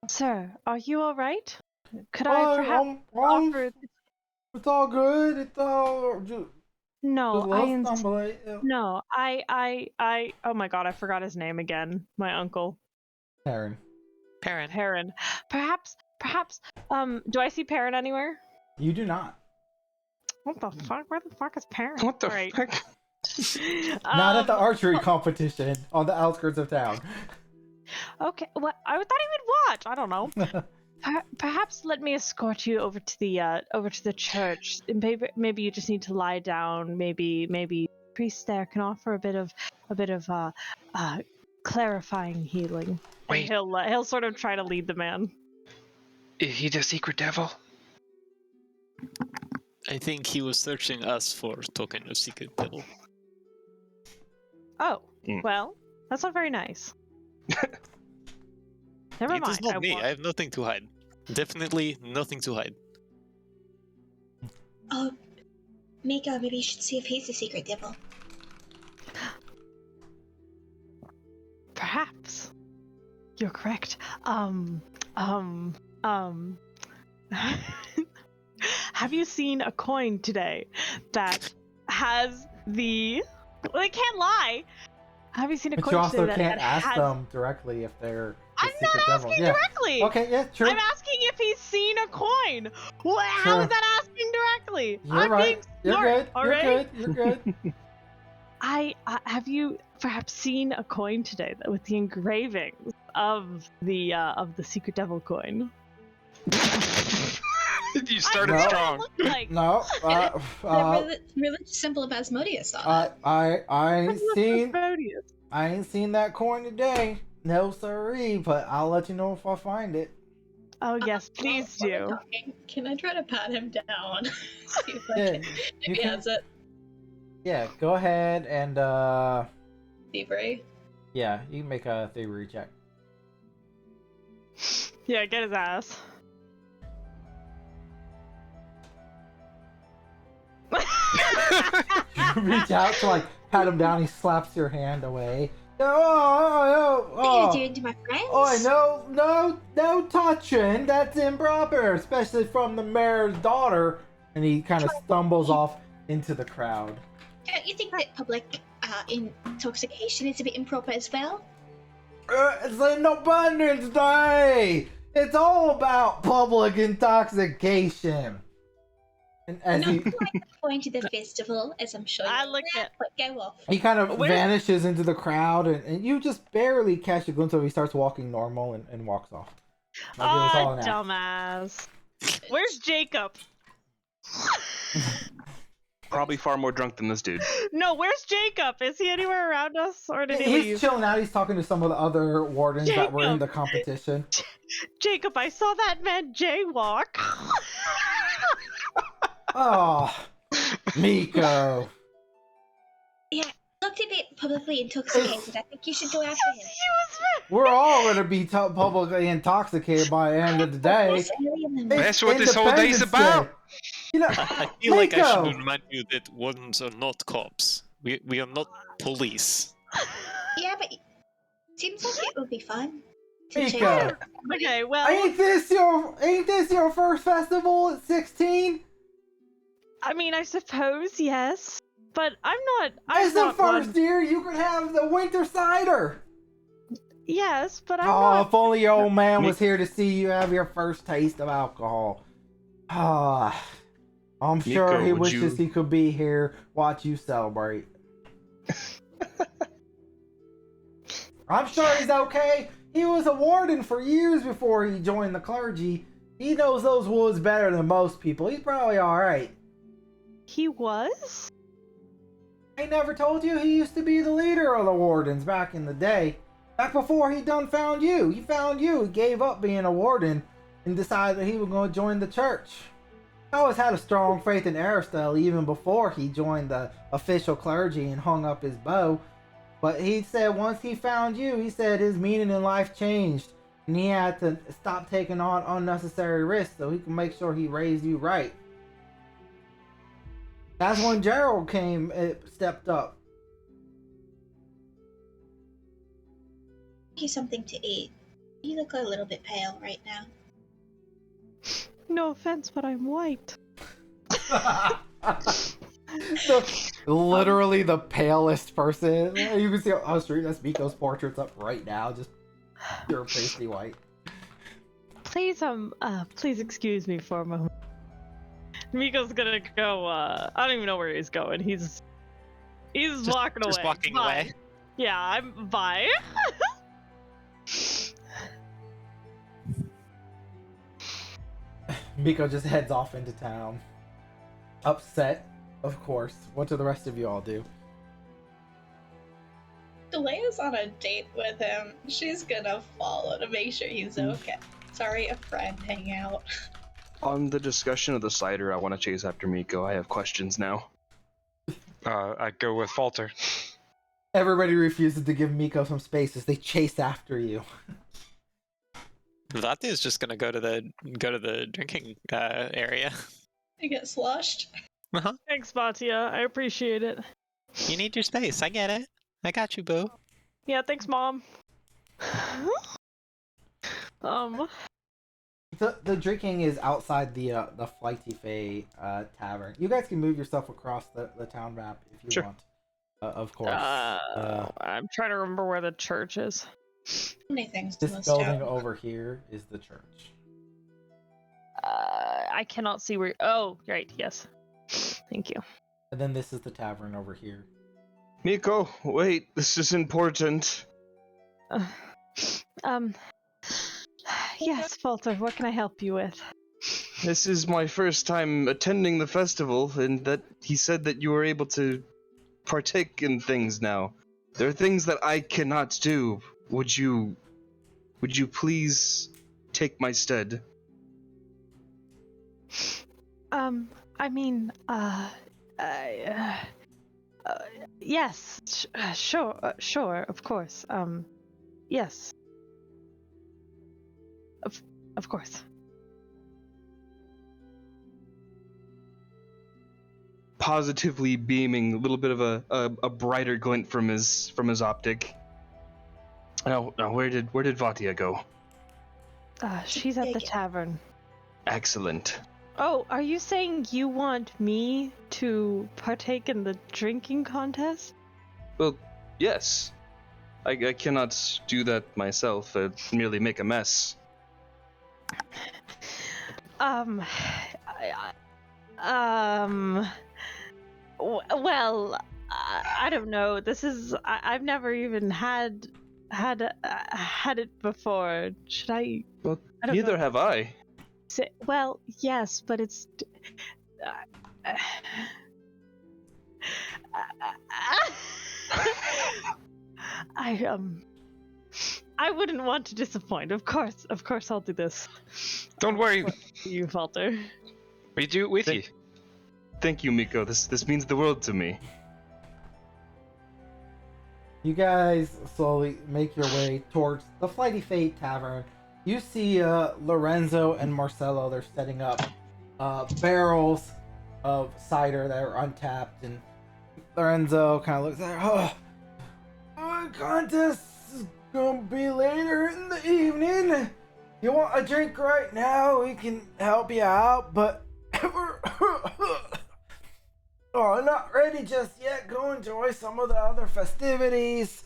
sir, are you all right? Could I perhaps offer? It's all good. It's all just. No, I. Oh my god, I forgot his name again. My uncle. Perrin. Perhaps. Do I see Perrin anywhere? You do not. What the fuck? Where the fuck is Perrin? What the Right. fuck? Not at the archery competition on the outskirts of town. Okay. What? I thought he would watch. I don't know. Perhaps let me escort you over to the church. Maybe you just need to lie down. Maybe the priest there can offer a bit of clarifying healing. Wait. And he'll sort of try to lead the man. Is he the secret devil? I think he was searching us for token of secret devil. Oh, well, that's not very nice. Never mind. It is not me. I have nothing to hide. Definitely nothing to hide. Oh, Miko, maybe you should see if he's the secret devil. Perhaps. You're correct. Have you seen a coin today that has the... Well, they can't lie. Have you seen a But coin you also today can't that ask has... them directly if they're the I'm secret not devil. asking Yeah. directly. Okay, yeah, true. I'm asking if he's seen a coin. Well, how Sure. is that asking directly? You're I'm right. being You're smart, good. all You're right? good. You're good. Have you perhaps seen a coin today with the engravings of the secret devil coin? You started No. strong. Like, No. The religious symbol of Asmodeus saw that. I ain't seen Asmodeus. I ain't seen that coin today. No siree, but I'll let you know if I find it. Oh yes, please While we're do. talking, can I try to pat him down? See if I Yeah, can, you if he can- has it. Yeah, go ahead and Thievery. Yeah, you can make a thievery check. Yeah, get his ass. You reach out to like pat him down. He slaps your hand away. What are you Oh, doing to my friends? no touching. That's improper, especially from the mayor's daughter. And he kind of stumbles off into the crowd. Don't you think that public intoxication is a bit improper as well? It's Independence Day. It's all about public intoxication. And as Not he like going to the festival, as I'm sure I you're look aware, at- but go off. he kind of Where- vanishes into the crowd, and you just barely catch a glimpse of him. He starts walking normal and walks off. Like it was all Oh, an act. dumbass. Where's Jacob? Probably far more drunk than this dude. No, where's Jacob? Is he anywhere around us, or did he He's leave? chilling out. He's talking to some of the other wardens that were in Jacob! the competition. Jacob, I saw that man jaywalk. Oh, Miko. Yeah, looked a bit publicly intoxicated. I think you should go after him. We're all going to be publicly intoxicated by the end of the day. It's early in the It's morning. That's what this whole day's Independence Day. about. You know, I feel like I Miko! should remind you that wardens are not cops. We are not police. Yeah, but seems like it would be fun to Miko. check. Okay, well, Ain't this your first festival at 16? I mean, I suppose yes, but I'm As the not first one. year, you can have the winter cider. Yes, but I'm Oh, not. if only your old man was here to see you have your first taste of alcohol. Ah, I'm sure Miko, he would wishes you- he could be here, watch you celebrate. I'm sure he's okay. He was a warden for years before he joined the clergy. He knows those woods better than most people. He's probably alright. He was? I never told you he used to be the leader of the wardens back in the day. Back before he done found you. He found you. He gave up being a warden and decided that he was going to join the church. I always had a strong faith in Aristotle even before he joined the official clergy and hung up his bow. But he said once he found you, he said his meaning in life changed. And he had to stop taking on unnecessary risks so he can make sure he raised you right. That's when Gerald stepped up. Give you something to eat. You look a little bit pale right now. No offense, but I'm white. Literally the palest person. You can see on the street, that's Miko's portrait's up right now, just pure pasty white. Please excuse me for a moment. Miko's gonna go, I don't even know where he's going. He's walking away. Just walking Bye. away. Yeah, I'm bye. Miko just heads off into town. Upset, of course. What do the rest of you all do? Leia's on a date with him. She's gonna follow to make sure he's okay. Sorry, a friend hang out. On the discussion of the cider, I want to chase after Miko. I have questions now. I go with Falter. Everybody refuses to give Miko some space as they chase after you. That is just gonna go to the drinking area. You get sloshed. Thanks, Batia. I appreciate it. You need your space. I get it. I got you, boo. Yeah, thanks, Mom. The drinking is outside the Flighty Fae tavern. You guys can move yourself across the town map if you Sure. want. Of course. I'm trying to remember where the church is. Many things in This this building town. over here is the church. I cannot see where. Oh, right. Yes. Thank you. And then this is the tavern over here. Miko, wait, this is important. Yes, Falter. What can I help you with? This is my first time attending the festival, and that he said that you were able to partake in things now. There are things that I cannot do. Would you please take my stead? I mean, Yes, sure, of course. Yes. Of course. Positively beaming, a little bit of a brighter glint from his optic. Now, where did Vatia go? She's at the tavern. Excellent. Oh, are you saying you want me to partake in the drinking contest? Well, yes. I cannot do that myself. Merely make a mess. Well, I don't know. This is I've never even had it before. Should I? Well, I don't neither know. have I. Well, yes, but it's. I wouldn't want to disappoint. Of course, I'll do this. Don't worry, You falter. we do it with you. Thank you, Miko. This means the world to me. You guys slowly make your way towards the Flighty Fate Tavern. You see Lorenzo and Marcelo. They're setting up barrels of cider that are untapped, and Lorenzo kind of looks at her. Oh, contest is gonna be later in the evening. You want a drink right now? We can help you out, but not ready just yet. Go enjoy some of the other festivities.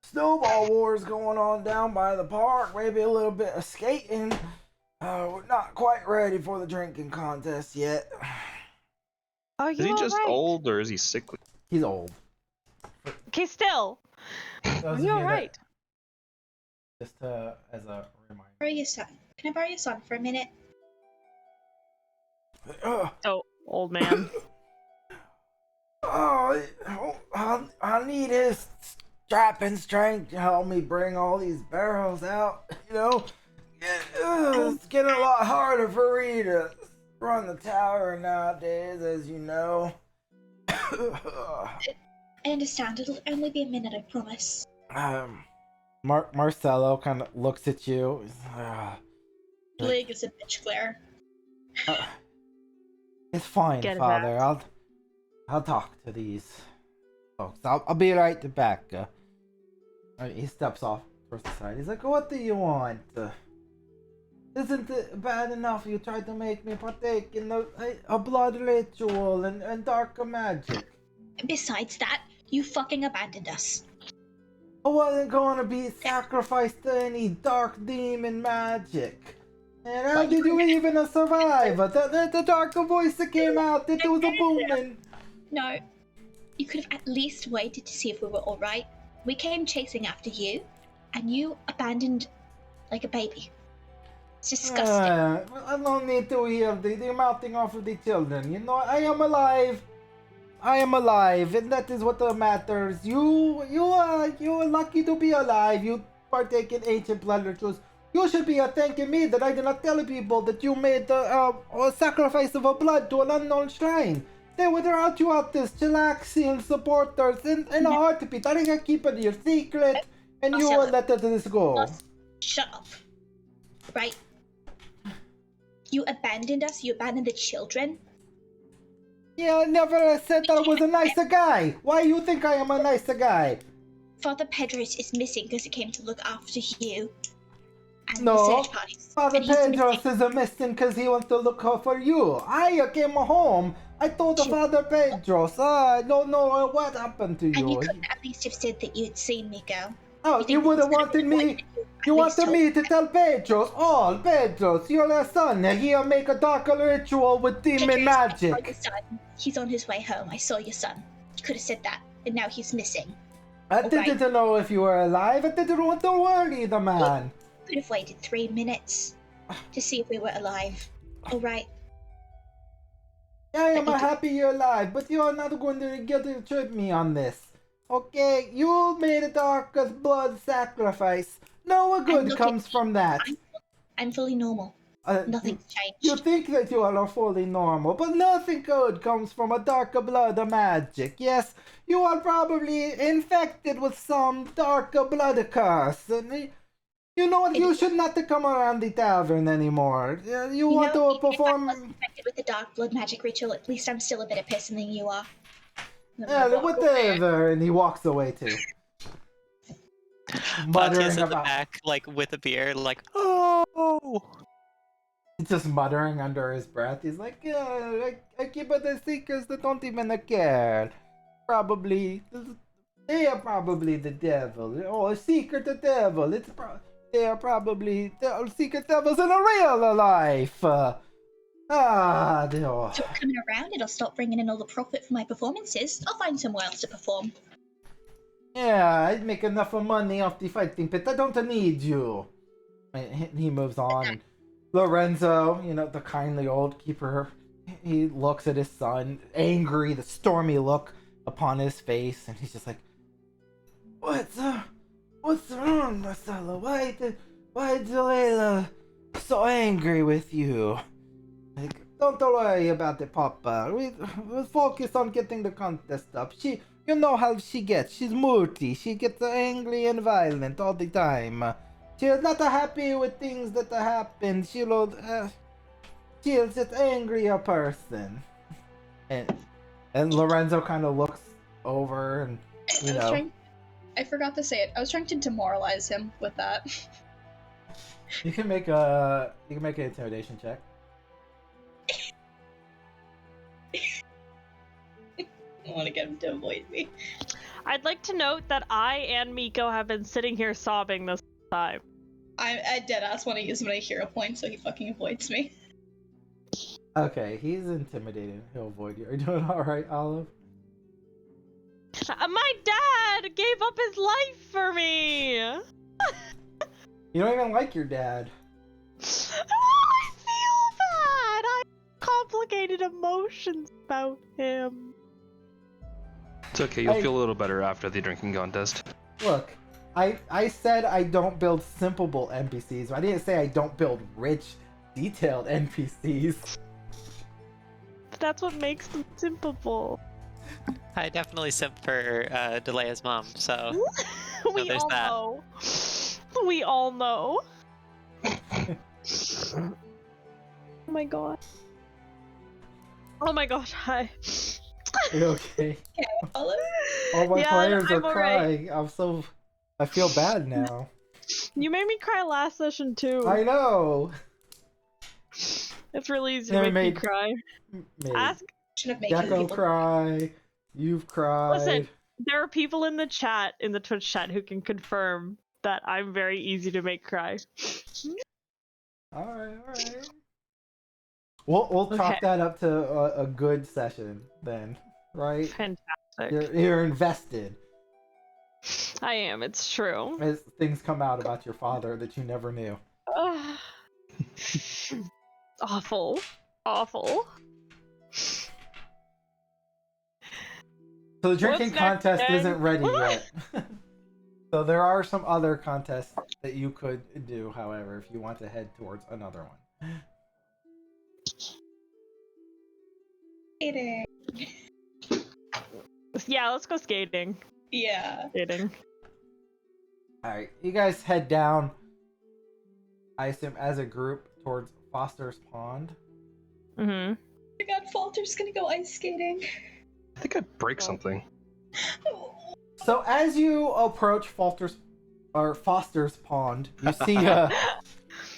Snowball wars going on down by the park. Maybe a little bit of skating. We're not quite ready for the drinking contest yet. Are Is you he just alright? old or is he sickly? He's old. Okay, still. Those Are of you that- alright? Just as a reminder. Borrow your son. Can I borrow your son for a minute? Oh, old man. I need his strapping strength to help me bring all these barrels out. You know, it's getting a lot harder for me to run the tower nowadays, as you know. I understand. It'll only be a minute, I promise. Marcelo kind of looks at you. Blake is a bitch glare. It's fine, Get it Father. I'll talk to these folks. I'll be right back. He steps off towards the side. He's like, "What do you want? Isn't it bad enough you tried to make me partake in a blood ritual and dark magic? Besides that, you fucking abandoned us. I wasn't going to be sacrificed to any dark demon magic. And how did you even survive? The darker voice that came out, it was a booming." No. You could have at least waited to see if we were alright. We came chasing after you, and you abandoned like a baby. It's disgusting. I don't need to hear the mouthing off of the children. You know, I am alive. And that is what matters. You are lucky to be alive. You partake in ancient blood rituals. You should be thanking me that I did not tell people that you made a sacrifice of a blood to an unknown shrine. They would rout you out as chillaxian supporters in a heartbeat. I think I keep it your secret, and you will let this go. Shut up. Right? You abandoned us. You abandoned the children. Yeah, I never said that I was a nicer guy. Why you think I am a nicer guy? Father Pedros is missing because he came to look after you. And the No, search parties. Father And he's Pedros missing. is missing because he wants to look for you. I came home. I told the Father Pedros, I don't know what happened to And you you. couldn't at least have said that you had seen me go. Oh, you would have wanted me. You wanted me to tell Pedros, oh, Pedros, your son, he make a dark ritual with demon magic. He's on his way home. I saw your son. You could have said that, and now he's missing. I didn't know if you were alive. I didn't want to worry the man. Could have waited 3 minutes to see if we were alive. All right. I am happy you're alive, but you're not going to guilt-trip me on this. Okay, you made a darkest blood sacrifice. No good comes from that. I'm fully normal. Nothing's You changed. think that you are fully normal, but nothing good comes from a darker blood of magic. Yes, you are probably infected with some darker blood curse. And you know what? You should not come around the tavern anymore. You want to Even if I perform. was infected with the dark blood magic ritual, at least I'm still a better person than you are. Whatever. And he walks away too. Muttering Pontius at the about. back, like with a beer, like, oh! He's just muttering under his breath. He's like, yeah, I keep it the secrets that don't even care. Probably. They are probably the devil. Oh, a secret the devil. They are probably the secret devils in a real life. Stop coming around, it'll stop bringing in all the profit for my performances. I'll find somewhere else to perform. Yeah, I'd make enough money off the fighting pit. I don't need you. And he moves on. Lorenzo, the kindly old keeper, he looks at his son, angry, the stormy look upon his face, and he's just like, What's wrong, Marcelo? Why is Layla so angry with you? Like, don't worry about it, Papa. We'll focus on getting the contest up. You know how she gets. She's moody. She gets angry and violent all the time. She's not happy with things that happen. She's just angry a person. And Lorenzo kind of looks over and I forgot to say it. I was trying to demoralize him with that. You can make an intimidation check. I want to get him to avoid me. I'd like to note that I and Miko have been sitting here sobbing this time. I deadass want to use my hero point, so he fucking avoids me. Okay, he's intimidated. He'll avoid you. Are you doing alright, Olive? My dad gave up his life for me! You don't even like your dad. I feel bad! I have complicated emotions about him. It's okay, you'll feel a little better after the drinking contest. Look, I said I don't build simple NPCs. I didn't say I don't build rich, detailed NPCs. That's what makes them simple. I definitely simp for Delea's mom, so We there's all that. know. We all know. Oh my god. Oh my gosh, hi. You okay? Olive? All my Yeah, players are I'm alright. crying. I feel bad now. You made me cry last session too. I know. It's really easy Yeah, to make me made- cry. Maybe. Ask. Should have made Gecko people cry. You've cried. Listen, there are people in the chat, in the Twitch chat, who can confirm that I'm very easy to make cry. Alright. We'll chalk Okay. that up to a good session then, right? Fantastic. You're invested I am. It's true. as things come out about your father that you never knew. Ugh. Awful. Awful. So the drinking What's next, contest gang? isn't ready yet. So there are some other contests that you could do, however, if you want to head towards another one. skating. Yeah, let's go skating. Yeah. Skating. Alright, you guys head down, I assume as a group, towards Foster's Pond. Mm-hmm. Oh my god, Falter's gonna go ice skating. I think I break something. So as you approach Foster's Pond, you see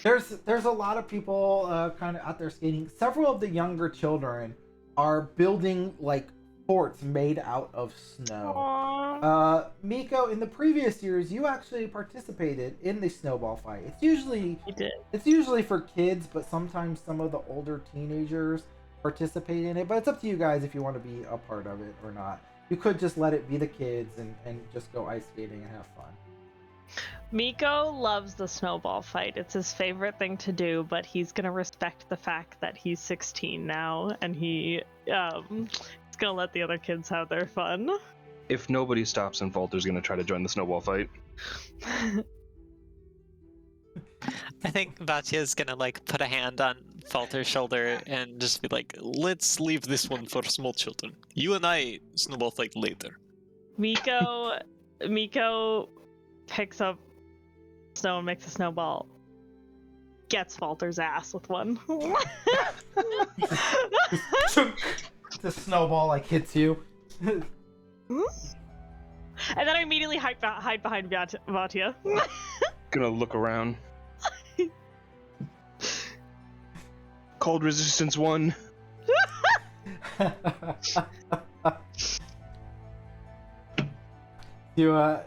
there's a lot of people kind of out there skating. Several of the younger children are building like forts made out of snow. Aww. Miko, in the previous years, you actually participated in the snowball fight. You did. It's usually for kids, but sometimes some of the older teenagers participate in it. But it's up to you guys if you want to be a part of it or not. You could just let it be the kids and just go ice skating and have fun. Miko loves the snowball fight. It's his favorite thing to do, but he's gonna respect the fact that he's 16 now, and he's gonna let the other kids have their fun. If nobody stops him, Falter's gonna try to join the snowball fight. I think Vatia's gonna like put a hand on Falter's shoulder and just be like, "Let's leave this one for small children. You and I snowball fight later." Miko picks up snow and makes a snowball. Gets Falter's ass with one. The snowball like hits you. And then I immediately hide behind Vatia. Gonna look around. Cold resistance 1. you as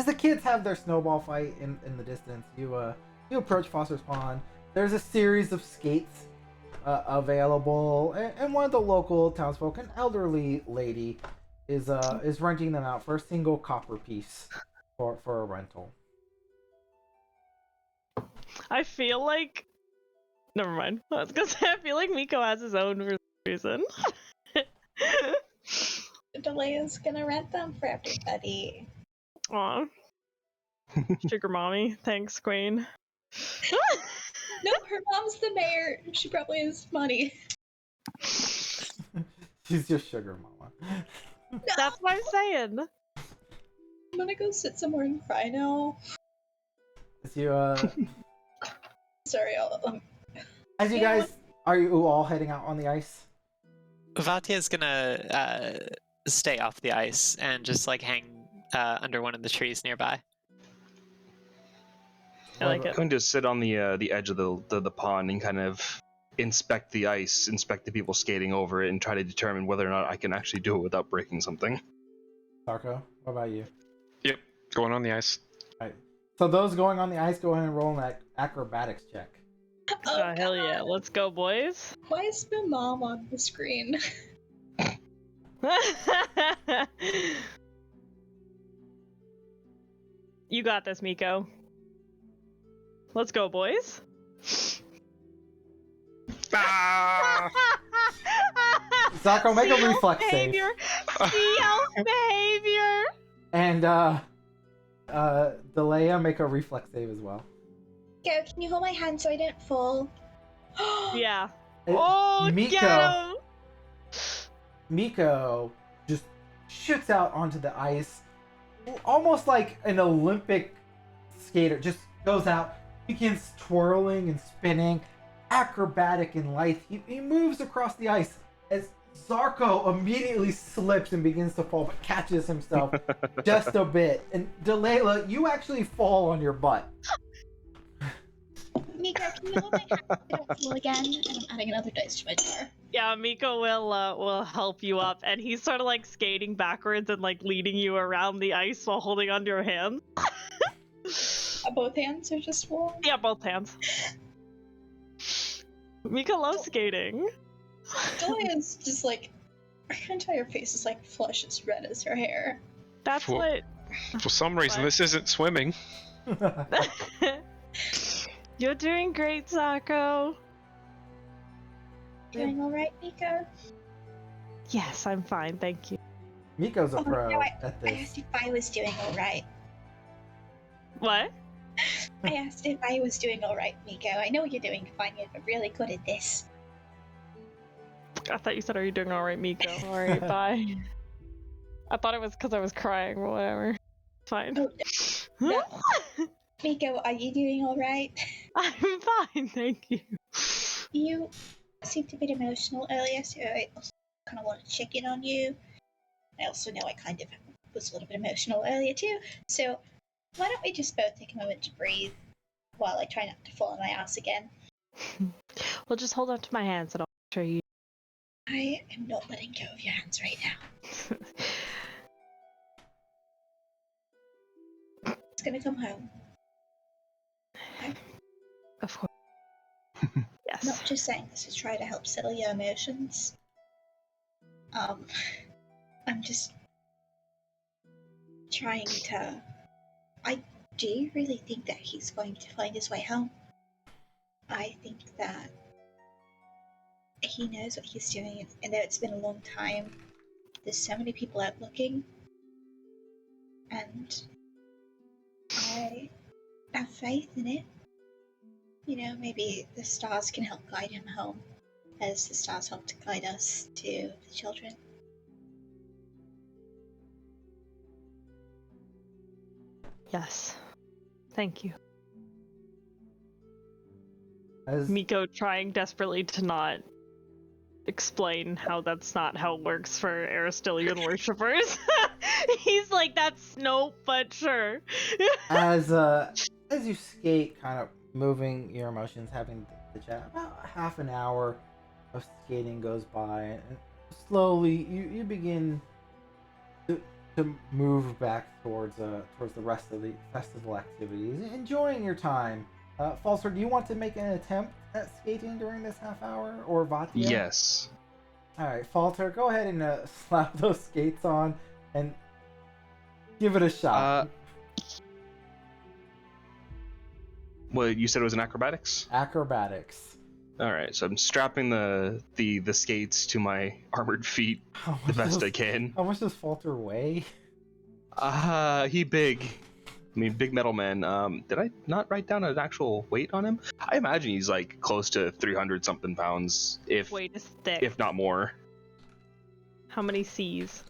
the kids have their snowball fight in the distance, you approach Foster's Pond. There's a series of skates available, and one of the local townsfolk, an elderly lady, is renting them out for a single copper piece for a rental. I feel like... Never mind. I was gonna say, I feel like Miko has his own reason. Delea's gonna rent them for everybody. Aw. Sugar mommy. Thanks, Queen. No, her mom's the mayor. She probably has money. She's just sugar mama. That's what I'm saying. I'm gonna go sit somewhere and cry now. As you Sorry, as you guys, are you all heading out on the ice? Vatia's gonna stay off the ice and just like hang under one of the trees nearby. I like I'm it. going to sit on the edge of the pond and kind of inspect the ice, inspect the people skating over it, and try to determine whether or not I can actually do it without breaking something. Sarko, what about you? Yep, going on the ice. All right. So those going on the ice, go ahead and roll an acrobatics check. Oh, hell yeah. Let's go, boys. Why is my mom on the screen? You got this, Miko. Let's go, boys. Ah! Zarko, make a CL reflex save. behavior. CL behavior. And Delea, make a reflex save as well. Go, can you hold my hand so I don't fall? Yeah. It- Oh, get him. Miko just shoots out onto the ice, almost like an Olympic skater. Just goes out, begins twirling and spinning, acrobatic and lithe. He moves across the ice as Zarko immediately slips and begins to fall, but catches himself just a bit. And Delayla, you actually fall on your butt. Miko, can you hold my hand so I don't fall again? And I'm adding another dice to my jar. Yeah, Miko will help you up, and he's sort of like skating backwards and like leading you around the ice while holding onto your hand. Both hands are just one? Yeah, both hands. Miko loves skating. Delia's just like, her entire face is like flush as red as her hair. That's For- what. For some reason, What? this isn't swimming. You're doing great, Zarko. Doing alright, Miko? Yes, I'm fine, thank you. Miko's a Oh, pro no, at I this. asked if I was doing alright. What? I asked if I was doing alright, Miko. I know you're doing fine. You're really good at this. I thought you said, "Are you doing all right, Miko?" All right, bye. I thought it was because I was crying, but whatever. Fine. Oh, no. Miko, are you doing alright? I'm fine, thank you. You seemed a bit emotional earlier, so I also kind of want to check in on you. I also know I kind of was a little bit emotional earlier too, so why don't we just both take a moment to breathe while I try not to fall on my ass again? Well, just hold on to my hands and I'll show you. I am not letting go of your hands right now. It's gonna come home. Of course. Yes. Not just saying this to try to help settle your emotions. I'm just trying to... I do really think that he's going to find his way home. I think that he knows what he's doing, and that it's been a long time. There's so many people out looking, and I have faith in it. You know, maybe the stars can help guide him home, as the stars help to guide us to the children. Yes. Thank you. As Miko trying desperately to not explain how that's not how it works for Aristilian worshippers. He's like, that's nope, but sure. as you skate, kind of moving your emotions, having the chat, about half an hour of skating goes by, and slowly you begin to move back towards the rest of the festival activities, enjoying your time. Falser, do you want to make an attempt at skating during this half hour, or Vatia? Yes. All right, Falter, go ahead and slap those skates on and give it a shot. Well, you said it was an acrobatics? Acrobatics. All right, so I'm strapping the skates to my armored feet the best I can. How much does Falter weigh? He big. I mean, big metal man. Did I not write down an actual weight on him? I imagine he's like close to 300 something pounds, if Weight is thick. if not more. How many C's?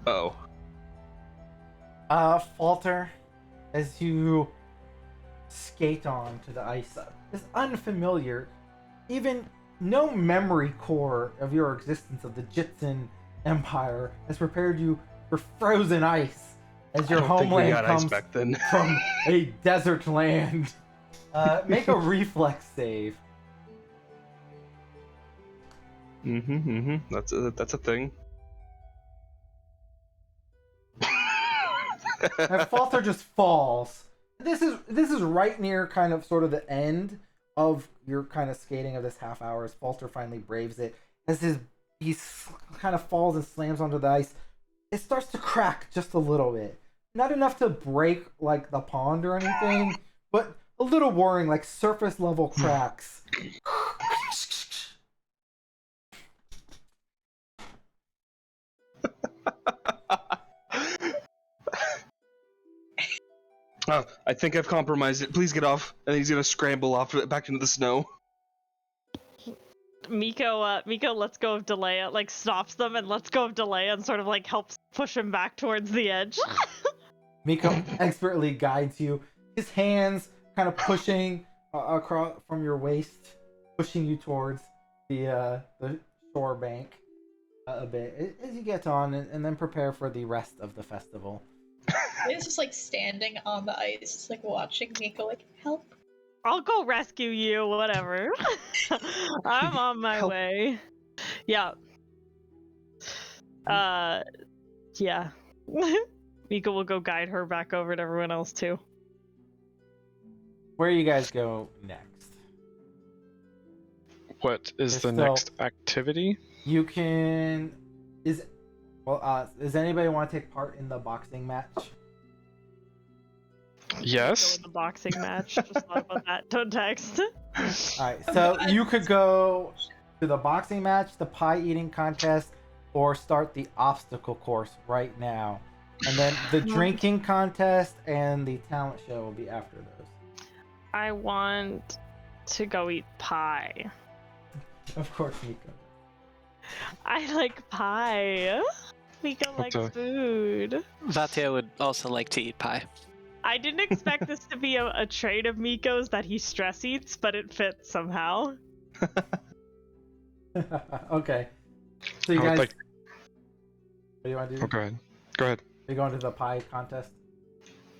Oh. Falter, as you skate on to the ice, is unfamiliar. Even no memory core of your existence of the Jitsin Empire has prepared you for frozen ice, as your homeland comes from a desert land. Make a reflex save. That's a thing. And Falter just falls. This is right near kind of sort of the end of your kind of skating of this half hour, as Falter finally braves it. As he kind of falls and slams onto the ice, it starts to crack just a little bit. Not enough to break like the pond or anything, but a little worrying, like surface level cracks. Oh, I think I've compromised it. Please get off. And he's gonna scramble off back into the snow. Miko lets go of Delea, like stops them and lets go of Delea and sort of like helps push him back towards the edge. Miko expertly guides you, his hands kind of pushing across from your waist, pushing you towards the shore bank a bit as you get on, and then prepare for the rest of the festival. It's just like standing on the ice, just like watching Miko like help. I'll go rescue you, whatever. I'm on my way. Yeah. Yeah. Miko will go guide her back over to everyone else too. Where you guys go next? What is the next activity? You can... Does anybody want to take part in the boxing match? Yes. Go in the boxing match. Just thought about that. Don't text. Alright, so you could go to the boxing match, the pie eating contest, or start the obstacle course right now. And then the drinking contest and the talent show will be after those. I want to go eat pie. Of course, Miko. I like pie. Miko likes food. Vatia would also like to eat pie. I didn't expect this to be a trait of Miko's that he stress eats, but it fits somehow. Okay. So you guys... What do you want to do? Oh, go ahead. Go ahead. Are you going to the pie contest?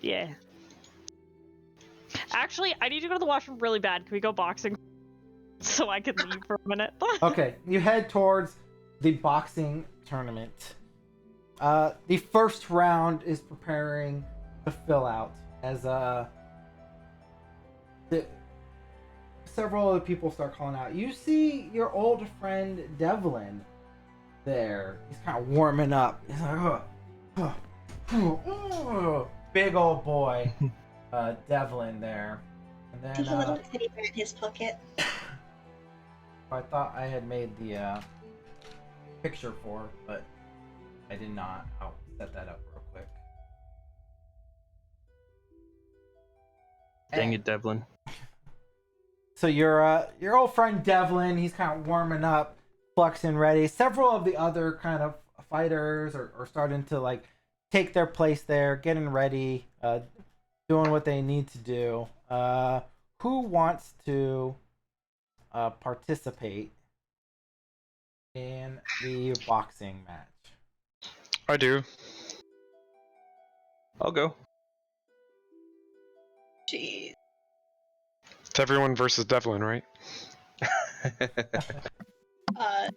Yeah. Actually, I need to go to the washroom really bad. Can we go boxing? So I can leave for a minute. Okay, you head towards the boxing tournament. The first round is preparing to fill out as several other people start calling out. You see your old friend Devlin there. He's kind of warming up. He's like, big old boy, Devlin there. And then There's a little teddy bear in his pocket. I thought I had made the picture for, but I did not. I'll set that up real quick. Dang it, Devlin. So your old friend Devlin, he's kind of warming up, flexing ready. Several of the other kind of fighters are starting to like take their place there, getting ready, doing what they need to do. Who wants to participate in the boxing match? I do. I'll go. Jeez. It's everyone versus Devlin, right?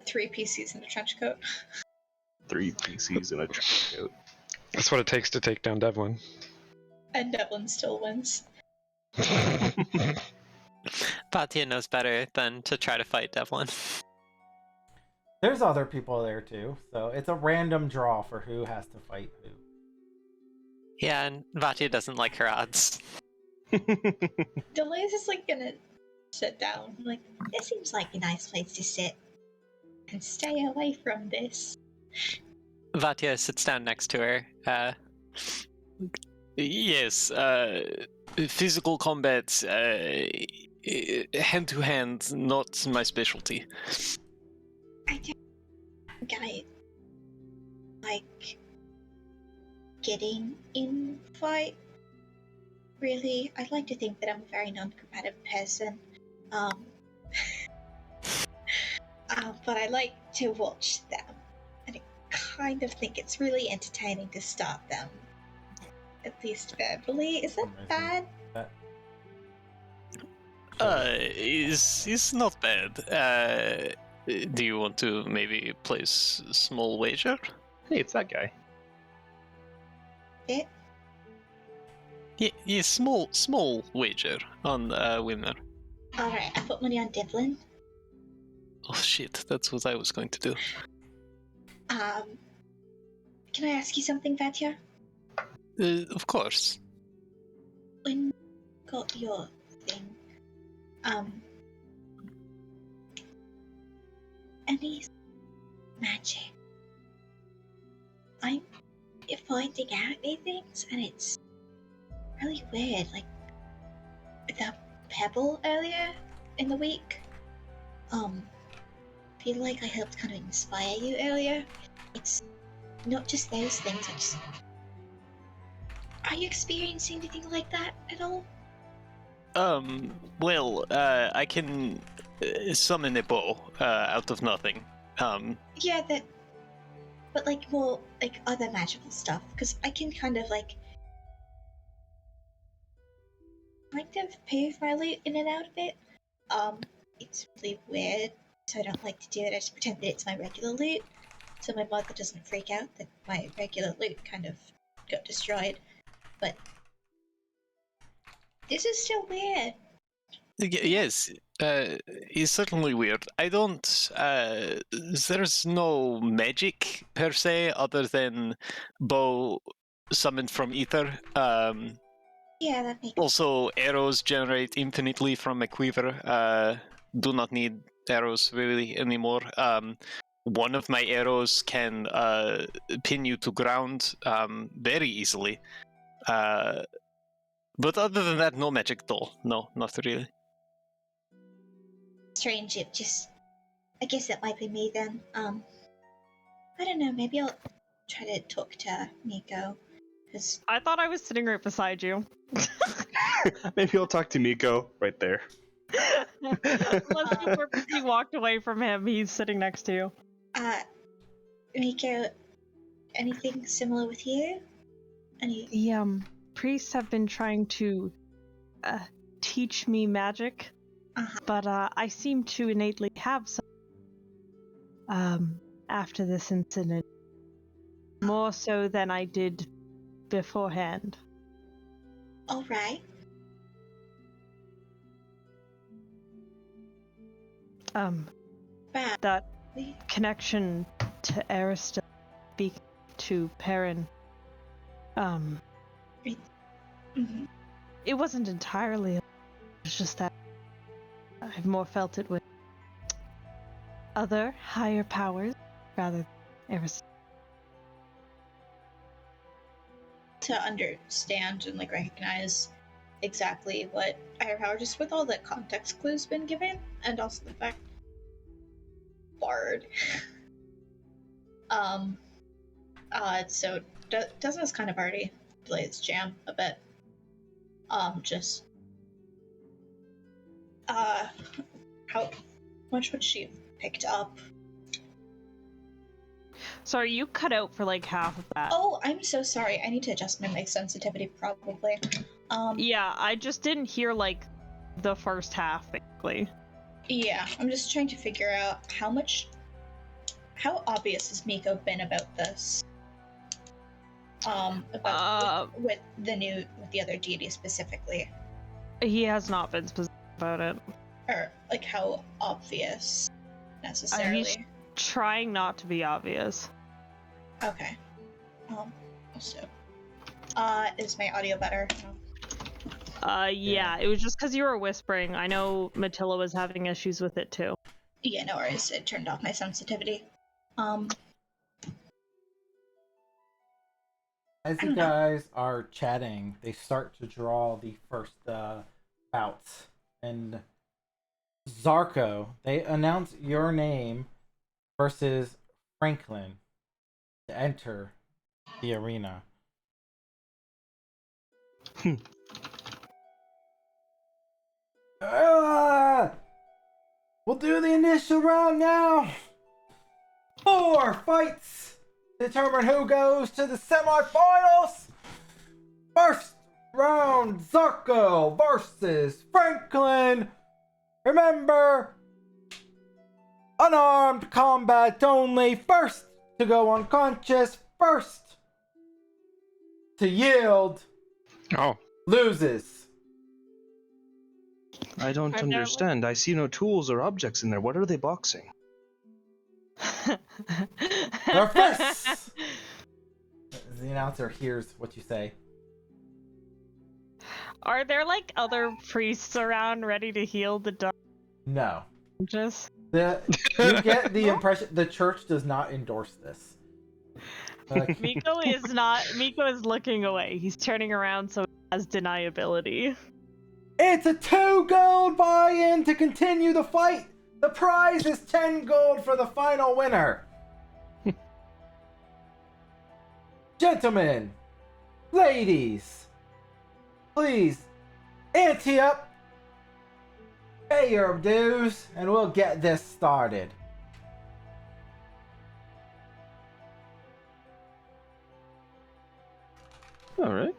3 PCs in a trench coat. 3 PCs in a trench coat. That's what it takes to take down Devlin. And Devlin still wins. Batia knows better than to try to fight Devlin. There's other people there too, so it's a random draw for who has to fight who. Yeah, and Vatia doesn't like her odds. Deleuze is like gonna sit down. Like, This seems like a nice place to sit. and stay away from this. Vatia sits down next to her. Yes, physical combat, hand to hand, not my specialty. I don't think I like getting in fight. Really, I'd like to think that I'm a very non-combative person. But I like to watch them, and I kind of think it's really entertaining to stop them. At least verbally. Is that bad? Is not bad. Do you want to maybe place a small wager? Hey, it's that guy. It? Yeah, small wager on winner. Alright, I put money on Devlin. Oh shit, that's what I was going to do. Can I ask you something, Vatia? Of course. When you got your thing, any magic? I'm finding out these things, and it's really weird. Like the pebble earlier in the week. Feel like I helped kind of inspire you earlier. It's not just those things. Are you experiencing anything like that at all? Well, I can summon a bow out of nothing. Yeah, that. But like more like other magical stuff, because I can kind of move my loot in and out of it. It's really weird, so I don't like to do it. I just pretend that it's my regular loot, so my mother doesn't freak out that my regular loot kind of got destroyed. But this is still weird. Yes, it's certainly weird. I don't. There's no magic per se, other than bow summoned from ether. Yeah, that makes Also, arrows generate infinitely from a quiver. Do not need arrows really anymore. One of my arrows can pin you to ground very easily. But other than that, no magic at all. No, not really. strange. I guess that might be me then. I don't know. Maybe I'll try to talk to Nico, because I thought I was sitting right beside you. Maybe I'll talk to Miko right there. Unless you purposely walked away from him, he's sitting next to you. Nico, anything similar with you? The priests have been trying to teach me magic, but I seem to innately have some. After this incident, more so than I did beforehand. All right. Right. That connection to Arista, speak to Perrin. Mhm. It wasn't entirely. It's just that I've more felt it with other higher powers rather than Arista. To understand and recognize exactly what higher power, just with all the context clues been given, and also the fact Bard. So Desmond's kind of already played his jam a bit. Just how much would she have picked up? Sorry, you cut out for like half of that. Oh, I'm so sorry. I need to adjust my mic sensitivity probably. Yeah, I just didn't hear like the first half, basically. Yeah, I'm just trying to figure out how obvious has Miko been about this? With the other deity specifically. He has not been specific about it. Or like how obvious necessarily. He's trying not to be obvious. Okay. So is my audio better? Yeah, it was just because you were whispering. I know Matilda was having issues with it too. Yeah, no worries. It turned off my sensitivity. As you guys are chatting, they start to draw the first bouts. And Zarko, they announce your name versus Franklin to enter the arena. We'll do the initial round now. 4 fights determine who goes to the semifinals. First round, Zarko versus Franklin. Remember, unarmed combat only. First to go unconscious, first to yield loses. I don't understand. I see no tools or objects in there. What are they boxing? Their fists! The announcer hears what you say. Are there like other priests around ready to heal the dark? No. Just You get the impression the church does not endorse this. Like, Miko is not. Miko is looking away. He's turning around so he has deniability. it's a 2 gold buy-in to continue the fight. The prize is 10 gold for the final winner. Gentlemen, ladies, please ante up, pay your dues, and we'll get this started. All right.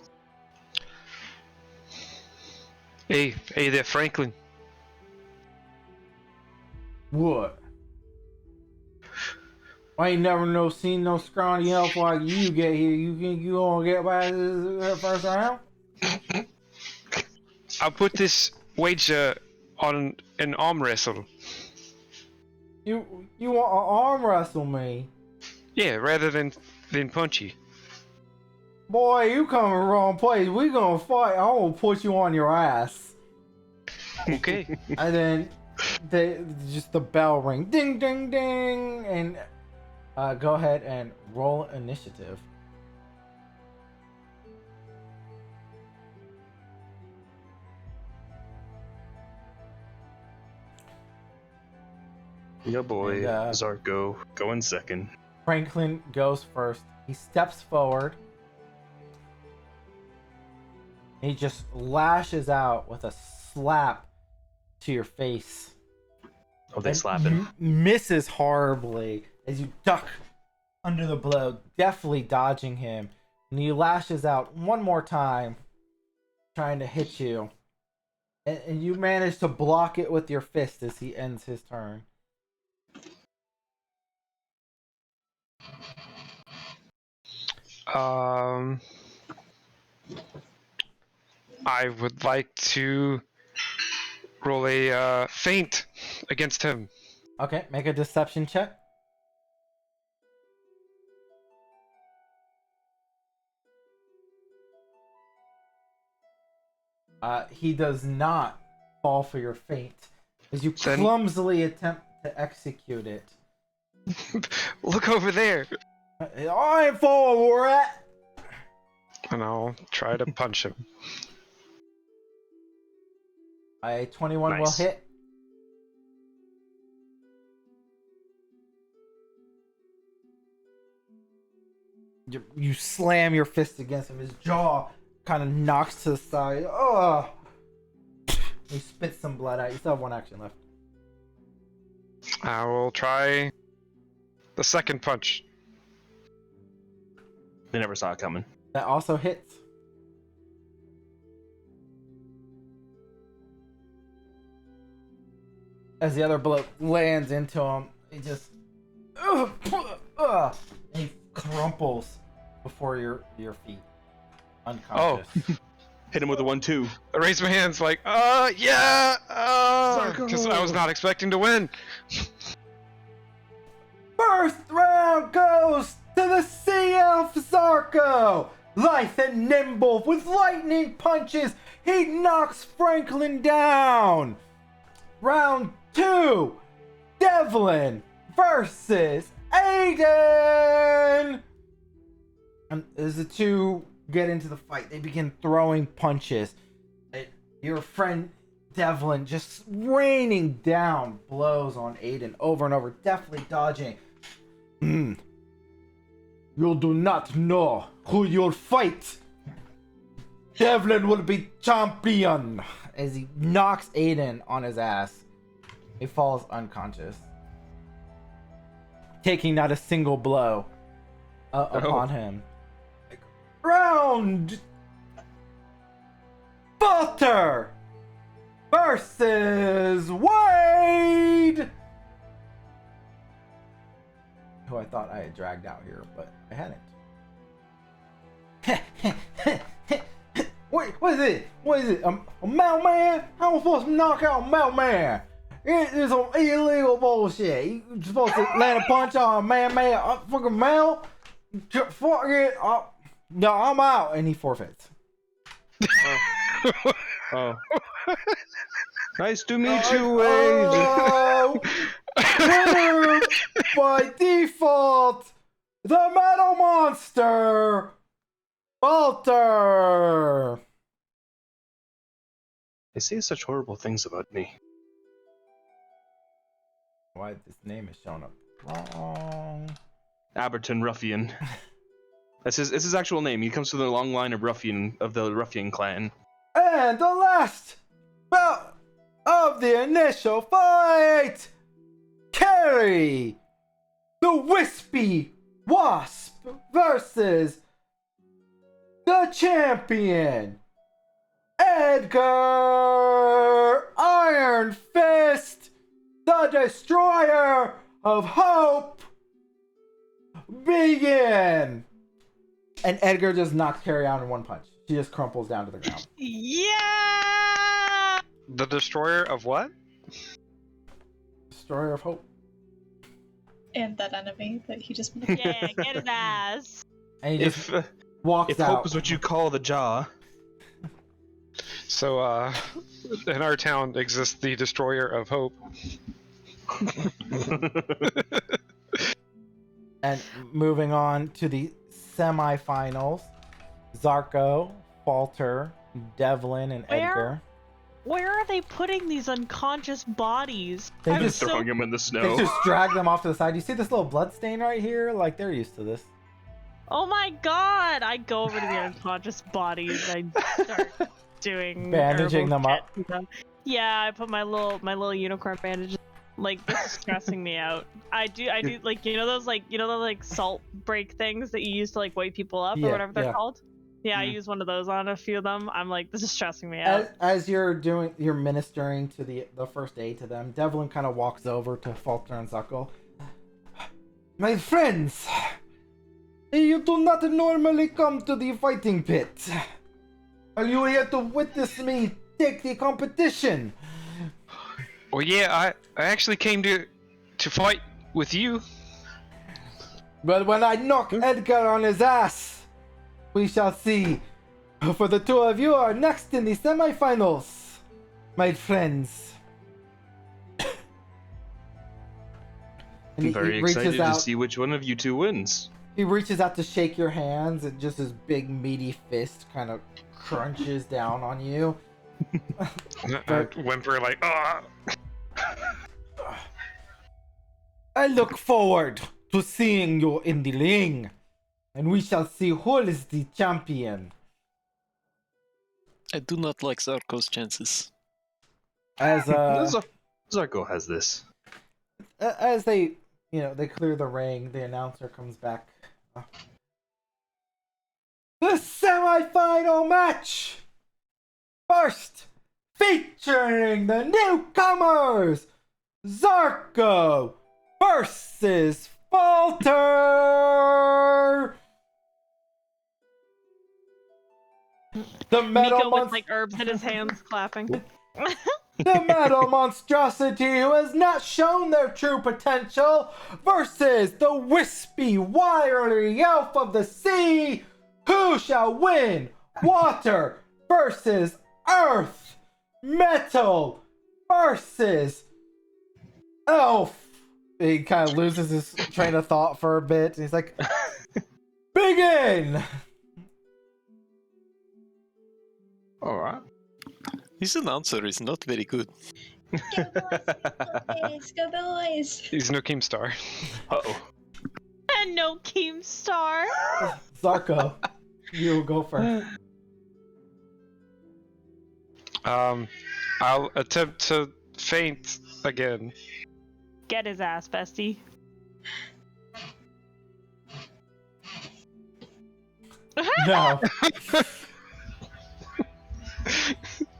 Hey there, Franklin. What? I ain't never seen no scrawny elf like you get here. You think you gonna get by this first round? I'll put this wager on an arm wrestle. You want to arm wrestle me? Yeah, rather than punch you. Boy, you come in the wrong place. We gonna fight. I'm gonna put you on your ass. Okay. And then just the bell ring. Ding, ding, ding. And go ahead and roll initiative. Yeah, boy. And, Zarko, going second. Franklin goes first. He steps forward. He just lashes out with a slap to your face. Oh, they And slap him. Misses horribly as you duck under the blow, deftly dodging him. And he lashes out one more time, trying to hit you. And you manage to block it with your fist as he ends his turn. I would like to roll a feint against him. Okay, make a deception check. He does not fall for your feint as you clumsily attempt to execute it. Look over there. I'm for it. And I'll try to punch him. A 21 will Nice. hit. You slam your fist against him. His jaw kind of knocks to the side. Oh! He spits some blood out. You still have one action left. I will try the second punch. They never saw it coming. That also hits. As the other blow lands into him, he just and he crumples before your feet, unconscious. Hit him with a 1-2. I raise my hands like, yeah, because I was not expecting to win. First round goes to the Sea Elf Zarko. Lithe and nimble with lightning punches, he knocks Franklin down. Round 2, Devlin versus Aiden. And as the two get into the fight, they begin throwing punches. Your friend Devlin just raining down blows on Aiden over and over, definitely dodging. You do not know who you'll fight. Devlin will be champion. As he knocks Aiden on his ass, he falls unconscious, taking not a single blow upon him. Round Walter versus Wade, who I thought I had dragged out here, but I hadn't. Wait, what is it? What is it? A mailman? How am I supposed to knock out a mailman? It is some illegal bullshit. You're supposed to land a punch on a man-made fucking mail? Fuck it. No, I'm out. And he forfeits. Oh. Nice to meet you, Wade. Oh, winner by default, the Metal Monster, Walter. They say such horrible things about me. Why this name is showing up wrong? Aberton Ruffian. That's his actual name. He comes from the long line of the Ruffian clan. And the last bout of the initial fight, Carrie, the Wispy Wasp versus the champion, Edgar Iron Fist, the Destroyer of Hope. Begin. And Edgar just knocks Carrie out in one punch. She just crumples down to the ground. Yeah! The destroyer of what? Destroyer of Hope. And that enemy that he just Yeah, get his ass. And he just If walks out. hope is what you call the jaw. So, in our town exists the destroyer of hope. And moving on to the semifinals, Zarko, Falter, Devlin, and Edgar. Where are they putting these unconscious bodies? They I'm just Throwing him in the They snow. just drag them off to the side. You see this little blood stain right here? Like, they're used to this. Oh my god! I go over to the unconscious bodies. I start doing Bandaging herbal them up? shit to them. Yeah, I put my little unicorn bandage. Like, this is stressing me out. I do like those salt break things that you use to like wake people up Yeah, or whatever they're yeah. called. Yeah, I use one of those on a few of them. I'm like, this is stressing me out. As you're ministering to the first aid to them, Devlin kind of walks over to Falter and Zuckle. My friends, you do not normally come to the fighting pit. Are you here to witness me take the competition? Well, yeah, I actually came to fight with you. But when I knock Edgar on his ass, we shall see. For the two of you are next in the semifinals, my friends. And I'm very reaches excited out- to see which one of you two wins. He reaches out to shake your hands, and just his big meaty fist kind of crunches down on you. Whimper like, ah. I look forward to seeing you in the ring, and we shall see who is the champion. I do not like Zarko's chances. As Zarko has this. as they they clear the ring, the announcer comes back. The semi-final match, first featuring the newcomers, Zarko versus Falter. The metal Miko with like herbs in his hands, clapping. The metal monstrosity who has not shown their true potential versus the wispy, wiry elf of the sea. Who shall win? Water versus earth. Metal versus elf. He kind of loses his train of thought for a bit. He's like, begin! Alright. His announcer is not very good. Go boys, go boys. He's no Keemstar. Uh-oh. And no Keemstar. Zarko, you go first. I'll attempt to feint again. Get his ass, bestie. No.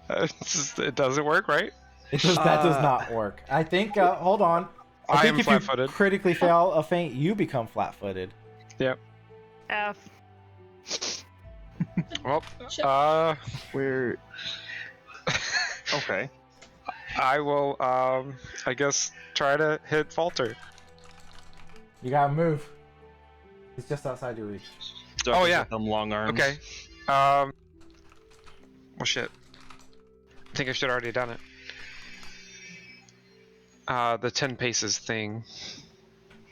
It doesn't work, right? That does not work. I think, hold on. I I think am if flat-footed. you critically fail a feint, you become flat-footed. Yep. F. Well, We're... Okay. I will, I guess, try to hit Falter. You gotta move. He's just outside your reach. Oh, yeah. Them long arms. Okay. Well, shit. I think I should have already done it. The 10 paces thing.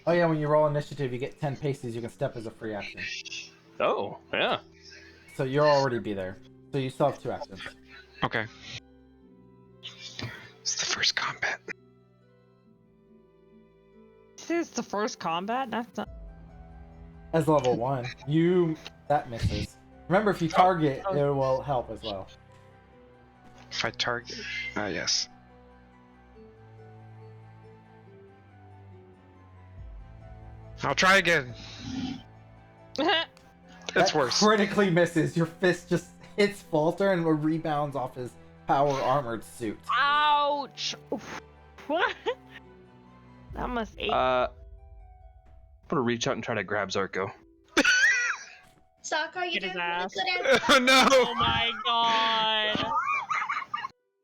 Oh yeah, when you roll initiative, you get 10 paces. You can step as a free action. Oh, yeah. So you'll already be there. So you still have 2 actions. Okay. It's the first combat. This is the first combat? That's not... As level 1, that misses. Remember, if you target, it will help as well. If I target... yes. I'll try again. It's That worse. critically misses. Your fist just hits Falter and rebounds off his power armored suit. Ouch! What? That must ache. I'm gonna reach out and try to grab Zarko. Zarko, you're Get his doing really ass. good at Oh no! Oh my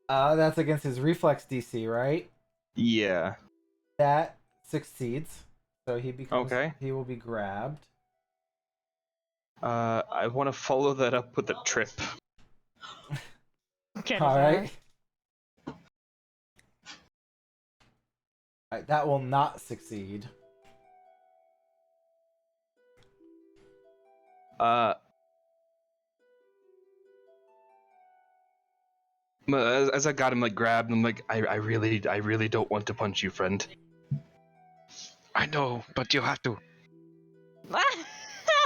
god! That's against his reflex DC, right? Yeah. That succeeds. So he becomes. Okay. He will be grabbed. I want to follow that up with a trip. Get his Alright. ass. Alright, that will not succeed. As I got him like grabbed, I'm like, I really don't want to punch you, friend. I know, but you have to.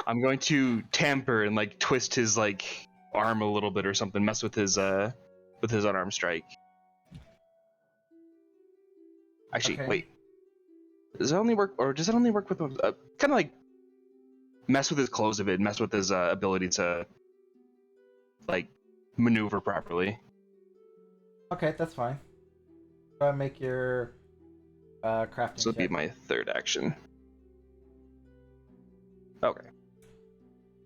I'm going to tamper and like twist his like arm a little bit or something, mess with his unarmed strike. Actually, Okay. wait. Does it only work, or does it only work with kind of like mess with his clothes a bit, mess with his ability to like maneuver properly? Okay, that's fine. Go ahead and make your crafting This will be check. my third action. Okay.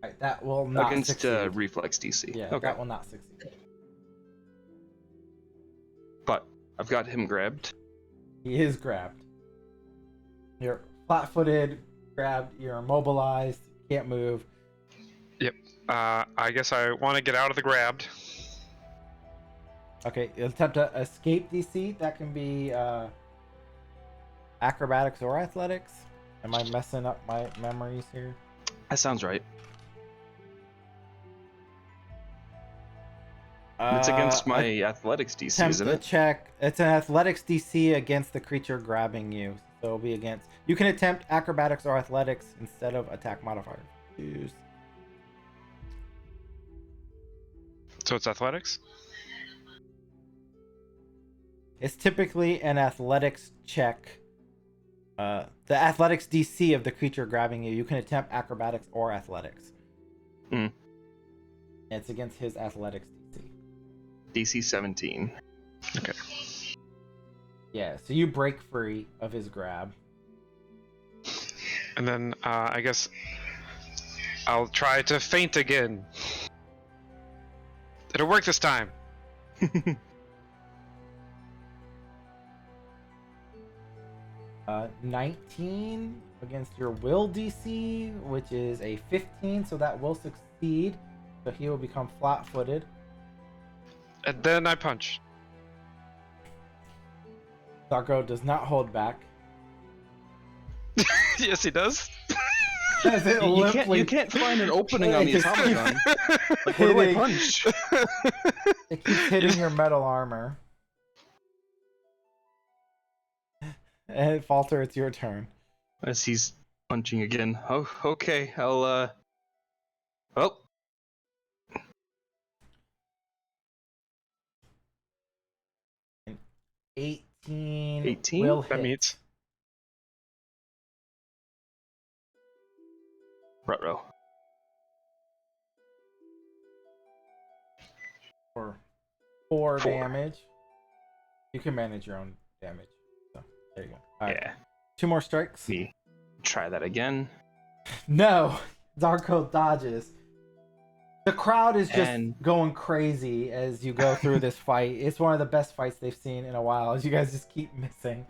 Alright, that will not Against succeed. reflex DC. Yeah, Okay. that will not succeed. But I've got him grabbed. He is grabbed. You're flat-footed, grabbed, you're immobilized, can't move. Yep. I guess I want to get out of the grabbed. Okay, attempt to escape DC. That can be acrobatics or athletics. Am I messing up my memories here? That sounds right. It's against my a- athletics DC, attempt isn't a it? check. It's an athletics DC against the creature grabbing you. So it'll be against. You can attempt acrobatics or athletics instead of attack modifier. Use. So it's athletics? It's typically an athletics check. The athletics DC of the creature grabbing you. You can attempt acrobatics or athletics. Hmm. It's against his athletics DC. DC 17. Okay. Yeah, so you break free of his grab. And then I guess I'll try to feint again. It'll work this time. 19 against your will DC, which is a 15, so that will succeed. So he will become flat-footed. And then I punch. Zarko does not hold back. Yes, he does. As it You limply can't find an opening on the It keeps automaton. Like, where do I hitting- punch? It keeps hitting your metal armor. And Falter, it's your turn. As he's punching again. Oh, okay. I'll, Oh. 18. 18? Will That hit. meets. Ruh-roh. For 4 4. damage. You can manage your own damage. So there you go. All right. Yeah. 2 more strikes. Me. Try that again. No, Zarko dodges. The crowd is just And- going crazy as you go through this fight. It's one of the best fights they've seen in a while, as you guys just keep missing.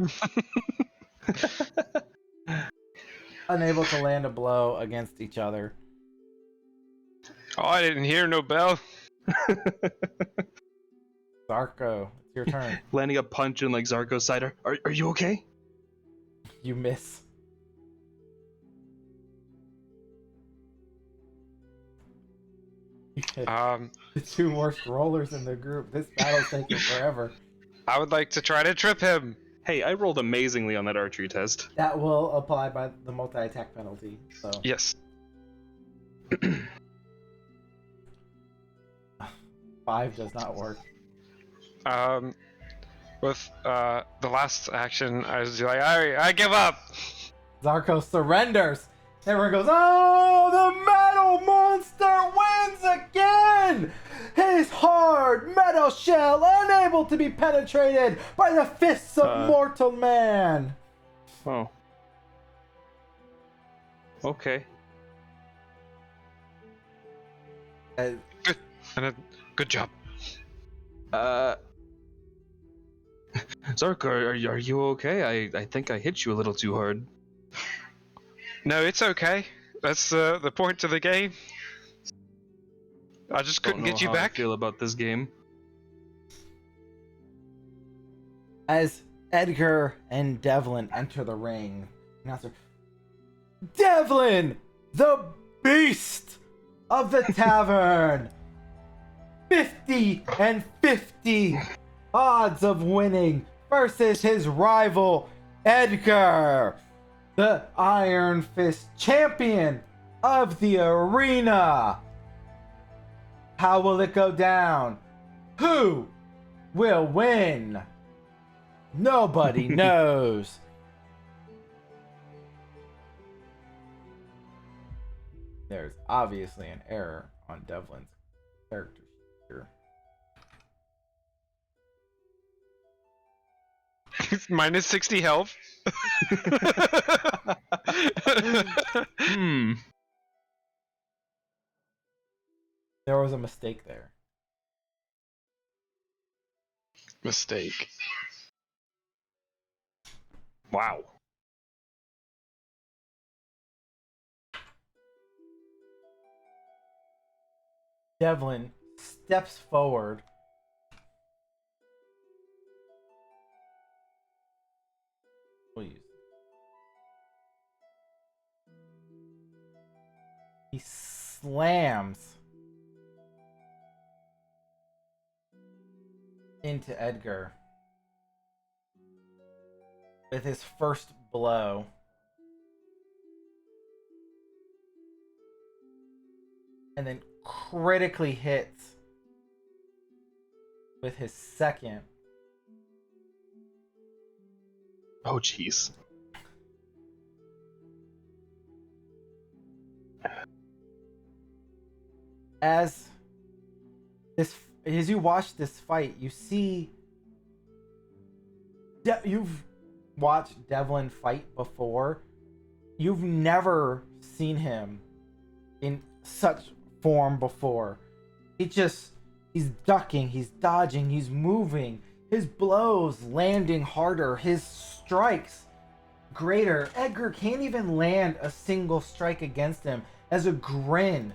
Unable to land a blow against each other. Oh, I didn't hear no bell. Zarko, it's your turn. Landing a punch in like Zarko's side. Are you okay? You miss. You hit the 2 worst rollers in the group. This battle's taking forever. I would like to try to trip him. Hey, I rolled amazingly on that archery test. That will apply by the multi-attack penalty. So Yes. 5 does not work. With the last action, I was like, I give up. Zarko surrenders. Everyone goes, oh, the metal monster wins again! His hard metal shell unable to be penetrated by the fists of mortal man. Oh. Okay. And good job. Zarko, are you okay? I think I hit you a little too hard. No, it's okay. That's the point of the game. I just couldn't Don't know get you how I back. feel about this game. As Edgar and Devlin enter the ring, announcer, Devlin, the beast of the tavern, 50-50 odds of winning versus his rival Edgar, the Iron Fist champion of the arena. How will it go down? Who will win? Nobody knows. There's obviously an error on Devlin's character sheet here. Minus 60 health. There was a mistake there. Mistake. Wow. Devlin steps forward. Please. He slams into Edgar with his first blow. And then critically hits with his second. Oh, jeez. As you watch this fight, you see you've watched Devlin fight before. You've never seen him in such form before. He's ducking, he's dodging, he's moving, his blows landing harder, his strikes greater. Edgar can't even land a single strike against him as a grin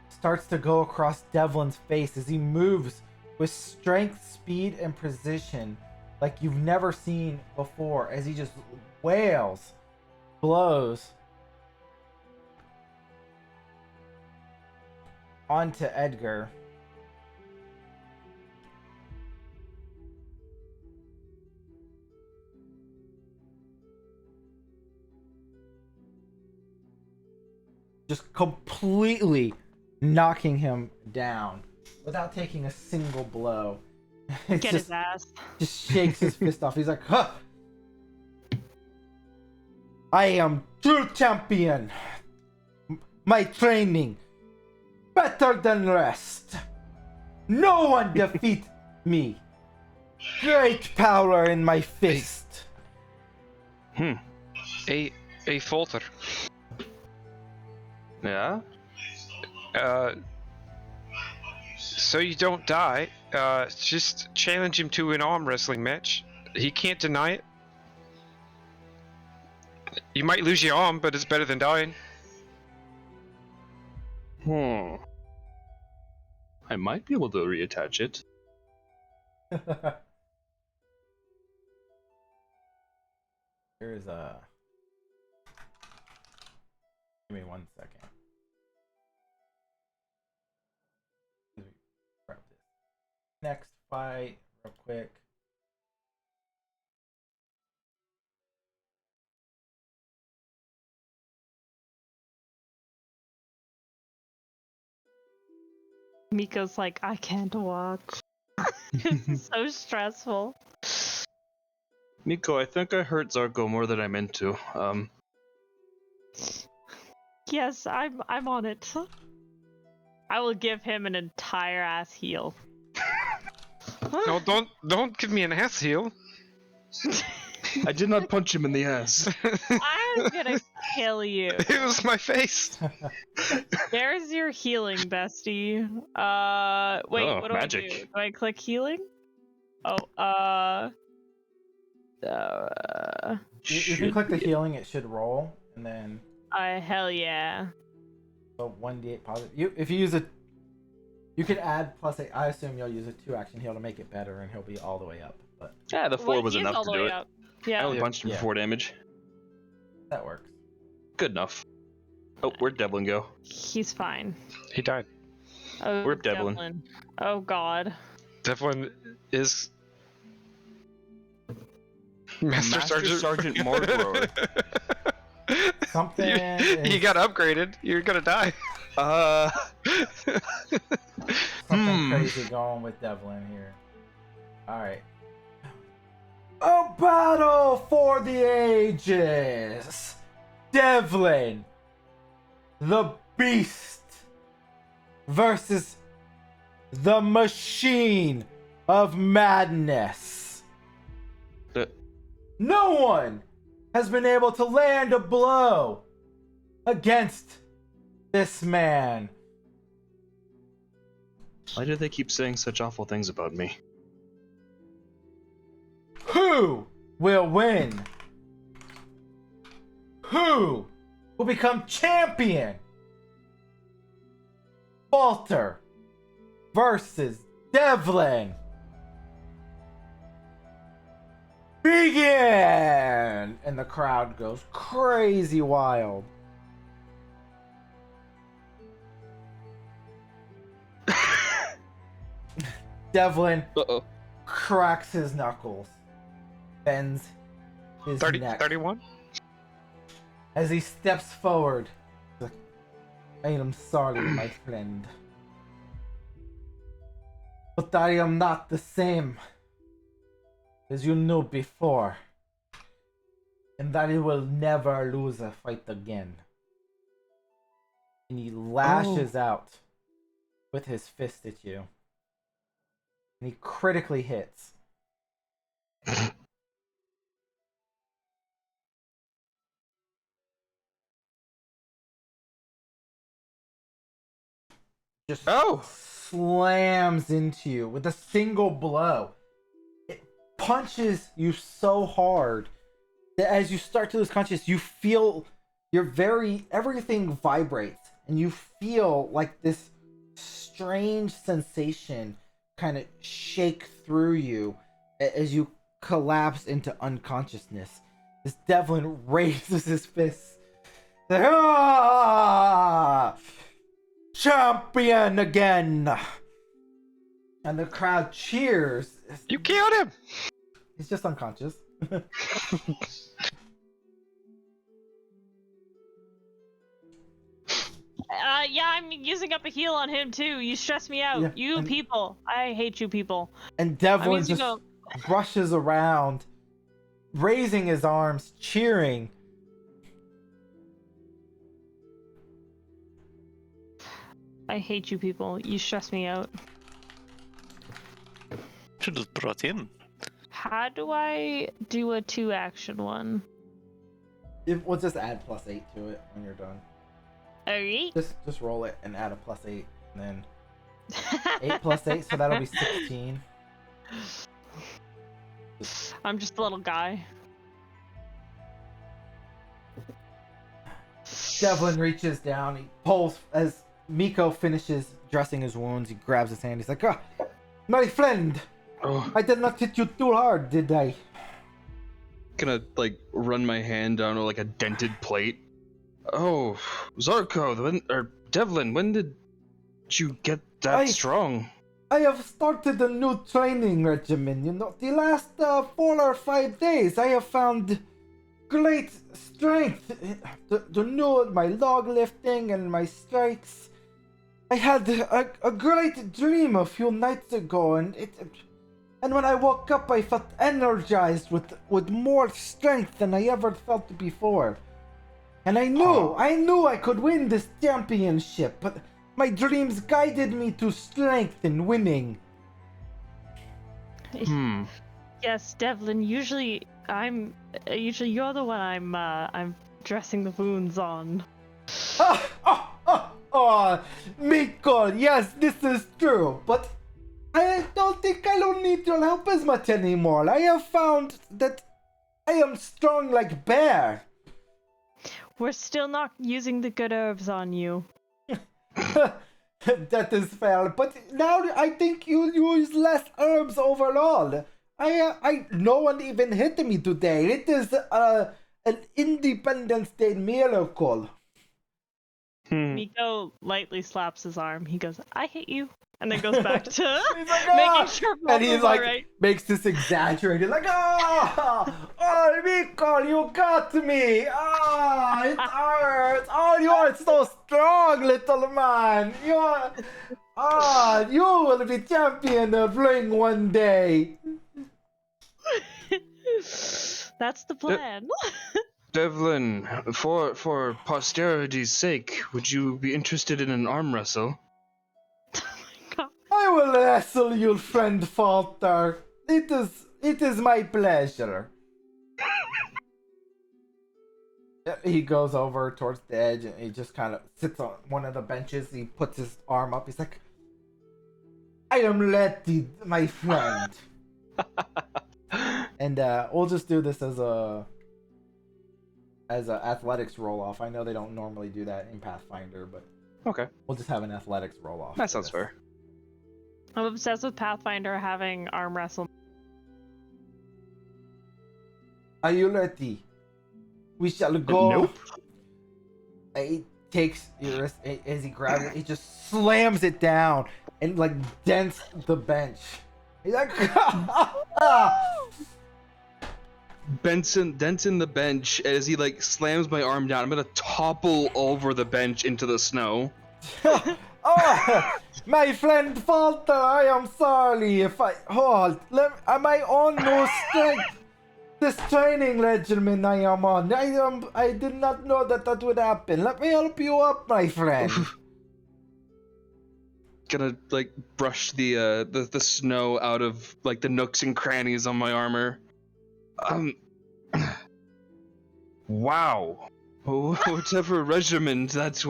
starts to go across Devlin's face as he moves with strength, speed, and precision like you've never seen before, as he just wails blows onto Edgar. Just completely knocking him down without taking a single blow. Get his ass. Just shakes his fist off. He's like, huh! I am true champion. My training better than rest. No one defeat me. Great power in my fist. A falter. Yeah? So you don't die, just challenge him to an arm wrestling match. He can't deny it. You might lose your arm, but it's better than dying. I might be able to reattach it. Here's a... Give me 1 second. Next fight, real quick. Miko's like, I can't watch. This is so stressful. Miko, I think I hurt Zarko more than I meant to. Yes, I'm on it. I will give him an entire ass heal. No, don't give me an ass heel. I did not punch him in the ass. I'm gonna kill you. It was my face. There's your healing, bestie. Wait, Oh, what do magic. I do? Do I click healing? Oh, You can click the healing, it should roll, and then... hell yeah. So 1d8 positive. If you use a... You can add +8. I assume you'll use a 2-action heal to make it better, and he'll be all the way up. But Yeah, the 4 Well, was he is enough all to the do way it. up. I Yeah. only punched him Yeah. for 4 damage. that works. Good enough. Oh, where'd Devlin go? He's fine. He died. Oh, Where'd Devlin? Oh god. Devlin is Master Sergeant Marlborough. Something You is- got upgraded. You're gonna die. Something crazy going with Devlin here. Alright. A battle for the ages! Devlin, the beast, versus the machine of madness. No one has been able to land a blow against this man. Why do they keep saying such awful things about me? Who will win? Who will become champion? Walter versus Devlin. Begin! And the crowd goes crazy wild. Devlin, Uh-oh. cracks his knuckles, bends his 30, neck 31? as he steps forward. He's like, I am sorry, my friend. But I am not the same as you knew before. And that I will never lose a fight again. And he lashes out with his fist at you. And he critically hits. Just slams into you with a single blow. It punches you so hard that as you start to lose consciousness, you feel everything vibrates, and you feel like this strange sensation kind of shake through you as you collapse into unconsciousness. This Devlin raises his fists. Ah! Champion again! And the crowd cheers. You killed him! He's just unconscious. Yeah, I'm using up a heal on him too. You stress me out. Yeah, You people. I hate you people. And Devlin using just rushes around, raising his arms, cheering. I hate you people. You stress me out. Should have brought him. How do I do a 2-action one? We'll just add +8 to it when you're done. Alright. Just roll it and add a +8, and then 8 + 8, so that'll be 16. I'm just a little guy. Devlin reaches down, he pulls as Miko finishes dressing his wounds. He grabs his hand. He's like, "Ah, my friend, I did not hit you too hard, did I?" Gonna like run my hand down like a dented plate. Oh, Zarko, Devlin, when did you get that strong? I have started a new training regimen. You know, the last 4 or 5 days, I have found great strength to know my log lifting and my strikes. I had a great dream a few nights ago, and when I woke up, I felt energized with more strength than I ever felt before. And I knew I could win this championship, but my dreams guided me to strength and winning. Yes, Devlin. Usually you're the one I'm dressing the wounds on. Miko, yes, this is true, but I don't think I don't need your help as much anymore. I have found that I am strong like bear. We're still not using the good herbs on you. That is fair, but now I think you use less herbs overall. No one even hit me today. It is an Independence Day miracle. Miko lightly slaps his arm. He goes, "I hate you," and then goes back to He's like, making sure. And he's like, right. makes this exaggerated, like, oh, Miko, you got me. It hurts. Oh, you are so strong, little man. You will be champion of ring one day. That's the plan. Devlin, for posterity's sake, would you be interested in an arm wrestle? I will wrestle you, friend Falter. It is my pleasure. He goes over towards the edge and he just kind of sits on one of the benches. He puts his arm up. He's like, "I am ready, my friend." And we'll just do this as a athletics roll off. I know they don't normally do that in Pathfinder, but okay, we'll just have an athletics roll off. That sounds fair. I'm obsessed with Pathfinder having arm wrestle. Are you ready? We shall go. Nope. He takes your wrist as he grabs it. He just slams it down and like dents the bench. He's like, Benson dents in the bench as he like slams my arm down. I'm gonna topple over the bench into the snow. oh, my friend Falter, I am sorry if I hold. Am I on no strength? This training regimen I am on. I did not know that would happen. Let me help you up, my friend. Gonna like brush the snow out of like the nooks and crannies on my armor. Wow. Whatever regiment that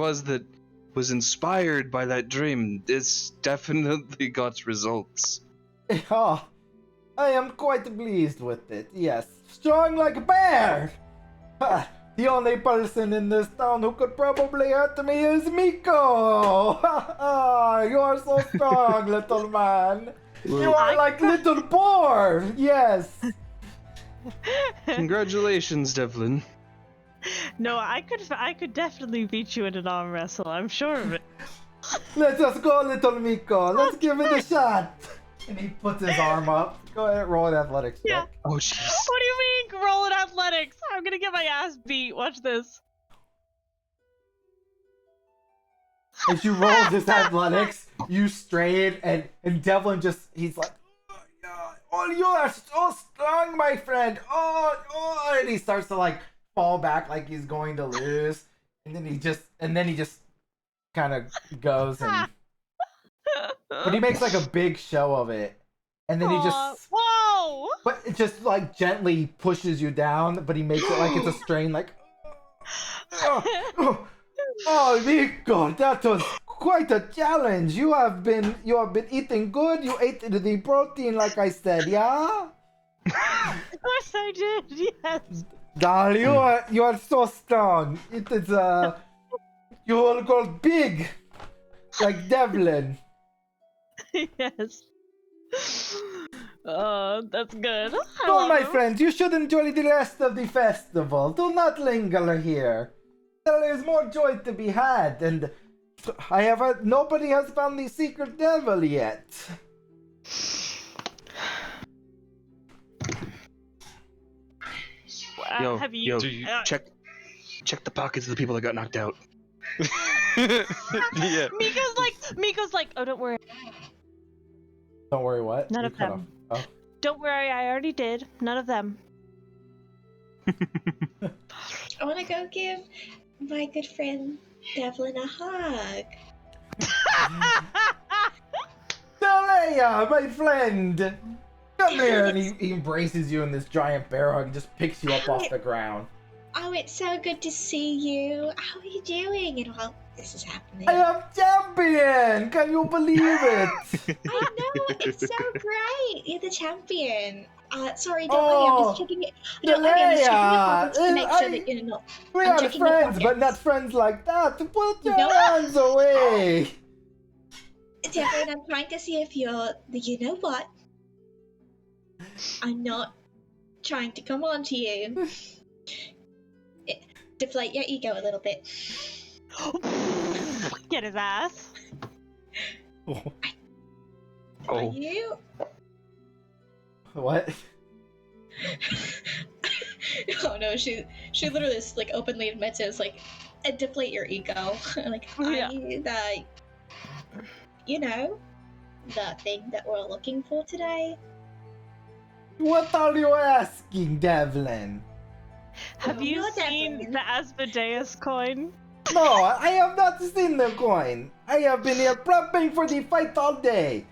was inspired by that dream, it's definitely got results. Oh, I am quite pleased with it, yes. Strong like a bear! Ha, the only person in this town who could probably hurt me is Miko! You are so strong, little man! You are like little boar! Yes! Congratulations, Devlin. No, I could definitely beat you in an arm wrestle. I'm sure of it. Let us go, little Miko! Let's give it a shot! And he puts his arm up. Go ahead, roll an athletics check. Yeah. Oh, jeez. What do you mean, roll in athletics? I'm gonna get my ass beat. Watch this. As you roll this athletics, you strain, and Devlin he's like, oh, you are so strong, my friend. Oh, and he starts to like fall back like he's going to lose, and then he just kind of goes and, but he makes like a big show of it, and then he just, whoa, but it just like gently pushes you down, but he makes it like it's a strain, like, oh, Nico, that was quite a challenge. You have been eating good. You ate the protein, like I said, yeah. Of course I did. Yes. Dal, you are so strong. It is you will go big, like Devlin. Yes. Oh, that's good. No, my friends, you should enjoy the rest of the festival. Do not linger here. There is more joy to be had, and nobody has found the secret devil yet. Yo, have you? check the pockets of the people that got knocked out. Yeah. Miko's like, oh, don't worry. Don't worry, what? None You of cut them. off. Oh. Don't worry, I already did. None of them. I want to go give my good friend Devlin a hug. Dalea, my friend! Come here! And he embraces you in this giant bear hug and just picks you up off the ground. Oh, it's so good to see you. How are you doing? And while this is happening, I am champion! Can you believe it? I know, it's so great. You're the champion. Sorry, don't worry, I'm just checking it. Don't worry, I'm just checking your pockets to make sure that you're not. We I'm are checking your friends, but pockets. not friends like that. Put your No. hands away! Devlin, I'm trying to see if you're the you know what. I'm not trying to come on to you. Deflate your ego a little bit. Get his ass. Are you? What? Oh no, she literally is, like, openly admits it. It's like, deflate your ego. Like, Yeah. are you the, you know, the thing that we're looking for today? What are you asking, Devlin? Have you Not seen Devlin. the Asmodeus coin? No, I have not seen the coin. I have been here prepping for the fight all day.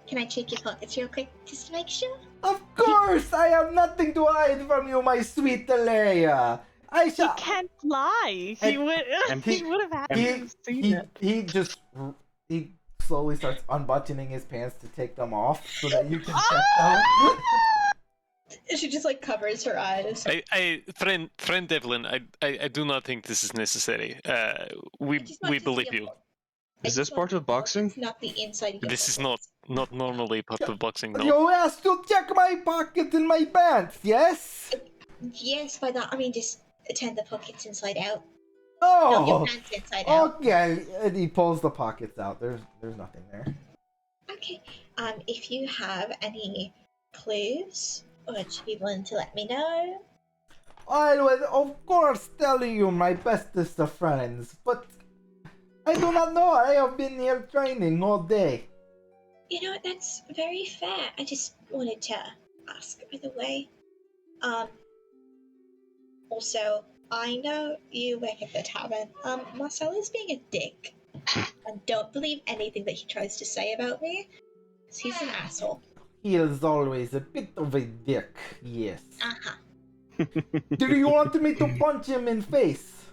Can I check your pockets real quick just to make sure? Of course, I have nothing to hide from you, my sweet Alea. I He shall. can't lie. He would. and He would have had to He have seen he it. he slowly starts unbuttoning his pants to take them off so that you can check Ah! them. She just like covers her eyes. Friend Devlin, I do not think this is necessary. We Just not we to see believe your you. po- Is I this just part want of boxing? It's not the inside of your This is pockets. not normally part of boxing. No. You asked to check my pockets in my pants, yes? Yes, by that I mean just turn the pockets inside out. Not your Oh, pants inside out. okay. And he pulls the pockets out. There's nothing there. Okay. If you have any clues, would you be willing to let me know? I will, of course, tell you my bestest of friends, but I do not know. I have been here training all day. You know, that's very fair. I just wanted to ask, by the way. Also, I know you work at the tavern. Marcel is being a dick. And don't believe anything that he tries to say about me, 'cause he's an asshole. He is always a bit of a dick, yes. Uh-huh. Do you want me to punch him in face?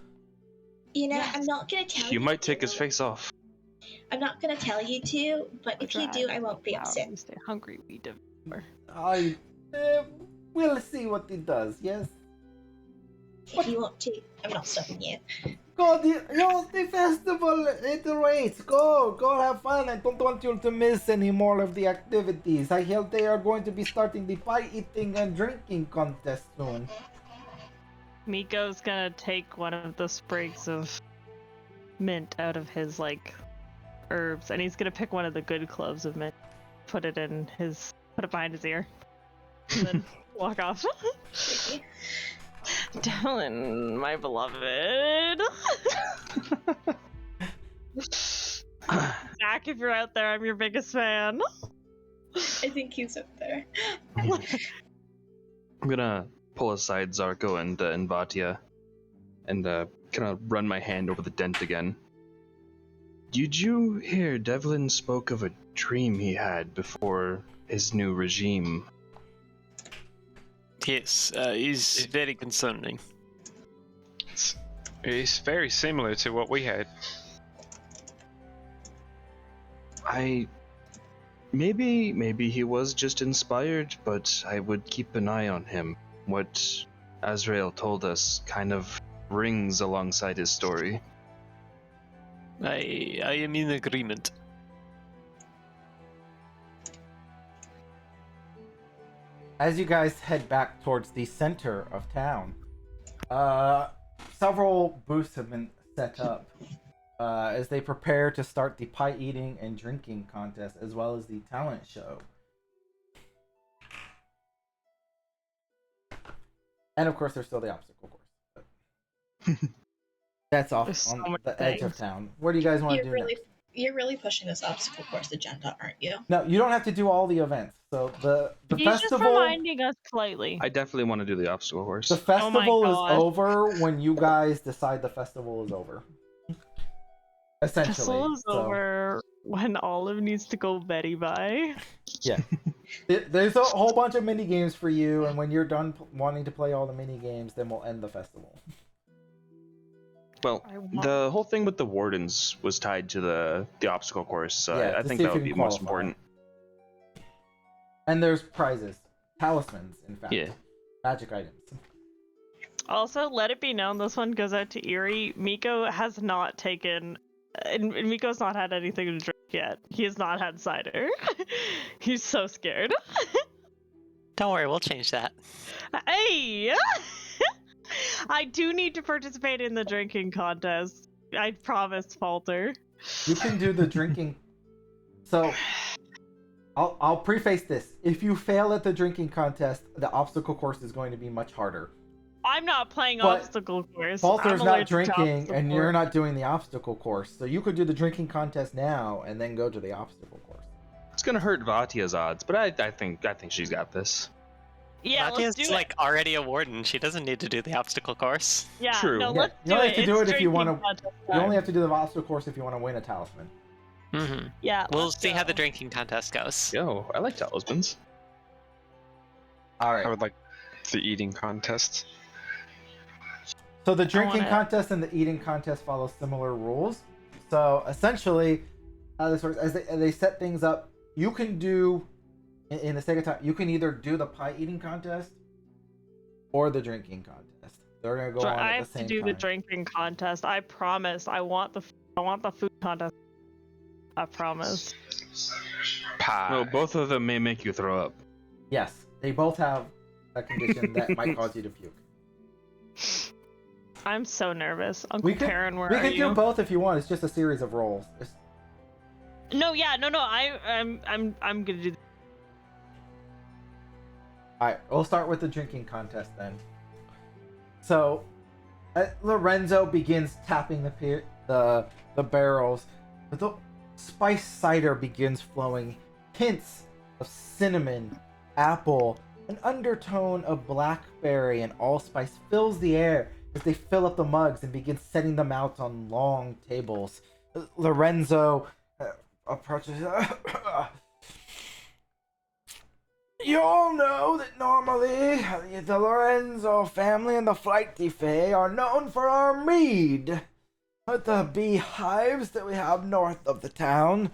You know, I'm not gonna tell you. You might take to. his face off. I'm not gonna tell you to, but if you do, I won't be upset. We stay hungry, we devour. We'll see what he does, yes? If you want to, I'm not stopping you. Go, the festival, it waits. Go have fun. I don't want you to miss any more of the activities. I hear they are going to be starting the pie eating and drinking contest soon. Miko's gonna take one of the sprigs of mint out of his, herbs, and he's gonna pick one of the good cloves of mint, put it behind his ear, and then walk off. Dylan, my beloved. Zach, if you're out there, I'm your biggest fan. I think he's up there. I'm gonna pull aside Zarko and Vatia and kind of run my hand over the dent again. Did you hear Devlin spoke of a dream he had before his new regime? Yes, it's very concerning. It's very similar to what we had. Maybe he was just inspired, but I would keep an eye on him. What Azrael told us kind of rings alongside his story. I am in agreement. As you guys head back towards the center of town, several booths have been set up as they prepare to start the pie eating and drinking contest, as well as the talent show. And of course, there's still the obstacle course. That's off There's on so the many edge of things. town. What do you guys want to do next? You're really pushing this obstacle course agenda, aren't you? No, you don't have to do all the events. So the He's festival. just reminding us politely. I definitely want to do the obstacle course. The festival is God. over when you guys decide the festival is over. Essentially. Festival is so, over when Olive needs to go Betty by. Yeah. There's a whole bunch of mini games for you, and when you're done wanting to play all the mini games, then we'll end the festival. Well, the whole thing with the wardens was tied to the obstacle course, so Yeah, I to think see that if would you be can most qualify. important. And there's prizes. Talismans, in fact. Yeah. Magic items. Also, let it be known this one goes out to Erie. Miko has not taken. And Miko's not had anything to drink yet. He has not had cider. He's so scared. Don't worry, we'll change that. Hey! I do need to participate in the drinking contest. I promised Falter. You can do the drinking. So, I'll preface this. If you fail at the drinking contest, the obstacle course is going to be much harder. I'm not playing But obstacle course. Falter's I'm not allergic to drinking, obstacle and you're course. not doing the obstacle course. So you could do the drinking contest now, and then go to the obstacle course. It's gonna hurt Vatia's odds, but I think she's got this. Yeah, let's do Vatia's it. already a warden. She doesn't need to do the obstacle course. Yeah, True. no, Yeah, let's you do only it. have to do It's it if you drinking want to. contest You time. only have to do the obstacle course if you want to win a talisman. Mm-hmm. Yeah, We'll let's see how go. the drinking contest goes. Yo, I like talismans. All right. I would like the eating contest. So the drinking wanna- contest and the eating contest follow similar rules. So essentially, how this works, as they set things up, you can do, in the sake of time, you can either do the pie eating contest or the drinking contest. They're gonna go on I at have the same to do time. the drinking contest. I promise. I want the food contest. I promise. Pie. Well, both of them may make you throw up. Yes, they both have a condition that might cause you to puke. I'm so nervous. Uncle We could, Perrin, where we are could you? do both if you want. It's just a series of rolls. No, yeah, no. I'm gonna do. All right, we'll start with the drinking contest then. So, Lorenzo begins tapping the barrels. The spice cider begins flowing. Hints of cinnamon, apple, an undertone of blackberry, and allspice fills the air as they fill up the mugs and begin setting them out on long tables. Lorenzo approaches. You all know that normally the Lorenzo family and the Flighty Fae are known for our mead, at the beehives that we have north of the town.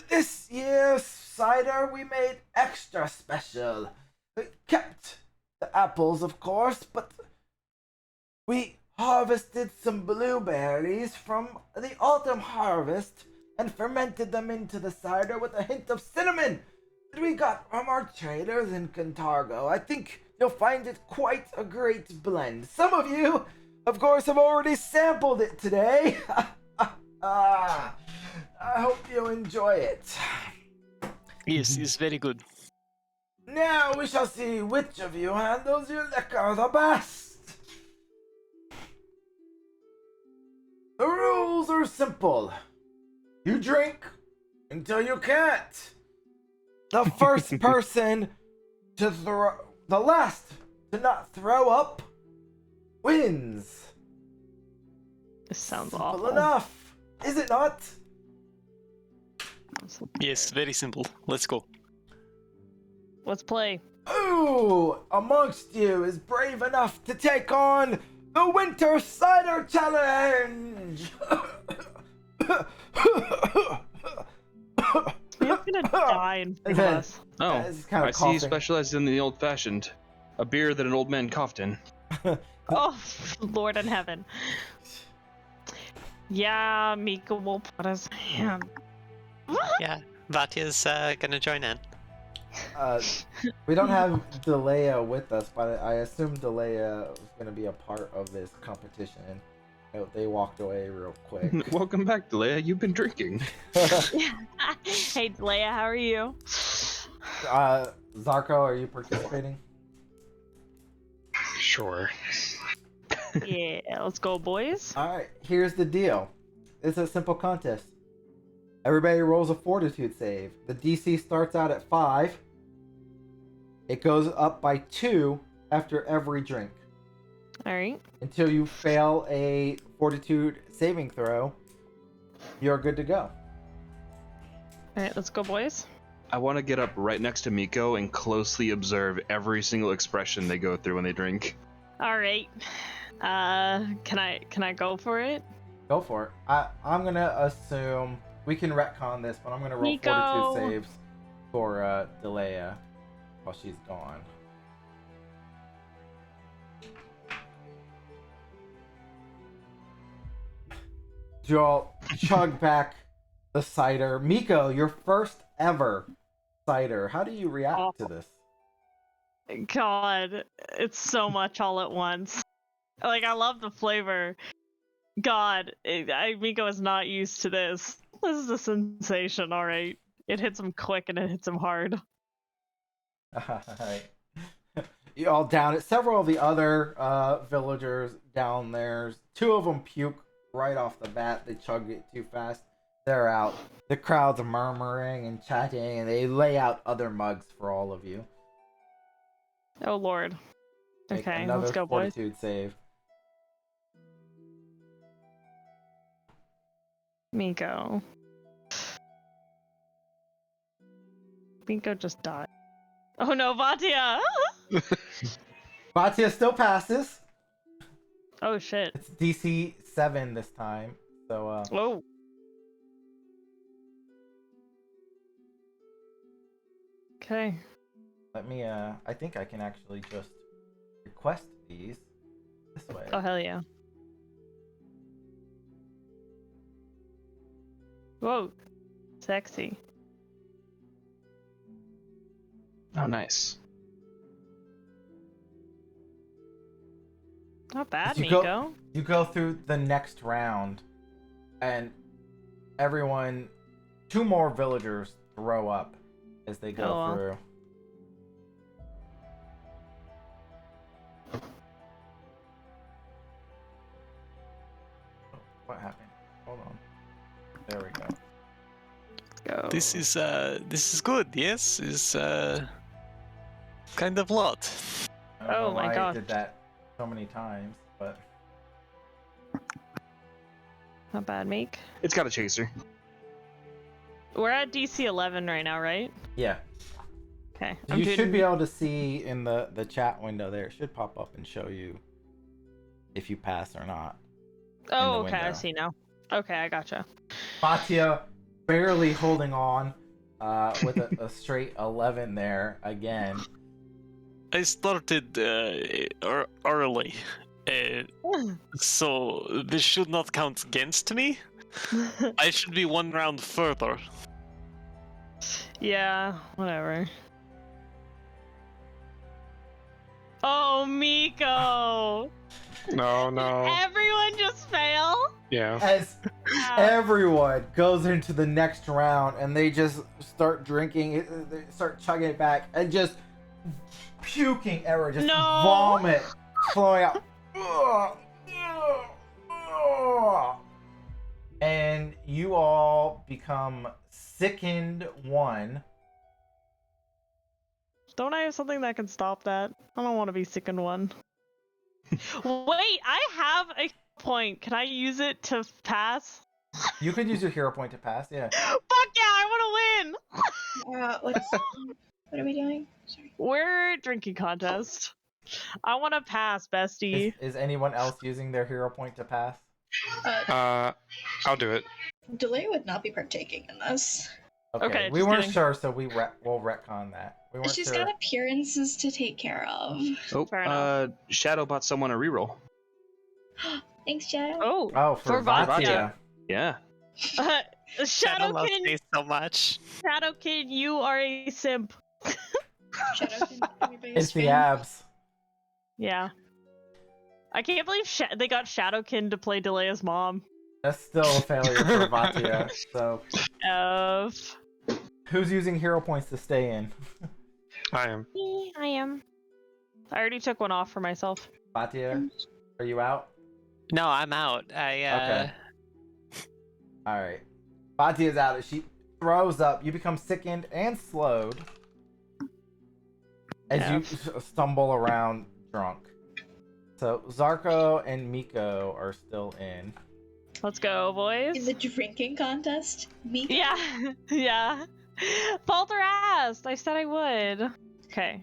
This year's cider we made extra special. We kept the apples, of course, but we harvested some blueberries from the autumn harvest and fermented them into the cider with a hint of cinnamon that we got from our traders in Cantargo. I think you'll find it quite a great blend. Some of you, of course, have already sampled it today. I hope you enjoy it. Yes, it's very good. Now we shall see which of you handles your liquor the best. The rules are simple. You drink until you can't. The first person to the last to not throw up wins. This sounds Simple awful. enough, is it not? Yes, very simple. Let's go. Let's play. Who amongst you is brave enough to take on the Winter Cider Challenge? We're gonna die in front of us. Oh, It's kind I of see you coughing. specialize in the old-fashioned. A beer that an old man coughed in. Oh, Lord in heaven. Yeah, Mika will put his hand. Yeah, Vatia's gonna join in. We don't have Delea with us, but I assume Delea was going to be a part of this competition. They walked away real quick. Welcome back, Delea. You've been drinking. Hey, Leia, how are you? Zarko, are you participating? Sure. Yeah, let's go, boys. Alright, here's the deal. It's a simple contest. Everybody rolls a fortitude save. The DC starts out at 5. It goes up by 2 after every drink. Alright. Until you fail a fortitude saving throw, you're good to go. Alright, let's go, boys. I want to get up right next to Miko and closely observe every single expression they go through when they drink. Alright. Can I go for it? Go for it. I'm going to assume... We can retcon this, but I'm going to roll Nico. fortitude saves for Delea while she's gone. You all chug back the cider. Miko, your first ever cider. How do you react to this? God, it's so much all at once. Like, I love the flavor. God, Miko is not used to this. This is a sensation, alright. It hits him quick and it hits him hard. Alright. You all down it. Several of the other villagers down there, 2 of them puke right off the bat. They chug it too fast. They're out. The crowd's murmuring and chatting, and they lay out other mugs for all of you. Oh, Lord. Make Okay, another let's go, boys. fortitude save. Miko. Miko just died. Oh no, Vatia! Batia still passes. Oh shit. It's DC 7 this time. So, Whoa. Okay. let me, I think I can actually just request these this way. Oh hell yeah. Whoa. Sexy. Oh, nice. Not bad, You Miko. You go through the next round, and everyone 2 more villagers throw up as they go Oh. through. What happened? Hold on. There we go. Go. This is good. Yes, is kind of lot. I don't know Oh my why I gosh. did that so many times, but Not bad, Meek. It's got a chaser. We're at DC 11 right now, right? yeah. Okay. You should be able to see in the chat window there. It should pop up and show you if you pass or not. Oh, in the okay. I window. see now. Okay, I gotcha. Fatia barely holding on with a straight 11 there again. I started early, so this should not count against me. I should be 1 round further. Yeah, whatever. Oh, Miko! No. Everyone just fail? Yeah. As everyone goes into the next round and they just start drinking it, they start chugging it back and just puking everywhere, just No. vomit flowing out. And you all become sickened 1. Don't I have something that can stop that? I don't want to be sick in 1. Wait, I have a point. Can I use it to pass? You could use your hero point to pass, yeah. Fuck yeah, I want to win! What are we doing? Sorry. We're drinking contest. I want to pass, bestie. Is anyone else using their hero point to pass? I'll do it. Delay would not be partaking in this. Okay, we just weren't kidding. sure, so we'll retcon that. We weren't She's sure. got appearances to take care of. Oh, Fair enough. Shadow bought someone a reroll. Thanks, Shadow. Oh, Oh, for Vatia. Vatia. Yeah. Shadow loves Shadowkin, me so much. Shadowkin, you are a simp. Shadow can everybody's It's the friend. abs. Yeah. I can't believe they got Shadowkin to play Delea's mom. That's still a failure for Vatia. So, who's using hero points to stay in? I am. I am. I already took one off for myself. Vatia, are you out? No, I'm out. Okay. All right. Vatia's out. She throws up. You become sickened and slowed as you stumble around drunk. So Zarko and Miko are still in. Let's go, boys. In the drinking contest? Me? Yeah, yeah. Falter asked. I said I would. Okay.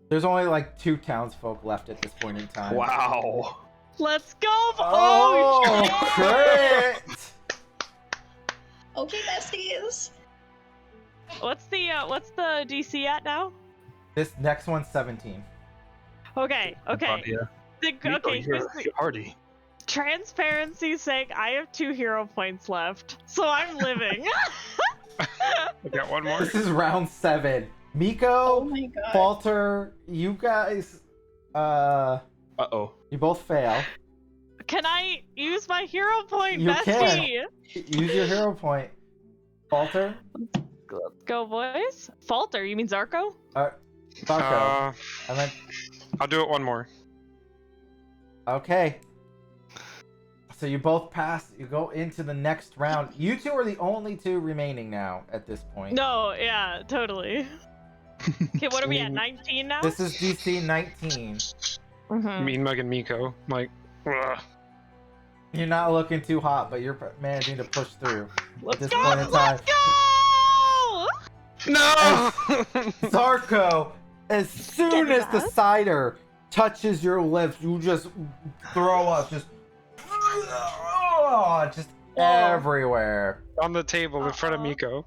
There's only like 2 townsfolk left at this point in time. Wow. Let's go. Oh, shit. crit! Okay, besties. What's the DC at now? This next one's 17. Okay. Vatia. Okay. Here's the Hardy. transparency's sake. I have 2 hero points left, so I'm living. I got one more. This is round 7. Oh Miko, my god. Falter, you guys, Uh-oh. you both fail. Can I use my hero point, You bestie? Use your hero point. Falter? Let's go, boys. Falter, you mean Zarko? Zarko. And then, I'll do it one more. okay. So you both pass. You go into the next round. You 2 are the only 2 remaining now at this point. No, yeah, totally. Okay, what are we at? 19 now? This is DC 19. Mhm. Mean Mug and Miko. Like, ugh. You're not looking too hot, but you're managing to push through Let's at this go! point in time. Let's go! No! Zarko, as soon as the cider touches your lips, you just throw up, just everywhere. On the table in front of Miko.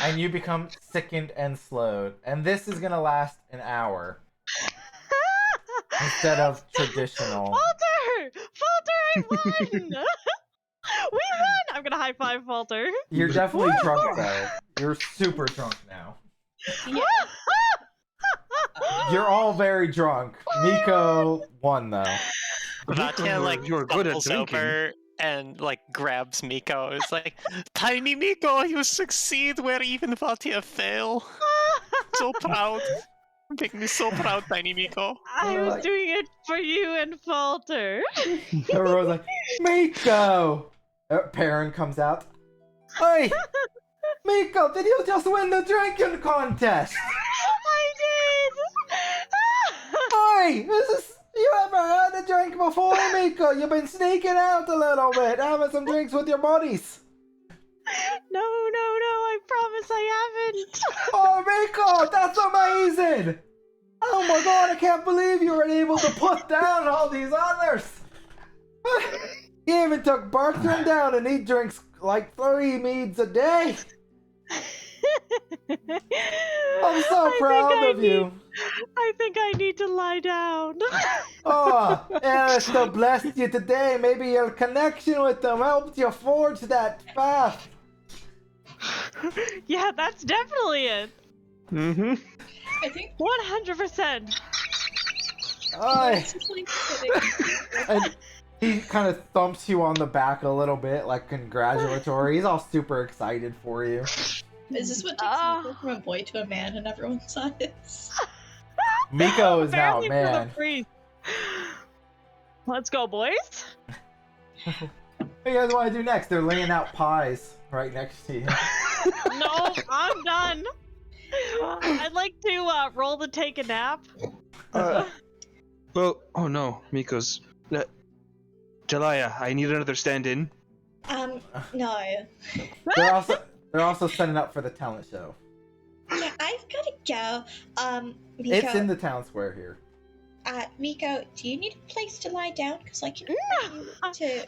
And you become sickened and slowed. And this is gonna last an hour instead of traditional. Falter! I won! We won! I'm gonna high five Falter. You're definitely drunk though. You're super drunk now. You're all very drunk. Miko won though. Vatia, like, you were good at stumbles drinking. over and like grabs Miko. It's like, Tiny Miko, you succeed where even Vatia fail. So proud. Make me so proud, Tiny Miko. I was doing it for you and Falter. Everyone's like, Miko! Perrin comes out. Hey! Miko, did you just win the drinking contest? I did! Hey! You ever had a drink before, Miko? You've been sneaking out a little bit, having some drinks with your buddies. No, I promise I haven't. Oh, Miko, that's amazing! Oh my god, I can't believe you were able to put down all these others! He even took Bertrand down and he drinks like 3 meads a day! I'm so proud of you! I think I need to lie down. Oh, Alistair blessed you today. Maybe your connection with them helped you forge that path. Yeah, that's definitely it. Mm-hmm. I think 100%. And he kind of thumps you on the back a little bit, like congratulatory. He's all super excited for you. is this what takes Miko from a boy to a man in everyone's eyes? Miko is now a Apparently for man. the priest. Let's go, boys. What do you guys want to do next? They're laying out pies right next to you. No, I'm done. I'd like to roll to take a nap. Well, oh no, Miko's. Jalaya, I need another stand-in. No. They're also setting up for the talent show. Yeah, I've gotta go. Miko. It's in the town square here. Miko, do you need a place to lie down? Because I can to.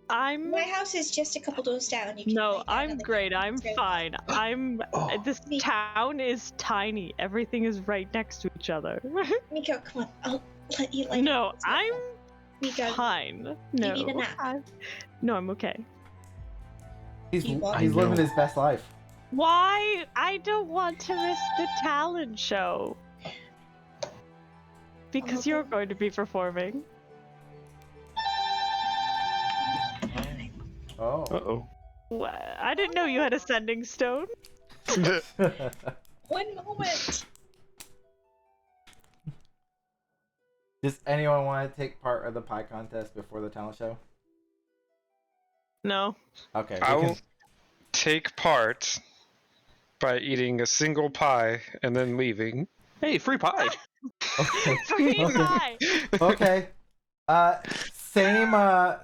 My house is just a couple doors down. You can No, lie down I'm on the great. couch. I'm So- fine. This town is tiny. Everything is right next to each other. Miko, come on. I'll let you lie down. No, It's I'm Miko, fine. No. you need a nap? No, I'm okay. He's You want- living his best life. Why? I don't want to miss the talent show. Because Okay. you're going to be performing. Oh. Uh-oh. I didn't know you had a sending stone. One moment. Does anyone want to take part of the pie contest before the talent show? No. Okay. I we can- will take part by eating a single pie and then leaving. Hey, free pie! Okay. Free Okay. pie. Okay.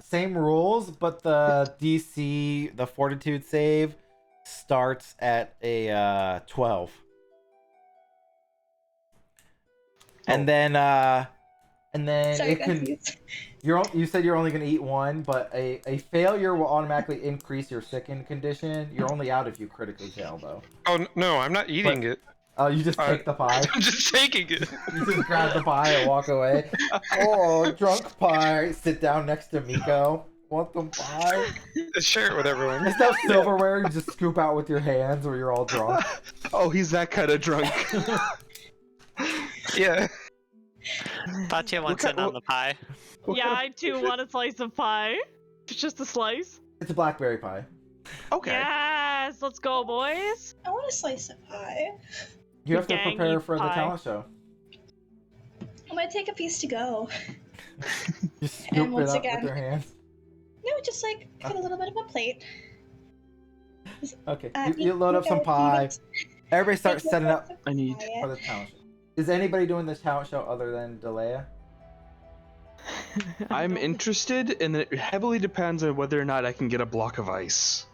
Same rules, but the DC, the Fortitude save, starts at a 12. And then Sorry, it can. You said you're only gonna eat one, but a failure will automatically increase your sickened condition. You're only out if you critically fail, though. Oh no, I'm not eating it. Oh, you just take the pie. I'm just taking it. You just grab the pie and walk away. Oh, drunk pie. Sit down next to Miko. Want some pie? Share it with everyone. It's no silverware you just scoop out with your hands or you're all drunk. Oh, he's that kind of drunk. Yeah. Vatia wants in on the pie. Yeah, I too want a slice of pie. It's just a slice. It's a blackberry pie. Okay. Yes, let's go, boys. I want a slice of pie. You have to Gang prepare eats for the pie. talent show. I'm gonna take a piece to go. Just And scoop it once up again- with your hands. No, just like put a little bit of a plate. Okay, Uh, you load up some Miko, do you pie. want- Everybody starts Miko, setting up some I need- pie? for the talent show. Is anybody doing this talent show other than Delea? I'm interested, and it heavily depends on whether or not I can get a block of ice.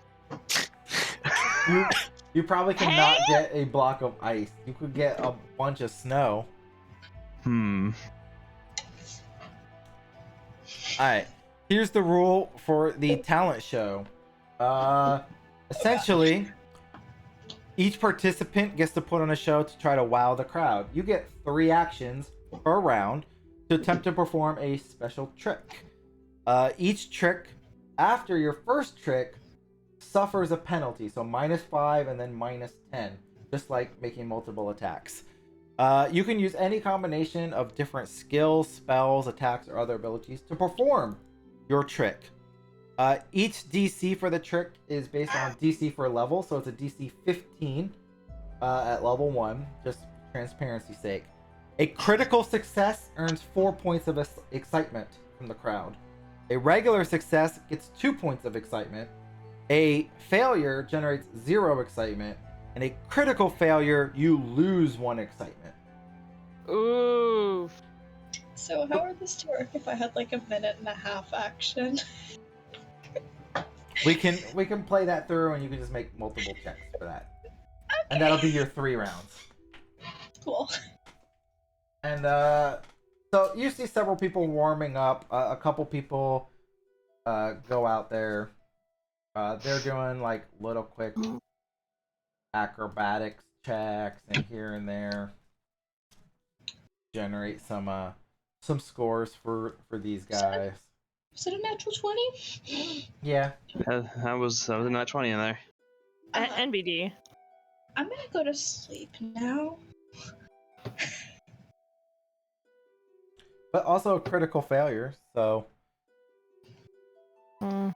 You probably cannot get a block of ice. You could get a bunch of snow. Alright, here's the rule for the talent show. Essentially, each participant gets to put on a show to try to wow the crowd. You get 3 actions per round to attempt to perform a special trick. Each trick, after your first trick, suffers a penalty, so -5 and then -10, just like making multiple attacks. You can use any combination of different skills, spells, attacks, or other abilities to perform your trick. Each DC for the trick is based on DC for level, so it's a DC 15 at level 1, just for transparency's sake. A critical success earns 4 points of excitement from the crowd. A regular success gets 2 points of excitement. A failure generates 0 excitement. And a critical failure, you lose 1 excitement. Ooh. So how would this work if I had like a minute and a half action? We can play that through, and you can just make multiple checks for that. Okay. And that'll be your 3 rounds. Cool. And so you see several people warming up. A couple people go out there. They're doing like little quick acrobatics checks and here and there. Generate some scores for these guys. Was it a natural 20? Yeah. That was a nat 20 in there. NBD. I'm gonna go to sleep now. But also a critical failure, so. Mm.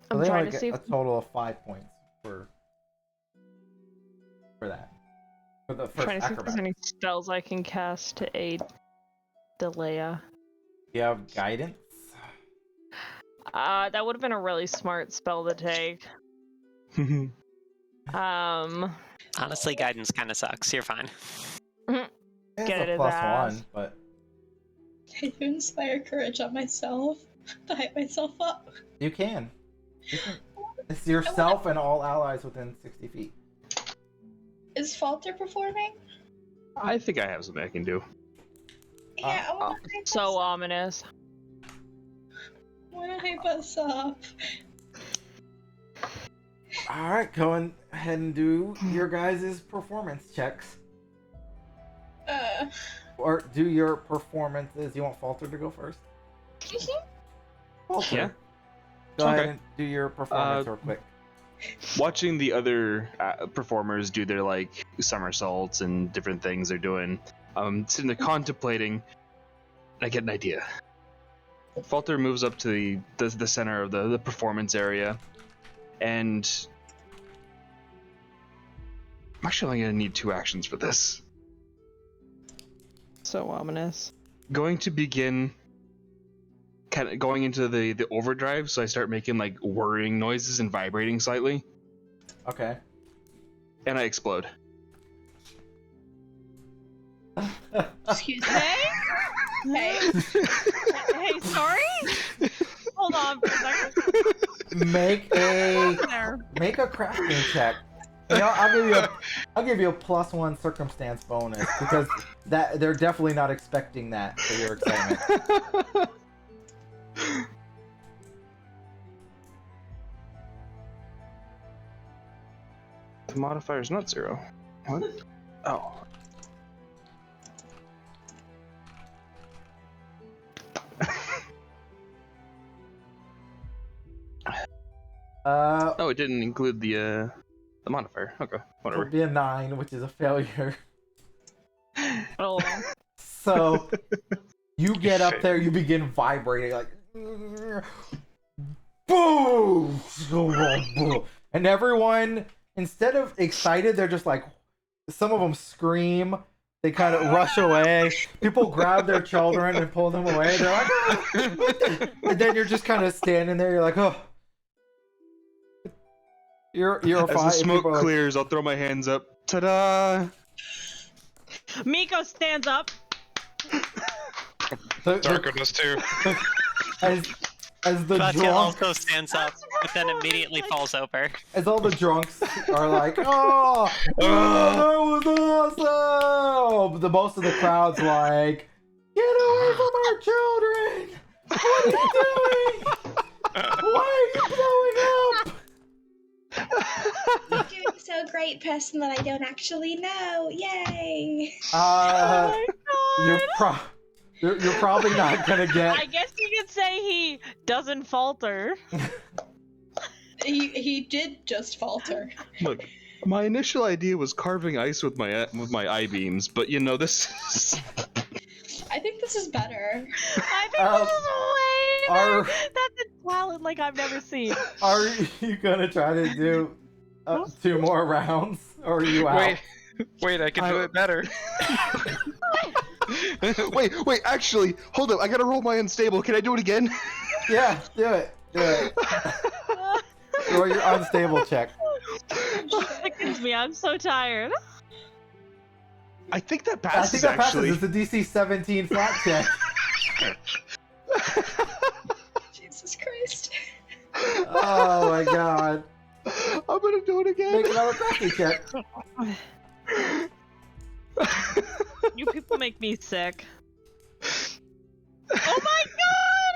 So I'm they trying only to get see a total of 5 points for that. For the first trying to see if there's acrobat. any spells I can cast to aid Delea. You have guidance? That would have been a really smart spell to take. Honestly, guidance kind of sucks. You're fine. It's Get it a in plus the ass. 1, but I do inspire courage on myself to hype myself up. you can. It's yourself and all allies within 60 feet. Is Falter performing? I think I have something I can do. Yeah, I wanna hype So us up. ominous. I wanna hype us up. Alright, go ahead and do your guys' performance checks. Or do your performances. You want Falter to go first? Falter. Yeah. Go Okay. ahead and do your performance real quick. Watching the other performers do their like somersaults and different things they're doing, sitting there contemplating, I get an idea. Falter moves up to the center of the performance area, and I'm actually only gonna need 2 actions for this. So ominous. Going to begin kind of going into the overdrive, so I start making like whirring noises and vibrating slightly, Okay. and I explode. Excuse me. Hey? Hey. Hey, sorry? Hold on for a second. Make a crafting check. You know, I'll give you a +1 circumstance bonus because that they're definitely not expecting that for your excitement. The modifier's not 0. What? Oh. Oh, it didn't include the modifier. Okay, It whatever. would be a 9, which is a failure. Oh. So you get up there, you begin vibrating like boom, and everyone, instead of excited, they're just like, some of them scream. They kind of rush away. People grab their children and pull them away. They're like, "Ah!" And then you're just kind of standing there. You're like, oh, you're As fine. the smoke People are like, clears, I'll throw my hands up. Ta-da! Miko stands up. Darko does too. as the Katya drunk, also stands up, but then immediately falls over. as all the drunks are like, oh, that was awesome. The most of the crowd's like, get away from our children. What are you doing? Why are you blowing up? You're doing so great, person that I don't actually know. Yay! Oh my god. You're probably not gonna get. I guess you could say he doesn't falter. He did just falter. Look, my initial idea was carving ice with my I-beams, but you know this. I think this is better. I think this is way better. Are That's a talent like I've never seen. are you gonna try to do 2 more rounds, or are you out? Wait, I can do it better. Wait, actually, hold up. I gotta roll my unstable. Can I do it again? Yeah, do it. Roll your unstable check. It sickens me. I'm so tired. I think that I passes, think that actually. passes. It's a DC 17 flat check. Jesus Christ. Oh my god. I'm gonna do it again. Make another crafty check. You people make me sick. Oh my god!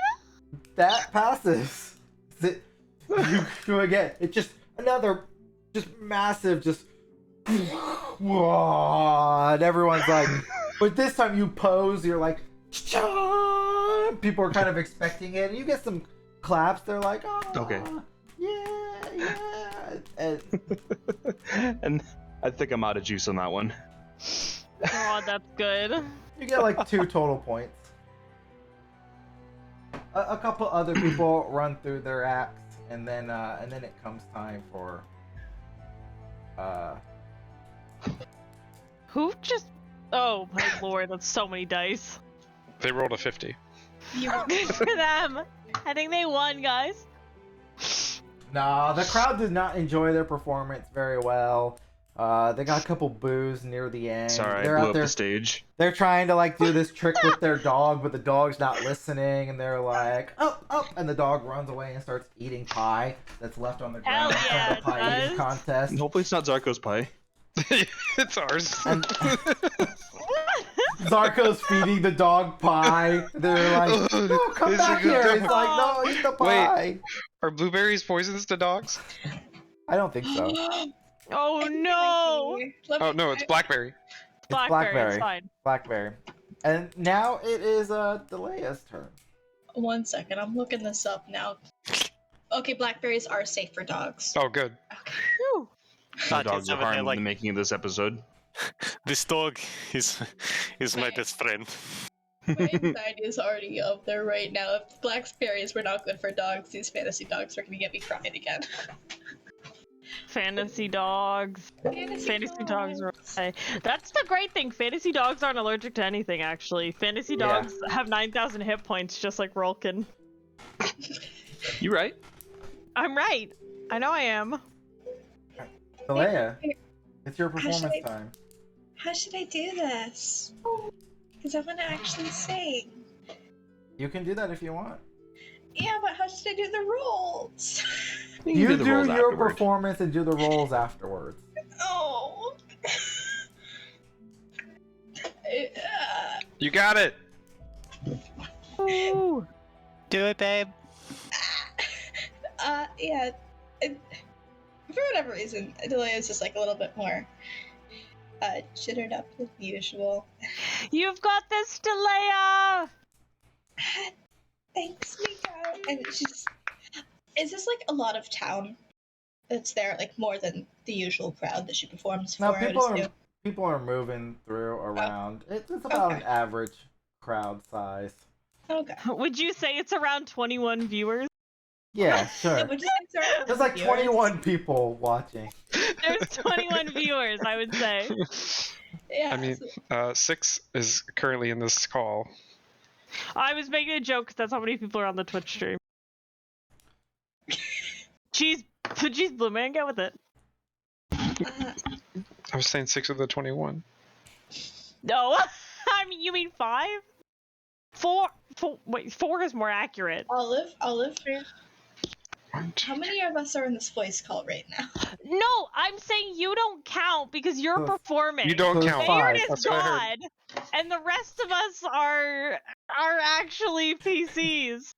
That passes. You go again. It's just another, just massive, just. Whoa, and everyone's like, but this time you pose, you're like, "Cha!" People are kind of expecting it, and you get some claps. They're like, oh, Okay. yeah. And And I think I'm out of juice on that one. Oh, that's good. you get like 2 total points. A couple other people run through their acts, and then it comes time for Who just? Oh my lord, that's so many dice. They rolled a 50. Good for them. I think they won, guys. Nah, the crowd did not enjoy their performance very well. They got a couple boos near the end. Sorry, They're I blew out up there. the stage. They're trying to like do this trick with their dog, but the dog's not listening, and they're like, up, and the dog runs away and starts eating pie that's left on the ground Hell yeah, from the pie it eating does. contest. Hopefully it's not Zarko's pie. It's ours. And Zarko's feeding the dog pie. They're like, no, come This is back good here. stuff. It's like, no, eat the pie. Are blueberries poisonous to dogs? I don't think so. Oh no! Oh no, it's blackberry. Blackberry, it's fine. Blackberry. And now it is Delea's turn. 1 second, I'm looking this up now. Okay, blackberries are safe for dogs. Oh, good. Whew. No God, dogs it's were over there, harmed in like- the making of this episode. This dog is my best friend. My anxiety is already up there right now. If blackberries were not good for dogs, these fantasy dogs are gonna get me crying again. Fantasy dogs. Fantasy dogs are okay. That's the great thing. Fantasy dogs aren't allergic to anything, actually. Fantasy Yeah. dogs have 9,000 hit points, just like Rolkin. You right? I'm right. I know I am. Delea, it's your performance time. How should I do this? Because I want to actually sing. You can do that if you want. Yeah, but how should I do the rolls? You do the do rolls your afterward. performance and do the rolls afterwards. Oh. You got it. Ooh. Do it, babe. Yeah. For whatever reason, Adelia is just like a little bit more jittered up than usual. You've got this, Delea! Thanks, Miko. And she's. Is this like a lot of town that's there, like more than the usual crowd that she performs for? Now I would assume? people are moving through around. It's about an Okay. average crowd size. Okay. Would you say it's around 21 viewers? Yeah, sure. Yeah, but just like sort of There's like viewers. 21 people watching. There's 21 viewers, I would say. Yeah. I mean, 6 is currently in this call. I was making a joke because that's how many people are on the Twitch stream. Jeez, Blue Man, get with it. I was saying 6 of the 21. No, I mean, you mean 5? 4, wait, 4 is more accurate. Olive. One, two, How many of us are in this voice call right now? No, I'm saying you don't count because you're So- performing. You don't So count. five. Bayard is That's what I God, and the rest of us are actually PCs.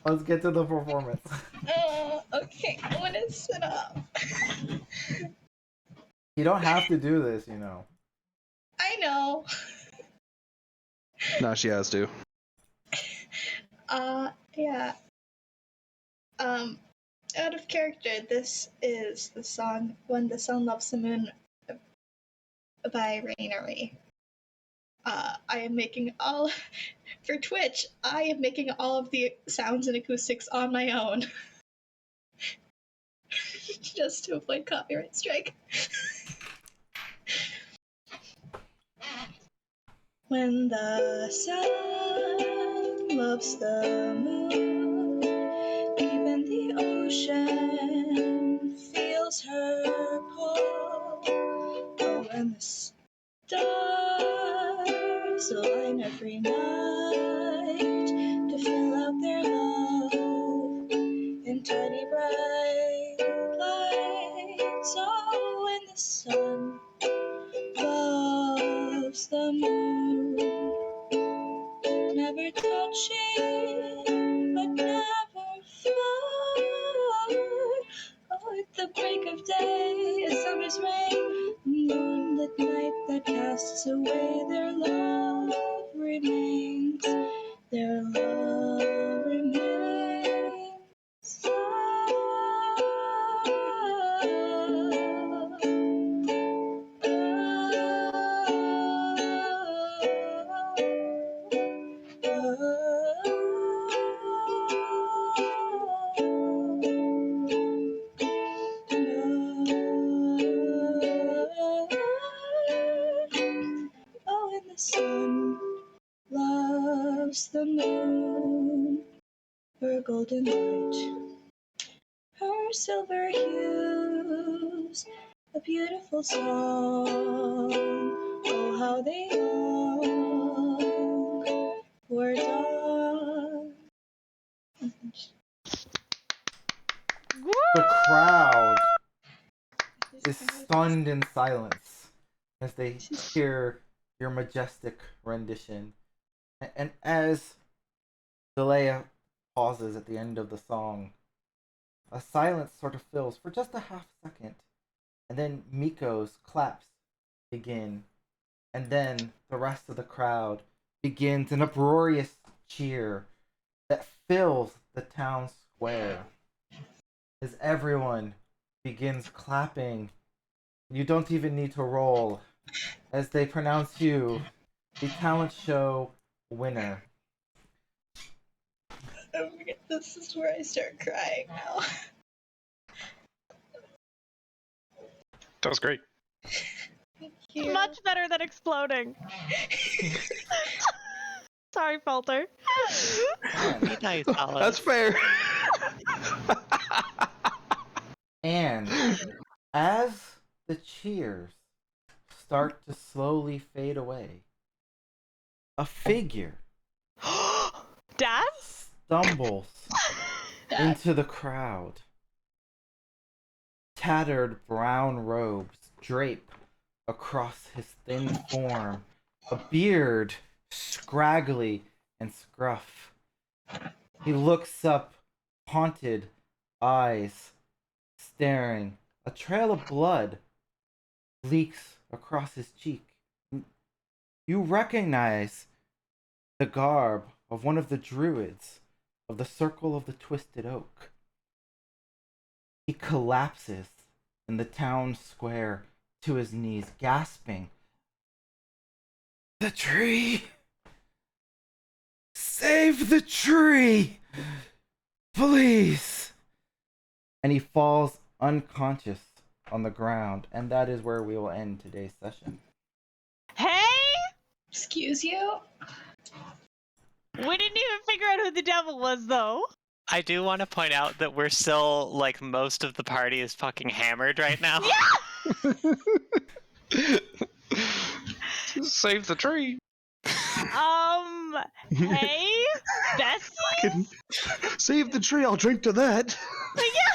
Let's get to the performance. Okay, I want to sit up. You don't have to do this, you know. I know. No, she has to. Yeah. Out of character, this is the song When the Sun Loves the Moon by Rainery. I am making all for Twitch. I am making all of the sounds and acoustics on my own, just to avoid copyright strike. When the sun loves the moon, even the ocean feels her pull. Oh, when the stars align every night to fill out their love in tiny bright lights. Oh, when the sun loves the moon, never touching but never far. Oh, at the break of day, a summer's rain, moonlit night that casts away their love remains. Their love remains. Oh, and the sun loves the moon, her golden light, her silver hues, a beautiful song. Oh, how they long for dawn. The crowd is stunned in silence as they hear your majestic rendition. And as Delea pauses at the end of the song, a silence sort of fills for just a half second, and then Miko's claps begin, and then the rest of the crowd begins an uproarious cheer that fills the town square. As everyone begins clapping, you don't even need to roll, as they pronounce you the talent show winner. Oh my god, this is where I start crying now. That was great. Thank you. Much better than exploding. Sorry, Falter. Nice, Alice. That's fair. And as the cheers start to slowly fade away, a figure Dad? stumbles into the crowd. Tattered brown robes drape across his thin form, a beard scraggly and scruff. He looks up, haunted eyes staring. A trail of blood leaks across his cheek. You recognize the garb of one of the druids of the Circle of the Twisted Oak. He collapses in the town square to his knees, gasping, "The tree! Save the tree! Please!" And he falls unconscious on the ground, and that is where we will end today's session. Hey! Excuse you? We didn't even figure out who the devil was, though. I do want to point out that we're still, like, most of the party is fucking hammered right now. Yeah! Save the tree. Hey? Bessie? Save the tree, I'll drink to that. Yeah!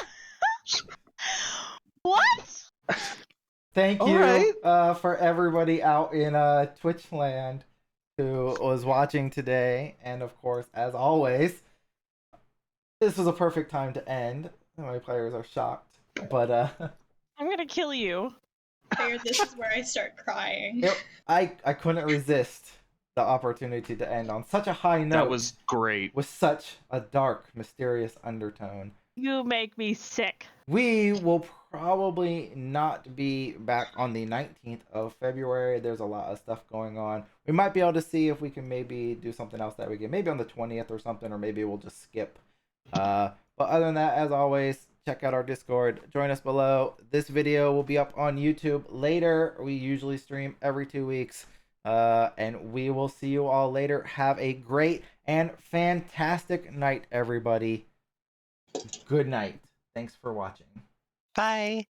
What? Thank All you right. for everybody out in Twitch land who was watching today. And of course, as always, this was a perfect time to end. My players are shocked. But I'm gonna kill you. Here, this is where I start crying. I couldn't resist the opportunity to end on such a high note. That was great. With such a dark, mysterious undertone. You make me sick. We will probably not be back on the 19th of February. There's a lot of stuff going on. We might be able to see if we can maybe do something else that weekend, maybe on the 20th or something, or maybe we'll just skip. But other than that, as always, check out our Discord. Join us below. This video will be up on YouTube later. We usually stream every 2 weeks. And we will see you all later. Have a great and fantastic night, everybody. Good night. Thanks for watching. Bye.